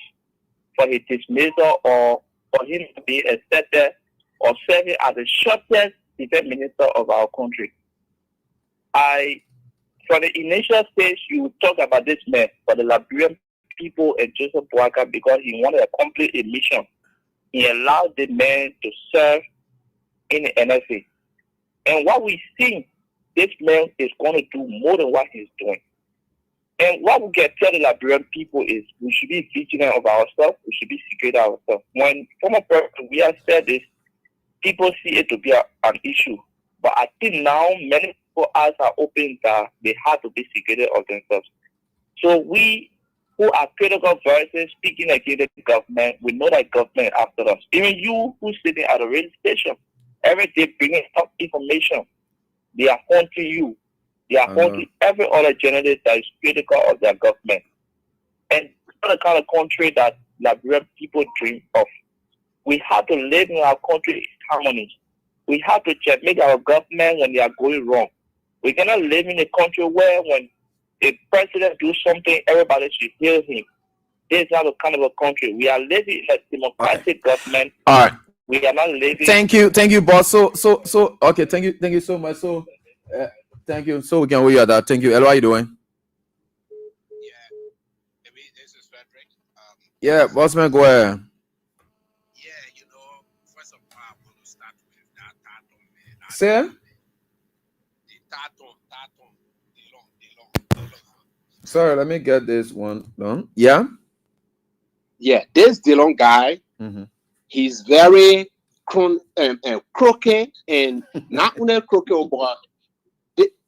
for his dismissal or for him to be accepted or serving as the shortest defense minister of our country. From the initial stage, you talk about this man for the Liberian people and Joseph Boakai because he wanted to complete a mission. He allowed the man to serve in the NSA. And what we think, this man is going to do more than what he's doing. And what we can tell the Liberian people is we should be vigilant of ourselves. We should be secret of ourselves. When former president we have said this, people see it to be an issue. But I think now many people's eyes are open that they have to be secret of themselves. So we who are critical voices speaking against the government, we know that government after us. Even you who's sitting at a radio station, every day bringing up information, they are haunting you. They are haunting every other journalist that is critical of their government. And it's not the kind of country that Liberian people dream of. We have to live in our country in harmony. We have to make our government when they are going wrong. We cannot live in a country where when a president do something, everybody should hear him. This is not the kind of a country. We are living in a democratic government. All right. We are not living. Thank you, boss. So okay, thank you so much. So thank you. So we can wait at that. Thank you. Hello, how you doing? This is Frederick. Yeah, bossman, go ahead. First of all, I want to start with that Tatum man. Say? Sorry, let me get this one done. Yeah? Yeah, this Dillon guy, he's very crooked and not only crooked, but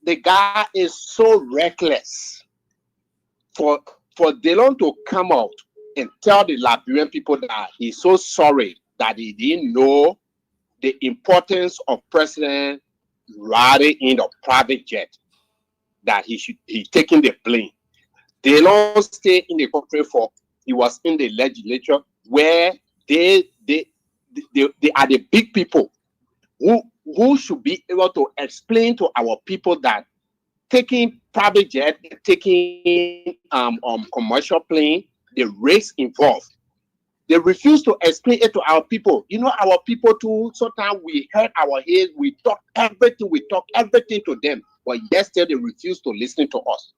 the guy is so reckless. For Dillon to come out and tell the Liberian people that he's so sorry that he didn't know the importance of President riding in a private jet, that he's taking the plane. Dillon stayed in the country he was in the legislature where they are the big people who should be able to explain to our people that taking private jet, taking commercial plane, the risks involved. They refuse to explain it to our people. Our people too, sometimes we hurt our heads, we talk everything to them, but yesterday they refuse to listen to us.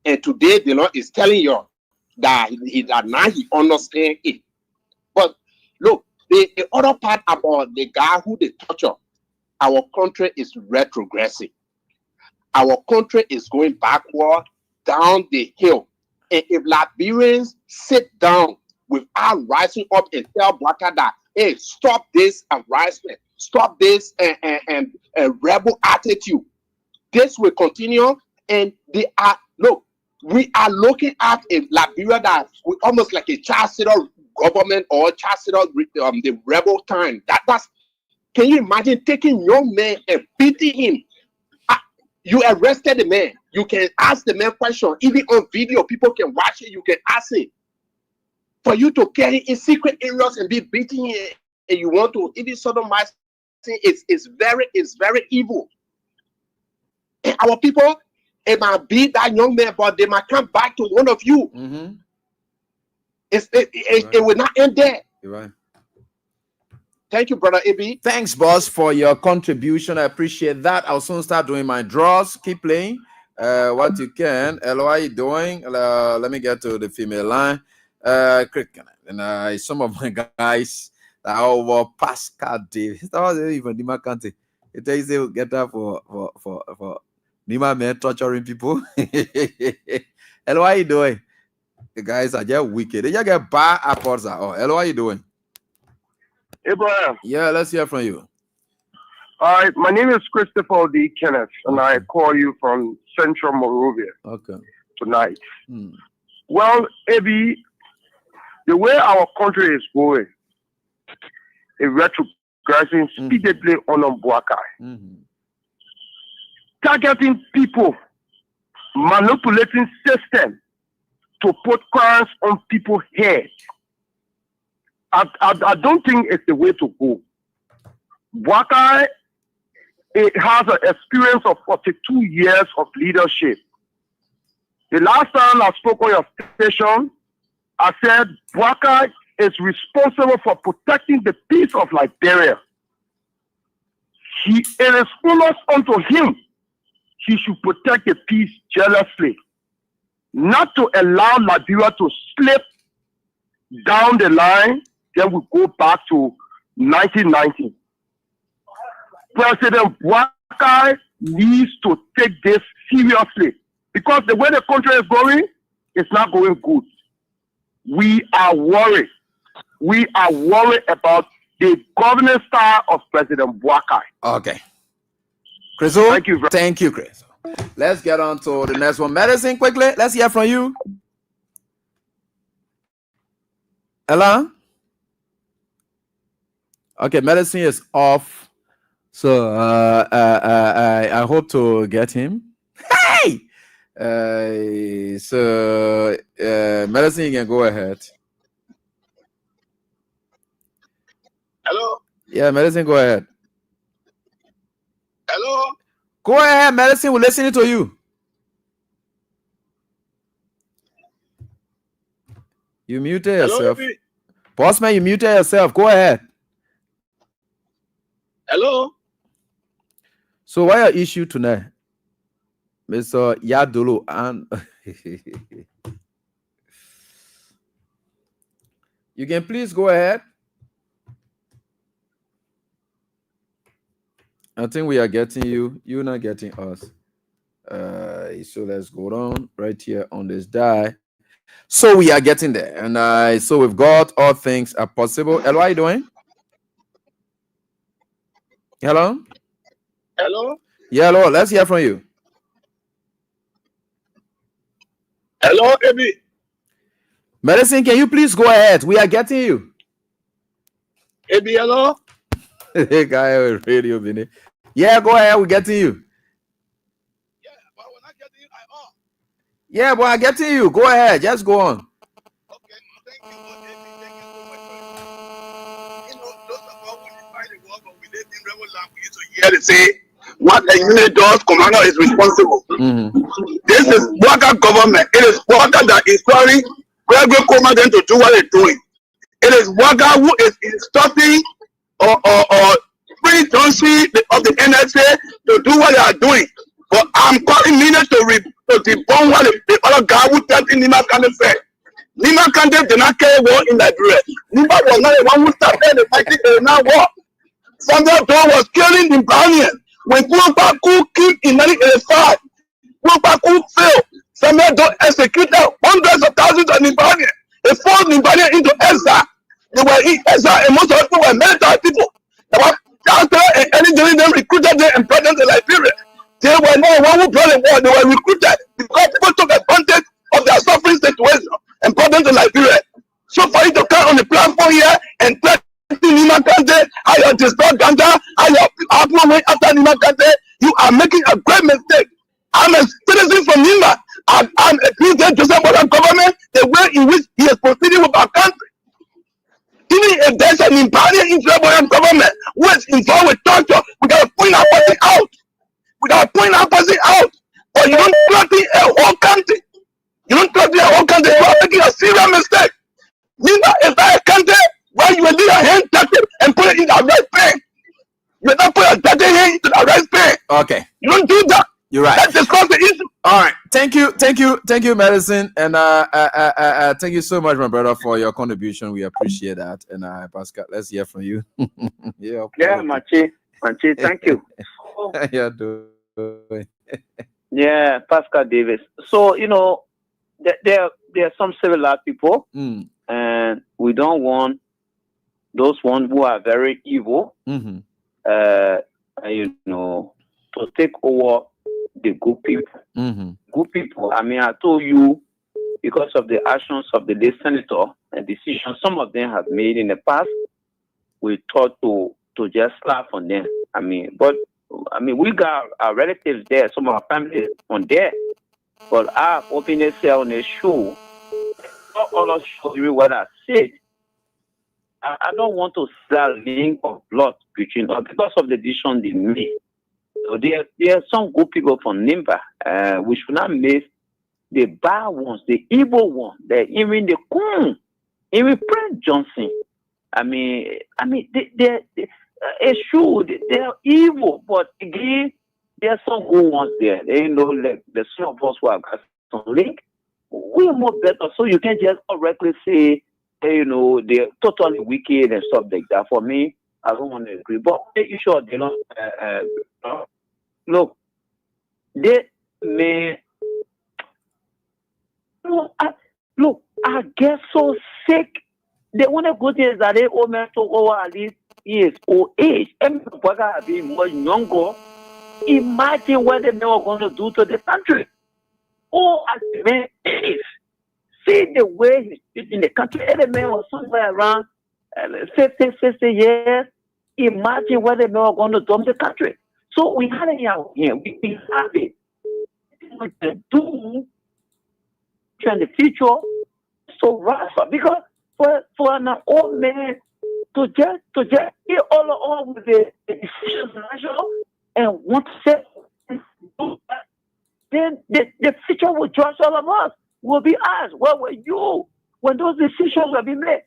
And today the Lord is telling you that now he understands it. But look, the other part about the guy who they torture, our country is retrogressing. Our country is going backward, down the hill. And if Liberians sit down without rising up and tell Boakai that, hey, stop this harassment, stop this rebel attitude, this will continue. And we are looking at a Liberia that we almost like a chancellor government or chancellor the rebel time. Can you imagine taking young man and beating him? You arrested the man. You can ask the man question. Even on video, people can watch it. You can ask him. For you to carry in secret areas and be beating him, and you want to even sodomize him, it's very evil. And our people, it might beat that young man, but they might come back to one of you. Mm-hmm. It will not end there. You're right. Thank you, Brother Abi. Thanks, boss, for your contribution. I appreciate that. I'll soon start doing my draws. Keep playing what you can. Hello, how you doing? Let me get to the female line. And some of my guys that are over Pascal Davis. That wasn't even Nima Kante. It takes you get up for Nima man torturing people. Hello, how you doing? The guys are just wicked. They just get bad apples. Hello, how you doing? Abraham. Yeah, let's hear from you. All right, my name is Christopher D. Kenneth, and I call you from Central Monrovia. Okay. Tonight. Well, Abi, the way our country is going, a retrogressing speedily on Buakai, targeting people, manipulating system to put crowns on people's heads. I don't think it's the way to go. Buakai, it has an experience of 42 years of leadership. The last time I spoke on your station, I said Buakai is responsible for protecting the peace of Liberia. It is almost unto him. He should protect the peace jealously, not to allow Liberia to slip down the line. Then we go back to 1990. President Buakai needs to take this seriously because the way the country is going, it's not going good. We are worried. We are worried about the governance style of President Buakai. Okay. Chris, thank you, Chris. Let's get on to the next one. Medicine, quickly. Let's hear from you. Hello? Okay, medicine is off. So I hope to get him. Hey! Medicine, you can go ahead. Hello? Yeah, medicine, go ahead. Hello? Go ahead, medicine, we're listening to you. You muted yourself. Hello, Bossman, you muted yourself. Go ahead. Hello? So what your issue tonight? Mr. Yadulu and you can please go ahead. I think we are getting you. You're not getting us. So let's go down right here on this die. So we are getting there. And so we've got all things are possible. Hello, how are you doing? Hello? Hello? Yeah, hello. Let's hear from you. Hello, Abi. Medicine, can you please go ahead? We are getting you. Abi, hello? Hey, guy with radio, Vinny. Yeah, go ahead. We're getting you. Yeah, but I'm getting you. Go ahead. Just go on. Okay, thank you. Thank you so much. You know, those of us who fight the war, but we live in rebel land, we used to hear they say, what the unit does, commander is responsible. This is Buakai government. It is Buakai that is inspiring regular commandant to do what they're doing. It is Buakai who is instructing or Prince Johnson of the NSA to do what they are doing. But I'm calling Nina to debunk what the other guy who said in Nima Kante said. Nima Kante did not carry war in Liberia. Nima was not the one who started the fighting in that war. Samuel Doe was killing the Ghanaians. When Kwaku killed in 1985, Kwaku failed. Samuel Doe executed hundreds of thousands of Nibanians. They forced Nibanians into exile. They were in exile, and most of them were military people. They were after and any during them recruited them and brought them to Liberia. They were not one who brought the war. They were recruited because people took advantage of their suffering situation and brought them to Liberia. So for you to come on the platform here and threaten Nima Kante, how you destroy Ganda, how you are after Nima Kante, you are making a great mistake. I'm a citizen from Nimba. I'm accused of Joseph Bola government, the way in which he is proceeding with our country. Even if there's an impartial Israeli government who is involved with torture, we gotta point our person out. We gotta point our person out. But you don't threaten a whole country. You don't threaten a whole country. You are making a serious mistake. Nimba is not a country where you will leave your hand touch it and put it in the rice pan. You will not put a dirty hand into the rice pan. Okay. You don't do that. You're right. That discuss the issue. All right. Thank you, Medicine, and thank you so much, my brother, for your contribution. We appreciate that. And Pascal, let's hear from you. Yeah, Machi, thank you. Yeah, doing. Yeah, Pascal Davis. So there are some civilized people, and we don't want those ones who are very evil, to take over the good people. Good people. I mean, I told you, because of the actions of the late senator and decisions some of them have made in the past, we thought to just laugh on them. We got our relatives there, some of our family on there, but I openly say on the show, not all of show you what I said. I don't want to see a link of blood between us because of the decision they made. So there are some good people from Nimba. We should not miss the bad ones, the evil ones, even the coon, even Prince Johnson. They're evil, but again, there are some good ones there. Like the some of us who have got some link, we're more better. So you can't just correctly say, they're totally wicked and stuff like that. For me, I don't want to agree. But you sure they don't look, they may I get so sick. They want to go there that they old man to over at least years old age. And be more younger. Imagine what they are going to do to the country. Oh, as the man is. See the way he's in the country. Every man was somewhere around 50 years. Imagine what they are going to do to the country. So we have it out here. We have it. We can do in the future. So rough because for an old man to just get all with the decisions and want to say, then the future will judge all of us. Will be asked, where were you when those decisions were being made?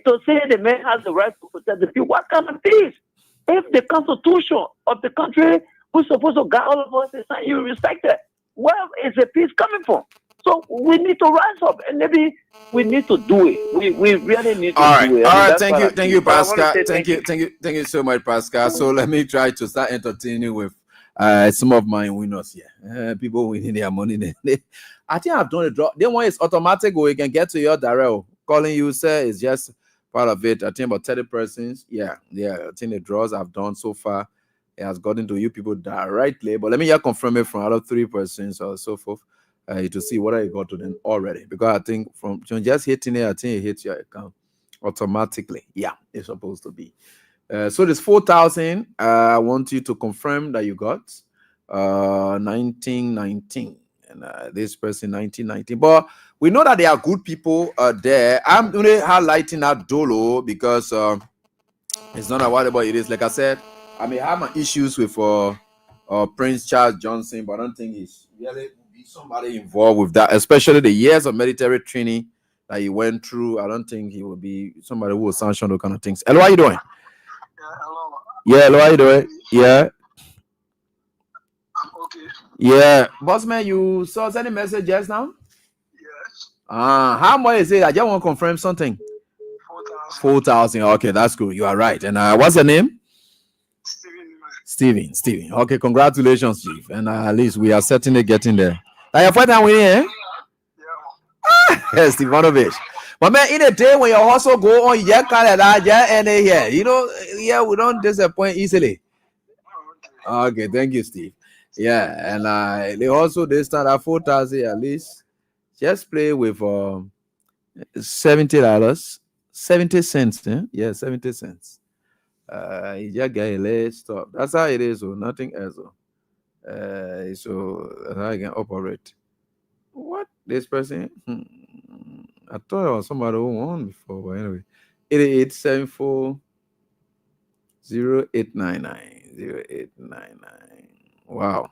To say the man has the right to protect the people, what kind of peace? If the constitution of the country was supposed to guide all of us is not even respected, where is the peace coming from? So we need to rise up, and maybe we need to do it. We really need to do it. All right. Thank you, Pascal. Thank you so much, Pascal. So let me try to start entertaining with some of my winners here. People winning their money. I think I've done a draw. Then one is automatic, or you can get to your direct calling you. Say it's just part of it. I think about 30 persons. Yeah. I think the draws I've done so far, it has gotten to you people directly. But let me just confirm it from other 3 persons or so forth. To see what I got to them already, because I think from just hitting it, I think it hits your account automatically. Yeah, it's supposed to be. So there's 4,000. I want you to confirm that you got 1919, and this person 1919. But we know that there are good people there. I'm only highlighting that Dolo because it's not avoidable. It is, like I said, I may have my issues with Prince Charles Johnson, but I don't think he's really somebody involved with that, especially the years of military training that he went through. I don't think he will be somebody who will sanction those kind of things. Hello, how you doing? Yeah, hello, how you doing? Yeah. I'm okay. Yeah. Boss man, you saw any message just now? Yes. How much is it? I just want to confirm something. 4,000. Okay, that's good. You are right. And what's your name? Steven. Okay, congratulations, Chief. And at least we are certainly getting there. Now your first time winning, eh? Yeah. Stevanovich. But man, in a day when your hustle go on, you just can't and here. We don't disappoint easily. Okay, thank you, Steve. Yeah, and they also they start at 4,000 at least. Just play with $70, 70 cents. Eh? Yeah, 70 cents. You just get a late stop. That's how it is, or nothing else. So I can operate. What this person? I thought it was somebody who won before, but anyway, 8874 0899 0899. Wow.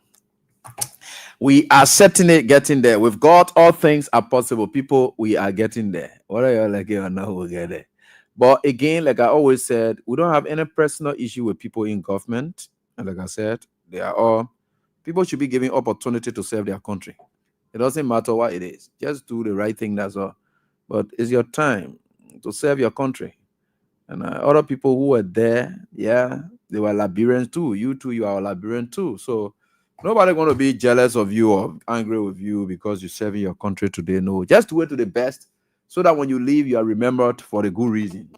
We are certainly getting there. With God, all things are possible. People, we are getting there. Whether you're like it or not, we'll get there. But again, like I always said, we don't have any personal issue with people in government. And like I said, they are all people should be given opportunity to serve their country. It doesn't matter what it is. Just do the right thing, that's all. But it's your time to serve your country. And other people who were there, yeah, they were Liberians too. You too, you are a Liberian too. So nobody going to be jealous of you or angry with you because you're serving your country today. No, just do it to the best so that when you leave, you are remembered for the good reasons.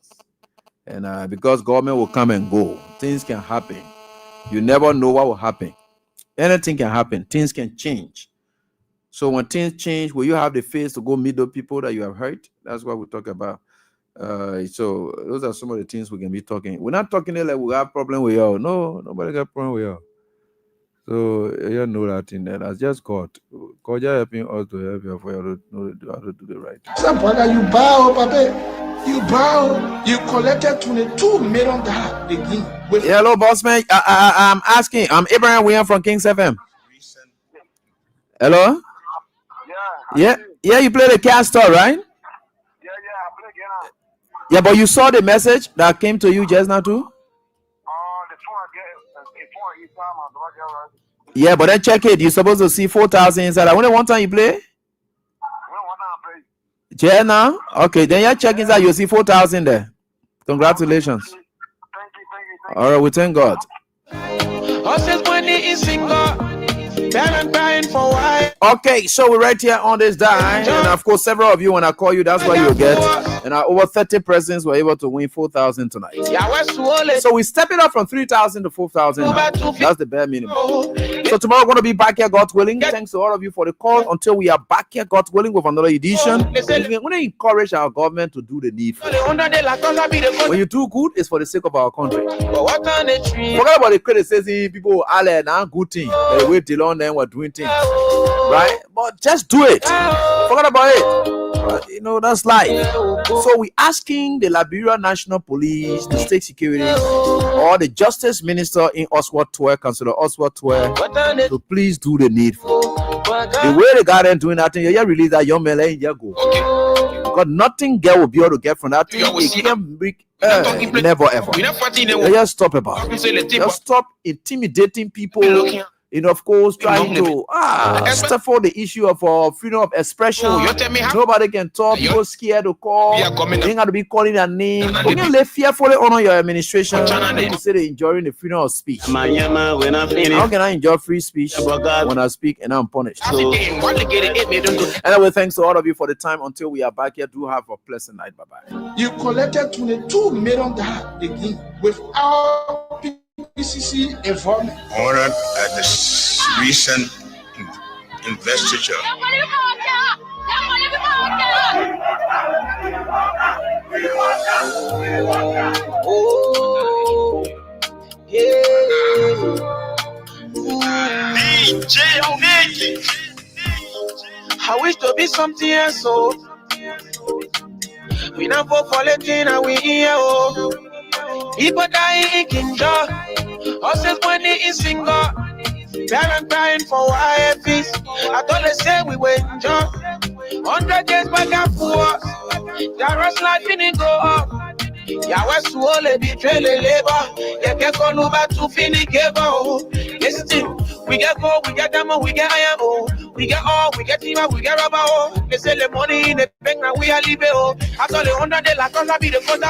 And because government will come and go, things can happen. You never know what will happen. Anything can happen. Things can change. So when things change, will you have the face to go meet the people that you have hurt? That's what we talk about. So those are some of the things we can be talking. We're not talking like we have problem with y'all. No, nobody got problem with y'all. So you know that in there. That's just God. God just helping us to help you for you to know how to do the right thing. Some brother, you bow, Papa. You bow. You collected $22 million again. Yeah, hello, boss man. I'm asking. I'm Abraham William from Kings FM. Hello. Yeah. You play the cat store, right? Yeah, but you saw the message that came to you just now too? Yeah, but then check it. You're supposed to see 4,000 inside. I wonder one time you play? Yeah, now? Okay, then you check inside. You'll see 4,000 there. Congratulations. All right, we thank God. Okay, so we're right here on this dime, and of course, several of you, when I call you, that's what you'll get. And over 30 persons were able to win 4,000 tonight. So we step it up from 3,000 to 4,000. That's the bare minimum. So tomorrow, we're going to be back here, God willing. Thanks to all of you for the call. Until we are back here, God willing, with another edition. We're going to encourage our government to do the needful. When you do good, it's for the sake of our country. Forget about the criticism. People are now good thing. They wait till on them, we're doing things. Right? But just do it. Forget about it. You know, that's life. So we're asking the Liberia National Police, the state security, or the justice minister in Oswald Tuer, Councillor Oswald Tuer, to please do the needful. The way the guy doing that thing, you release that young man, you go. Because nothing girl will be able to get from that thing. It can break. Never ever. Just stop about it. Just stop intimidating people. And of course, trying to step for the issue of freedom of expression. Nobody can talk. People scared to call. They ain't got to be calling their name. You can live fearfully honor your administration. You say they're enjoying the freedom of speech. How can I enjoy free speech when I speak and I'm punished? So, anyway, thanks to all of you for the time. Until we are back here, do have a pleasant night. Bye bye. You collected $22 million again without PCC involvement. Honored at the recent investiture. Oh, yeah. DJ Onegi. I wish to be something else, so we not vote for Latin and we here, oh. People dying in Kinja, horses when they in single, parents crying for IFs. I thought they say we were in job. 100 years back and forth, Dara's life didn't go up. Yahweh swole betray the labor. You can't go no back to finish give. Listen, we get gold, we get diamond, we get iron, oh. We get all, we get timber, we get rubber, oh. They sell the money in the bank, now we are leaving, oh. I saw the 100 days, like, I be the first out.